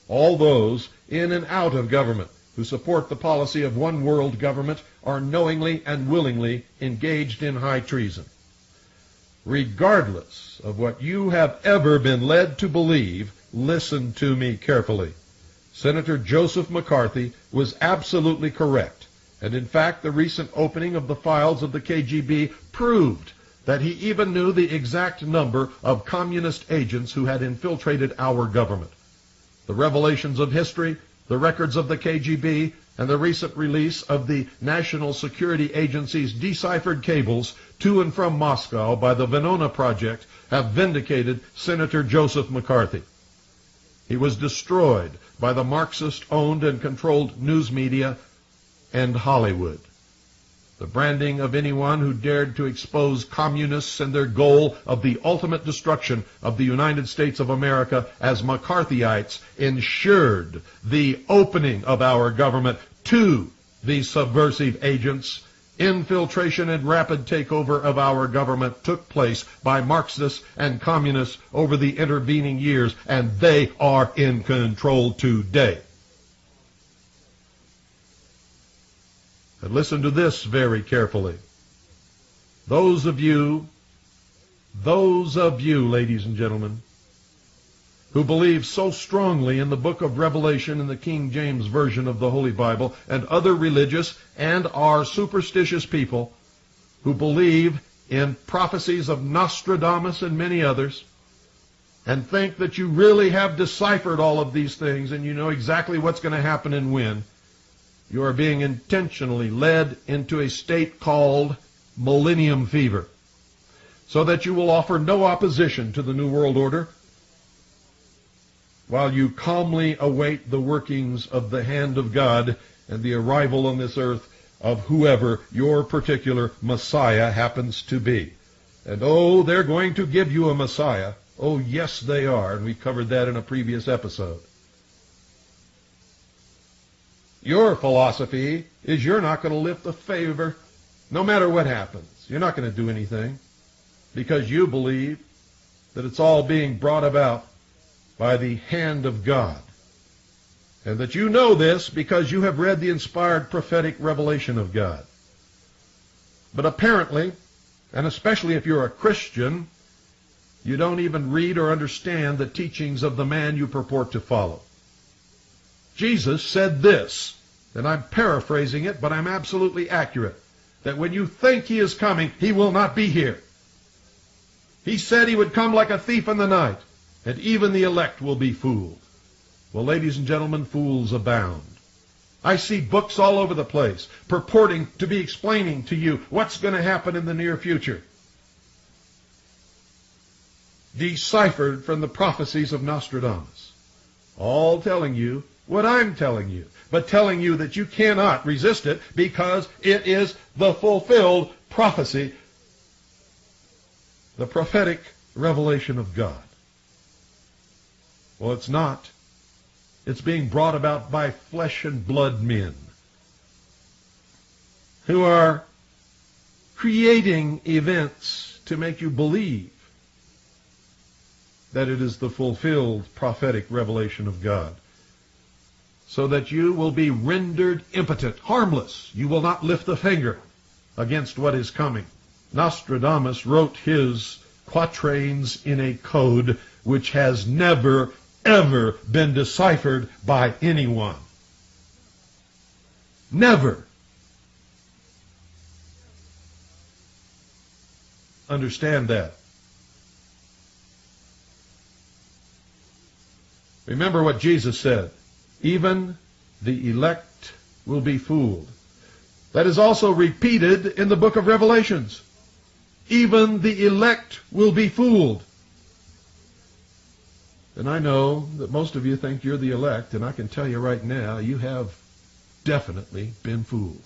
All those in and out of government who support the policy of one world government are knowingly and willingly engaged in high treason. Regardless of what you have ever been led to believe, listen to me carefully. Senator Joseph McCarthy was absolutely correct, and in fact the recent opening of the files of the KGB proved that he even knew the exact number of communist agents who had infiltrated our government. The revelations of history, the records of the KGB, and the recent release of the National Security Agency's deciphered cables to and from Moscow by the Venona Project have vindicated Senator Joseph McCarthy. He was destroyed by the Marxist-owned and controlled news media and Hollywood. The branding of anyone who dared to expose communists and their goal of the ultimate destruction of the United States of America as McCarthyites ensured the opening of our government to these subversive agents. Infiltration and rapid takeover of our government took place by Marxists and communists over the intervening years, and they are in control today. And listen to this very carefully. Those of you, ladies and gentlemen, who believe so strongly in the book of Revelation in the King James Version of the Holy Bible, and other religious and are superstitious people who believe in prophecies of Nostradamus and many others, and think that you really have deciphered all of these things and you know exactly what's going to happen and when, you are being intentionally led into a state called millennium fever, so that you will offer no opposition to the New World Order while you calmly await the workings of the hand of God and the arrival on this earth of whoever your particular Messiah happens to be. And oh, they're going to give you a Messiah. Oh, yes, they are, and we covered that in a previous episode. Your philosophy is you're not going to lift a favor no matter what happens. You're not going to do anything because you believe that it's all being brought about by the hand of God. And that you know this because you have read the inspired prophetic revelation of God. But apparently, and especially if you're a Christian, you don't even read or understand the teachings of the man you purport to follow. Jesus said this, and I'm paraphrasing it, but I'm absolutely accurate, that when you think he is coming, he will not be here. He said he would come like a thief in the night, and even the elect will be fooled. Well, ladies and gentlemen, fools abound. I see books all over the place purporting to be explaining to you what's going to happen in the near future, deciphered from the prophecies of Nostradamus, all telling you what I'm telling you, but telling you that you cannot resist it because it is the fulfilled prophecy, the prophetic revelation of God. Well, it's not. It's being brought about by flesh and blood men who are creating events to make you believe that it is the fulfilled prophetic revelation of God, so that you will be rendered impotent, harmless. You will not lift a finger against what is coming. Nostradamus wrote his quatrains in a code which has never, ever been deciphered by anyone. Never. Understand that. Remember what Jesus said. Even the elect will be fooled. That is also repeated in the book of Revelations. Even the elect will be fooled. And I know that most of you think you're the elect, and I can tell you right now, you have definitely been fooled.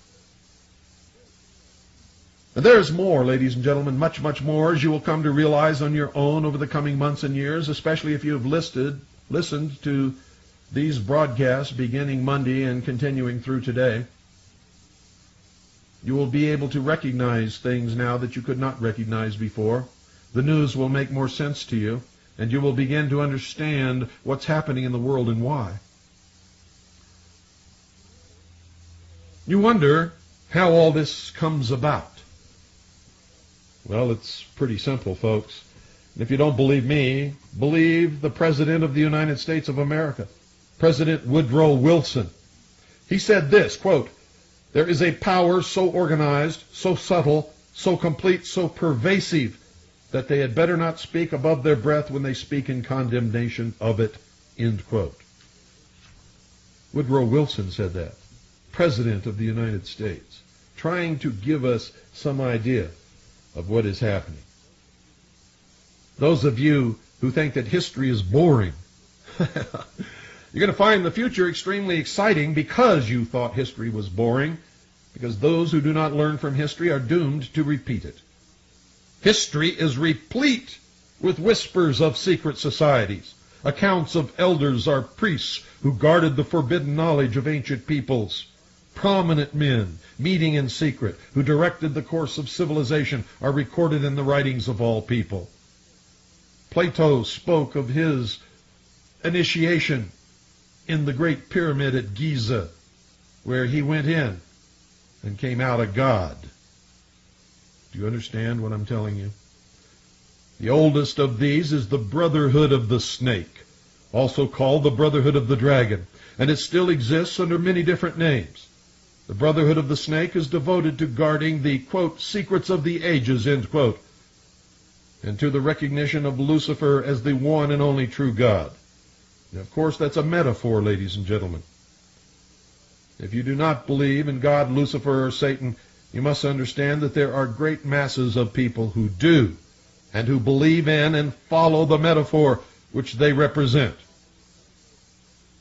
And there's more, ladies and gentlemen, much, much more, as you will come to realize on your own over the coming months and years, especially if you have listened to these broadcasts beginning Monday and continuing through today. You will be able to recognize things now that you could not recognize before. The news will make more sense to you, and you will begin to understand what's happening in the world and why. You wonder how all this comes about. Well, it's pretty simple, folks. And if you don't believe me, believe the President of the United States of America, President Woodrow Wilson. He said this, quote, "There is a power so organized, so subtle, so complete, so pervasive, that they had better not speak above their breath when they speak in condemnation of it," end quote. Woodrow Wilson said that, President of the United States, trying to give us some idea of what is happening. Those of you who think that history is boring, you're going to find the future extremely exciting because you thought history was boring, because those who do not learn from history are doomed to repeat it. History is replete with whispers of secret societies, accounts of elders or priests who guarded the forbidden knowledge of ancient peoples. Prominent men meeting in secret who directed the course of civilization are recorded in the writings of all people. Plato spoke of his initiation in the Great Pyramid at Giza, where he went in and came out a god. Do you understand what I'm telling you? The oldest of these is the Brotherhood of the Snake, also called the Brotherhood of the Dragon, and it still exists under many different names. The Brotherhood of the Snake is devoted to guarding the, quote, secrets of the ages, end quote, and to the recognition of Lucifer as the one and only true God. And of course, that's a metaphor, ladies and gentlemen. If you do not believe in God, Lucifer, or Satan, you must understand that there are great masses of people who do, and who believe in and follow the metaphor which they represent.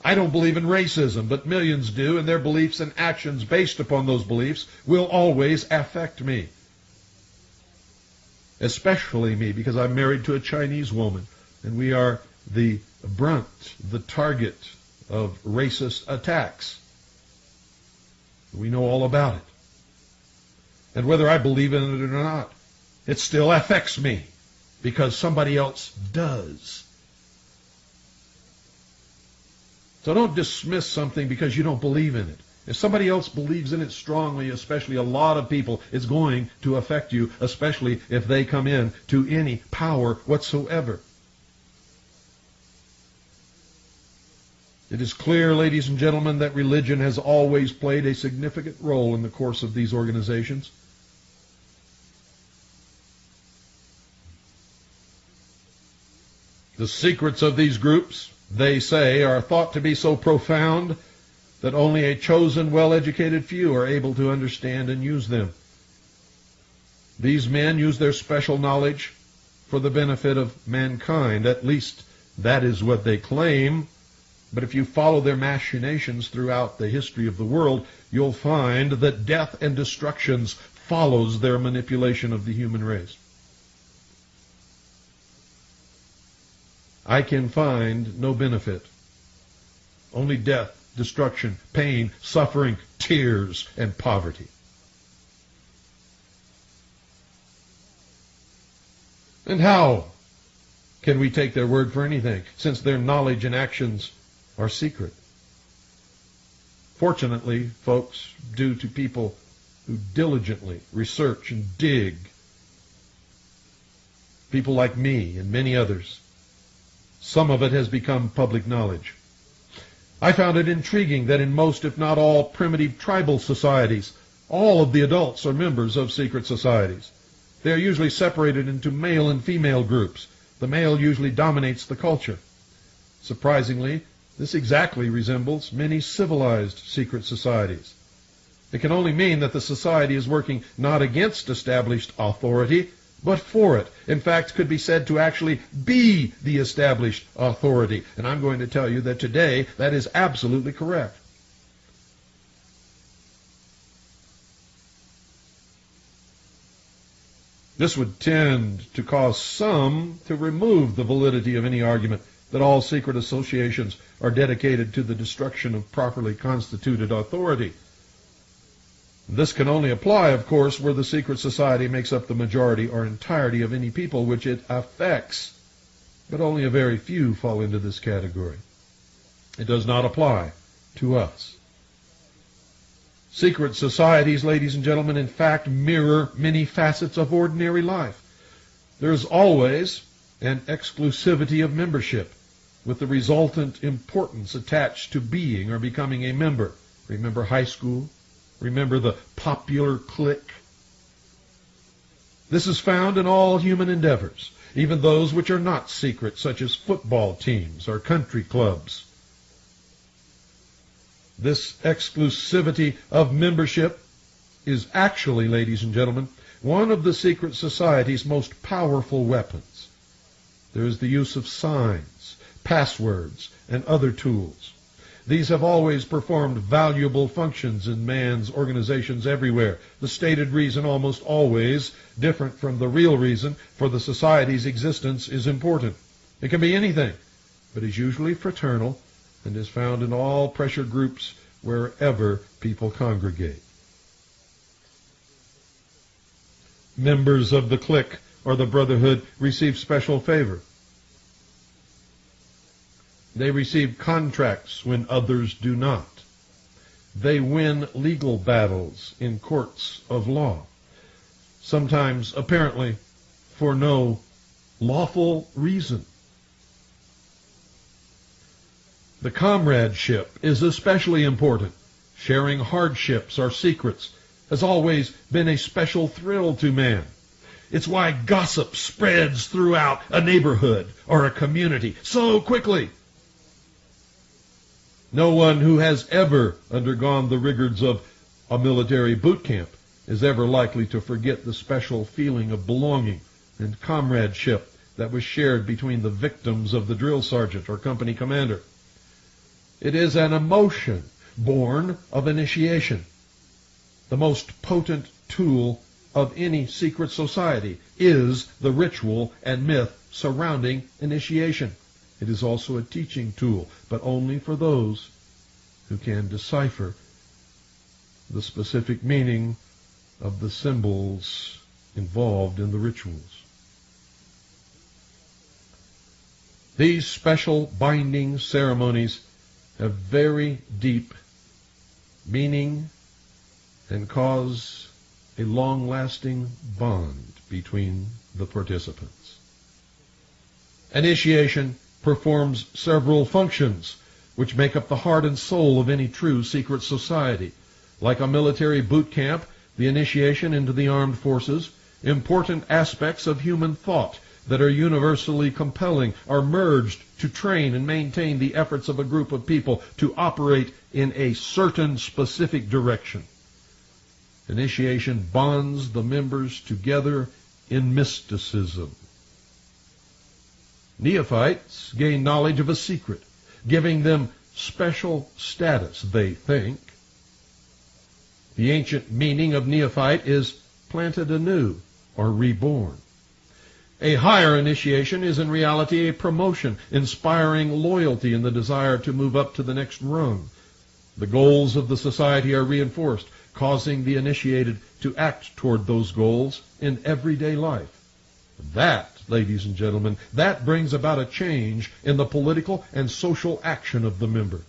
I don't believe in racism, but millions do, and their beliefs and actions based upon those beliefs will always affect me. Especially me, because I'm married to a Chinese woman, and we are the brunt, the target of racist attacks. We know all about it. And whether I believe in it or not, it still affects me, because somebody else does. So don't dismiss something because you don't believe in it. If somebody else believes in it strongly, especially a lot of people, it's going to affect you, especially if they come in to any power whatsoever. It is clear, ladies and gentlemen, that religion has always played a significant role in the course of these organizations. The secrets of these groups, they say, are thought to be so profound that only a chosen, well-educated few are able to understand and use them. These men use their special knowledge for the benefit of mankind. At least that is what they claim. But if you follow their machinations throughout the history of the world, you'll find that death and destruction follows their manipulation of the human race. I can find no benefit. Only death, destruction, pain, suffering, tears, and poverty. And how can we take their word for anything, since their knowledge and actions are secret? Fortunately, folks, due to people who diligently research and dig, people like me and many others, some of it has become public knowledge. I found it intriguing that in most, if not all, primitive tribal societies, all of the adults are members of secret societies. They are usually separated into male and female groups. The male usually dominates the culture. Surprisingly, this exactly resembles many civilized secret societies. It can only mean that the society is working not against established authority, but for it. In fact, could be said to actually be the established authority. And I'm going to tell you that today that is absolutely correct. This would tend to cause some to remove the validity of any argument that all secret associations are dedicated to the destruction of properly constituted authority. This can only apply, of course, where the secret society makes up the majority or entirety of any people which it affects. But only a very few fall into this category. It does not apply to us. Secret societies, ladies and gentlemen, in fact mirror many facets of ordinary life. There's always an exclusivity of membership, with the resultant importance attached to being or becoming a member. Remember high school? Remember the popular clique? This is found in all human endeavors, even those which are not secret, such as football teams or country clubs. This exclusivity of membership is actually, ladies and gentlemen, one of the secret society's most powerful weapons. There is the use of signs, passwords, and other tools. These have always performed valuable functions in man's organizations everywhere. The stated reason, almost always different from the real reason for the society's existence, is important. It can be anything, but is usually fraternal and is found in all pressure groups wherever people congregate. Members of the clique or the brotherhood receive special favor. They receive contracts when others do not. They win legal battles in courts of law, sometimes apparently for no lawful reason. The comradeship is especially important. Sharing hardships or secrets has always been a special thrill to man. It's why gossip spreads throughout a neighborhood or a community so quickly. No one who has ever undergone the rigors of a military boot camp is ever likely to forget the special feeling of belonging and comradeship that was shared between the victims of the drill sergeant or company commander. It is an emotion born of initiation. The most potent tool of any secret society is the ritual and myth surrounding initiation. It is also a teaching tool, but only for those who can decipher the specific meaning of the symbols involved in the rituals. These special binding ceremonies have very deep meaning and cause a long-lasting bond between the participants. Initiation performs several functions which make up the heart and soul of any true secret society. Like a military boot camp, the initiation into the armed forces, important aspects of human thought that are universally compelling are merged to train and maintain the efforts of a group of people to operate in a certain specific direction. Initiation bonds the members together in mysticism. Neophytes gain knowledge of a secret, giving them special status, they think. The ancient meaning of neophyte is planted anew or reborn. A higher initiation is in reality a promotion, inspiring loyalty and the desire to move up to the next rung. The goals of the society are reinforced, causing the initiated to act toward those goals in everyday life. That, ladies and gentlemen, that brings about a change in the political and social action of the member.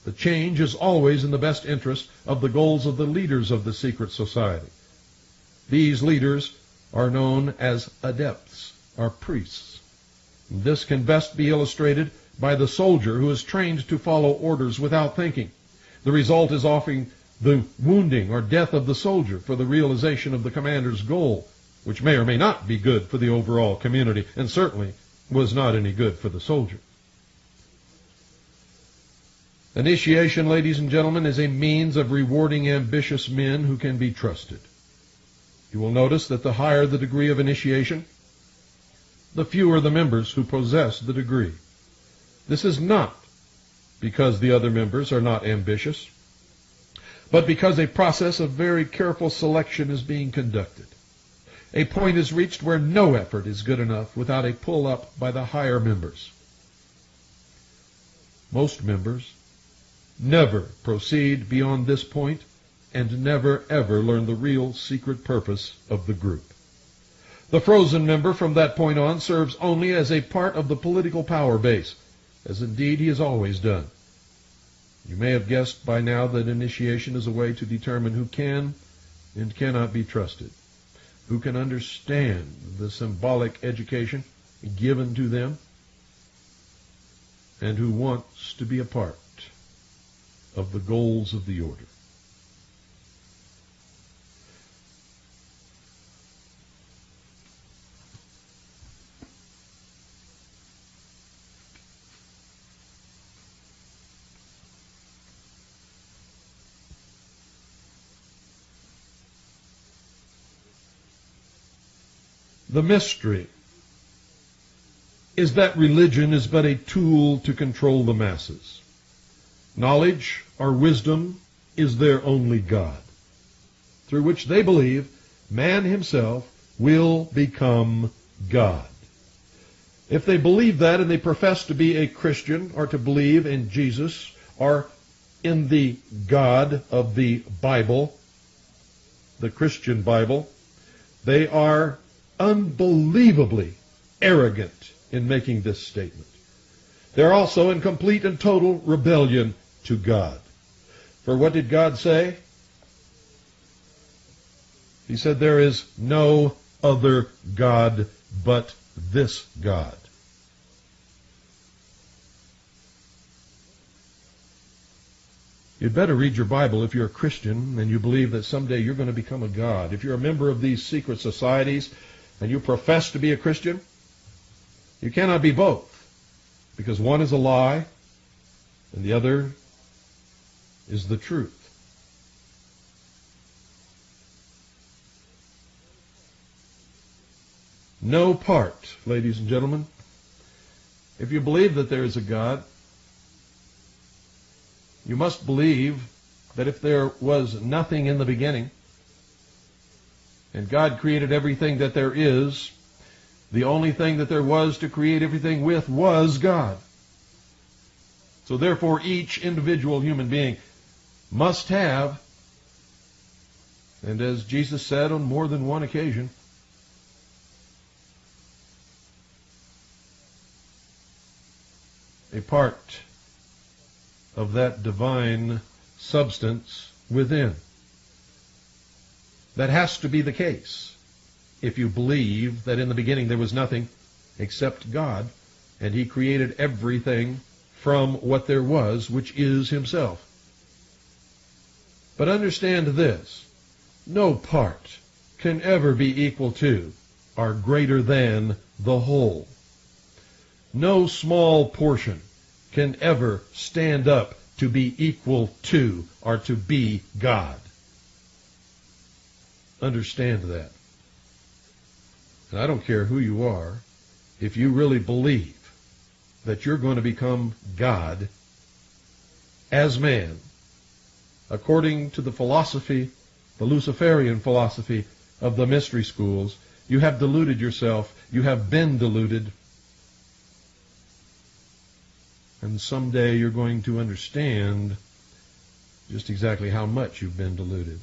The change is always in the best interest of the goals of the leaders of the secret society. These leaders are known as adepts, or priests. This can best be illustrated by the soldier who is trained to follow orders without thinking. The result is often the wounding or death of the soldier for the realization of the commander's goal, which may or may not be good for the overall community, and certainly was not any good for the soldier. Initiation, ladies and gentlemen, is a means of rewarding ambitious men who can be trusted. You will notice that the higher the degree of initiation, the fewer the members who possess the degree. This is not because the other members are not ambitious, but because a process of very careful selection is being conducted. A point is reached where no effort is good enough without a pull-up by the higher members. Most members never proceed beyond this point and never ever learn the real secret purpose of the group. The frozen member from that point on serves only as a part of the political power base, as indeed he has always done. You may have guessed by now that initiation is a way to determine who can and cannot be trusted, who can understand the symbolic education given to them, and who wants to be a part of the goals of the order. The mystery is that religion is but a tool to control the masses. Knowledge or wisdom is their only God, through which they believe man himself will become God. If they believe that and they profess to be a Christian or to believe in Jesus or in the God of the Bible, the Christian Bible, they are unbelievably arrogant in making this statement. They're also in complete and total rebellion to God. For what did God say? He said, there is no other God but this God. You'd better read your Bible if you're a Christian and you believe that someday you're going to become a God. If you're a member of these secret societies and you profess to be a Christian, you cannot be both, because one is a lie and the other is the truth. No part, ladies and gentlemen, if you believe that there is a God, you must believe that if there was nothing in the beginning, and God created everything that there is, the only thing that there was to create everything with was God. So therefore, each individual human being must have, and as Jesus said on more than one occasion, a part of that divine substance within. That has to be the case if you believe that in the beginning there was nothing except God, and He created everything from what there was, which is Himself. But understand this, no part can ever be equal to or greater than the whole. No small portion can ever stand up to be equal to or to be God. Understand that. And I don't care who you are, if you really believe that you're going to become God as man, according to the philosophy, the Luciferian philosophy of the mystery schools, you have deluded yourself. You have been deluded. And someday you're going to understand just exactly how much you've been deluded.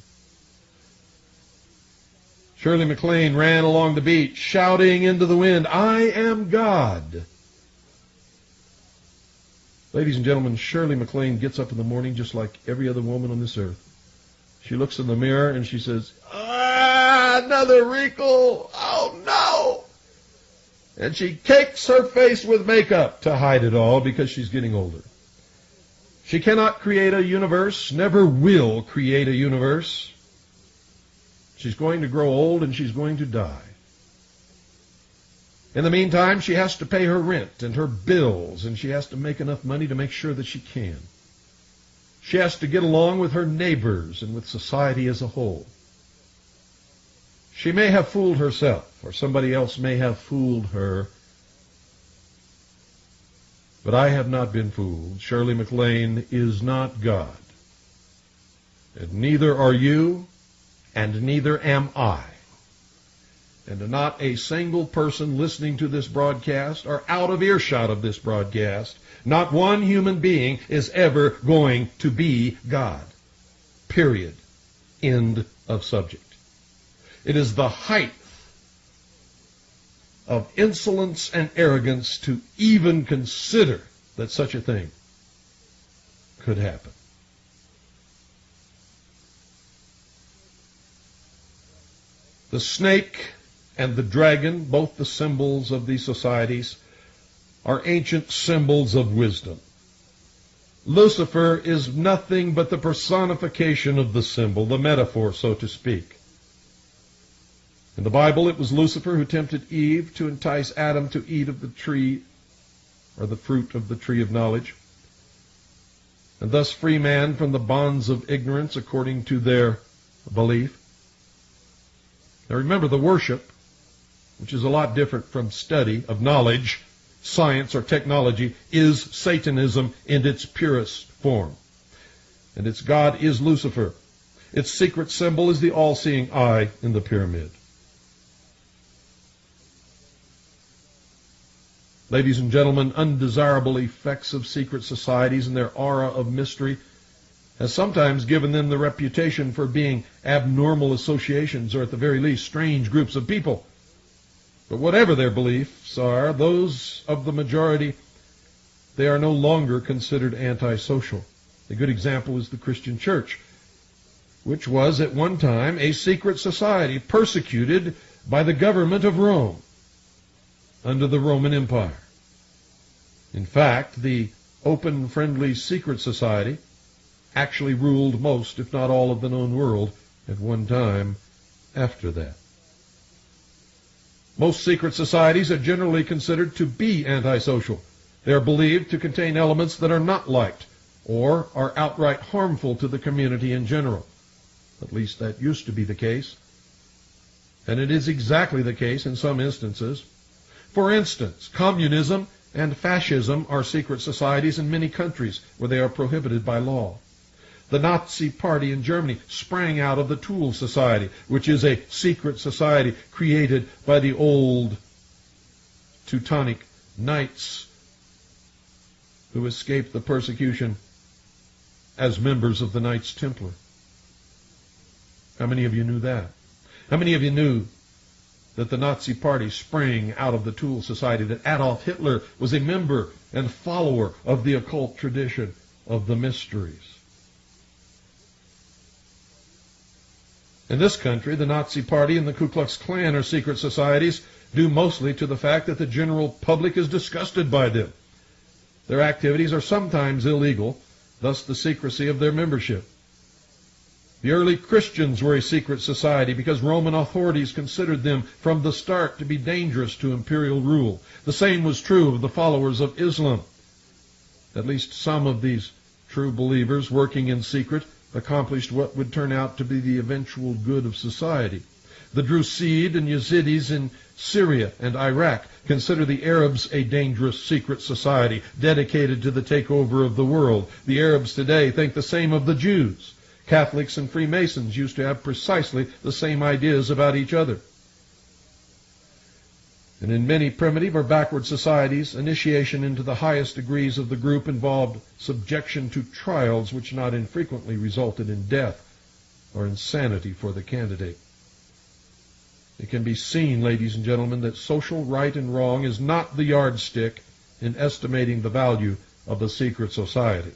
Shirley MacLaine ran along the beach, shouting into the wind, "I am God." Ladies and gentlemen, Shirley MacLaine gets up in the morning just like every other woman on this earth. She looks in the mirror and she says, another wrinkle! Oh no! And she cakes her face with makeup to hide it all because she's getting older. She cannot create a universe, never will create a universe. She's going to grow old and she's going to die. In the meantime, she has to pay her rent and her bills, and she has to make enough money to make sure that she can. She has to get along with her neighbors and with society as a whole. She may have fooled herself, or somebody else may have fooled her, but I have not been fooled. Shirley MacLaine is not God. And neither are you, and neither am I. And not a single person listening to this broadcast or out of earshot of this broadcast, not one human being is ever going to be God. Period. End of subject. It is the height of insolence and arrogance to even consider that such a thing could happen. The snake and the dragon, both the symbols of these societies, are ancient symbols of wisdom. Lucifer is nothing but the personification of the symbol, the metaphor, so to speak. In the Bible, it was Lucifer who tempted Eve to entice Adam to eat of the tree, or the fruit of the tree of knowledge, and thus free man from the bonds of ignorance according to their belief. Now remember, the worship, which is a lot different from study of knowledge, science, or technology, is Satanism in its purest form. And its god is Lucifer. Its secret symbol is the all-seeing eye in the pyramid. Ladies and gentlemen, undesirable effects of secret societies and their aura of mystery has sometimes given them the reputation for being abnormal associations, or at the very least, strange groups of people. But whatever their beliefs are, those of the majority, they are no longer considered antisocial. A good example is the Christian church, which was at one time a secret society persecuted by the government of Rome under the Roman Empire. In fact, the open, friendly secret society actually ruled most, if not all, of the known world at one time after that. Most secret societies are generally considered to be antisocial. They are believed to contain elements that are not liked or are outright harmful to the community in general. At least that used to be the case. And it is exactly the case in some instances. For instance, communism and fascism are secret societies in many countries where they are prohibited by law. The Nazi Party in Germany sprang out of the Tool Society, which is a secret society created by the old Teutonic Knights who escaped the persecution as members of the Knights Templar. How many of you knew that? How many of you knew that the Nazi Party sprang out of the Tool Society, that Adolf Hitler was a member and follower of the occult tradition of the mysteries? In this country, the Nazi Party and the Ku Klux Klan are secret societies due mostly to the fact that the general public is disgusted by them. Their activities are sometimes illegal, thus the secrecy of their membership. The early Christians were a secret society because Roman authorities considered them from the start to be dangerous to imperial rule. The same was true of the followers of Islam. At least some of these true believers, working in secret, accomplished what would turn out to be the eventual good of society. The Drusid and Yazidis in Syria and Iraq consider the Arabs a dangerous secret society dedicated to the takeover of the world. The Arabs today think the same of the Jews. Catholics and Freemasons used to have precisely the same ideas about each other. And in many primitive or backward societies, initiation into the highest degrees of the group involved subjection to trials which not infrequently resulted in death or insanity for the candidate. It can be seen, ladies and gentlemen, that social right and wrong is not the yardstick in estimating the value of a secret society.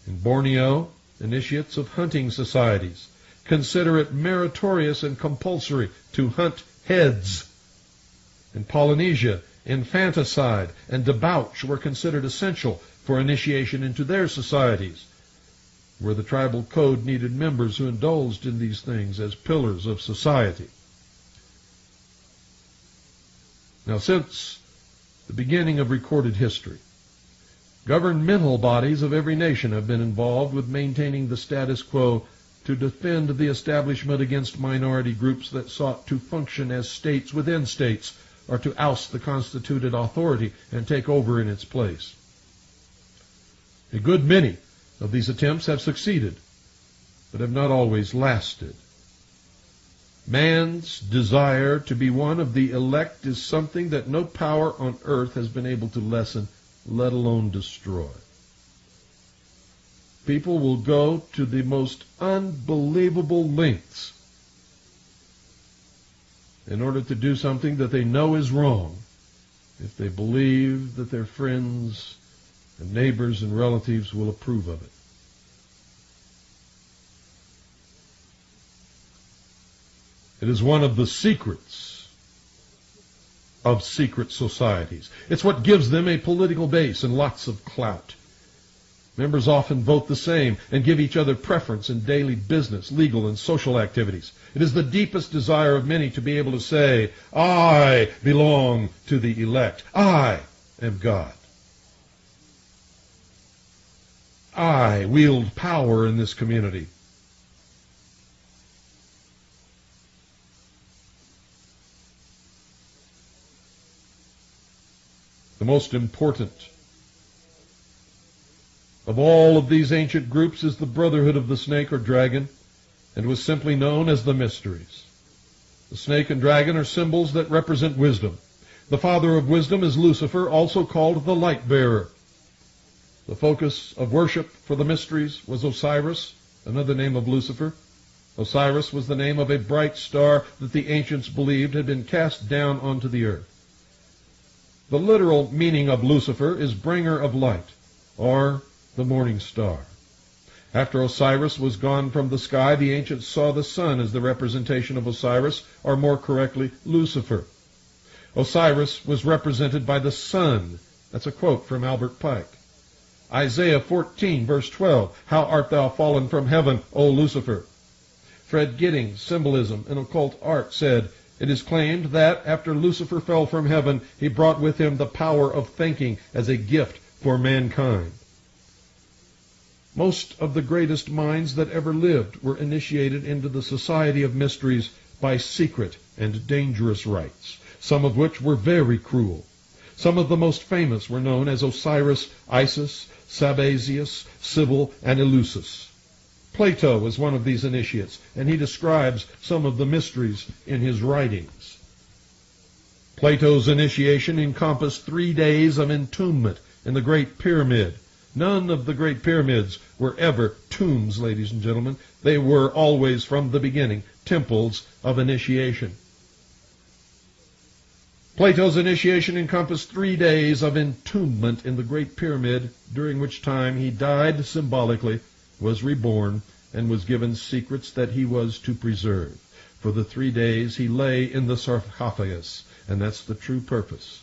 In Borneo, initiates of hunting societies consider it meritorious and compulsory to hunt heads. In Polynesia, infanticide and debauch were considered essential for initiation into their societies, where the tribal code needed members who indulged in these things as pillars of society. Now, since the beginning of recorded history, governmental bodies of every nation have been involved with maintaining the status quo to defend the establishment against minority groups that sought to function as states within states, or to oust the constituted authority and take over in its place. A good many of these attempts have succeeded, but have not always lasted. Man's desire to be one of the elect is something that no power on earth has been able to lessen, let alone destroy. People will go to the most unbelievable lengths in order to do something that they know is wrong, if they believe that their friends and neighbors and relatives will approve of it. It is one of the secrets of secret societies. It's what gives them a political base and lots of clout. Members often vote the same and give each other preference in daily business, legal, and social activities. It is the deepest desire of many to be able to say, I belong to the elect. I am God. I wield power in this community. The most important of all of these ancient groups is the Brotherhood of the Snake or Dragon, and was simply known as the Mysteries. The snake and dragon are symbols that represent wisdom. The father of wisdom is Lucifer, also called the Light Bearer. The focus of worship for the Mysteries was Osiris, another name of Lucifer. Osiris was the name of a bright star that the ancients believed had been cast down onto the earth. The literal meaning of Lucifer is bringer of light, or the morning star. After Osiris was gone from the sky, the ancients saw the sun as the representation of Osiris, or more correctly, Lucifer. Osiris was represented by the sun. That's a quote from Albert Pike. Isaiah 14, verse 12, How art thou fallen from heaven, O Lucifer? Fred Giddings, Symbolism and Occult Art, said, It is claimed that after Lucifer fell from heaven, he brought with him the power of thinking as a gift for mankind. Most of the greatest minds that ever lived were initiated into the Society of Mysteries by secret and dangerous rites, some of which were very cruel. Some of the most famous were known as Osiris, Isis, Sabazius, Cybele, and Eleusis. Plato was one of these initiates, and he describes some of the mysteries in his writings. Plato's initiation encompassed 3 days of entombment in the Great Pyramid. None of the great pyramids were ever tombs, ladies and gentlemen. They were always, from the beginning, temples of initiation. Plato's initiation encompassed 3 days of entombment in the Great Pyramid, during which time he died symbolically, was reborn, and was given secrets that he was to preserve. For the 3 days he lay in the sarcophagus, and that's the true purpose.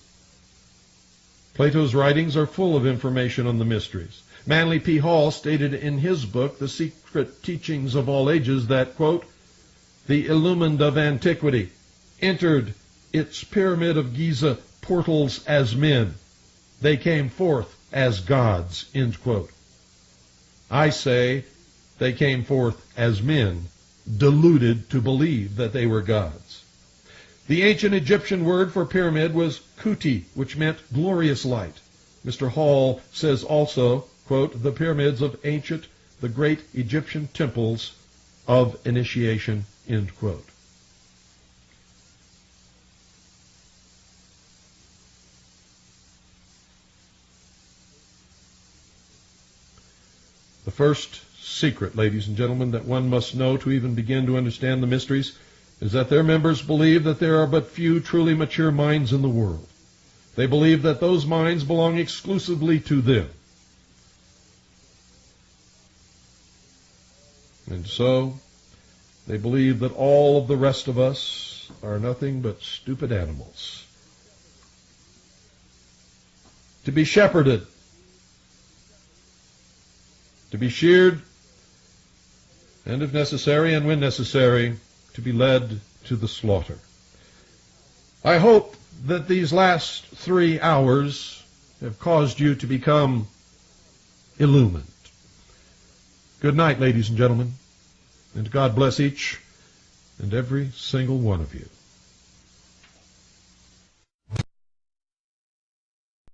Plato's writings are full of information on the mysteries. Manly P. Hall stated in his book, The Secret Teachings of All Ages, that, quote, the illumined of antiquity entered its pyramid of Giza portals as men. They came forth as gods, end quote. I say they came forth as men, deluded to believe that they were gods. The ancient Egyptian word for pyramid was kuti, which meant glorious light. Mr. Hall says also, quote, the pyramids of the great Egyptian temples of initiation, end quote. The first secret, ladies and gentlemen, that one must know to even begin to understand the mysteries is that their members believe that there are but few truly mature minds in the world. They believe that those minds belong exclusively to them. And so, they believe that all of the rest of us are nothing but stupid animals, to be shepherded, to be sheared, and if necessary, and when necessary, to be led to the slaughter. I hope that these last 3 hours have caused you to become illumined. Good night, ladies and gentlemen, and God bless each and every single one of you.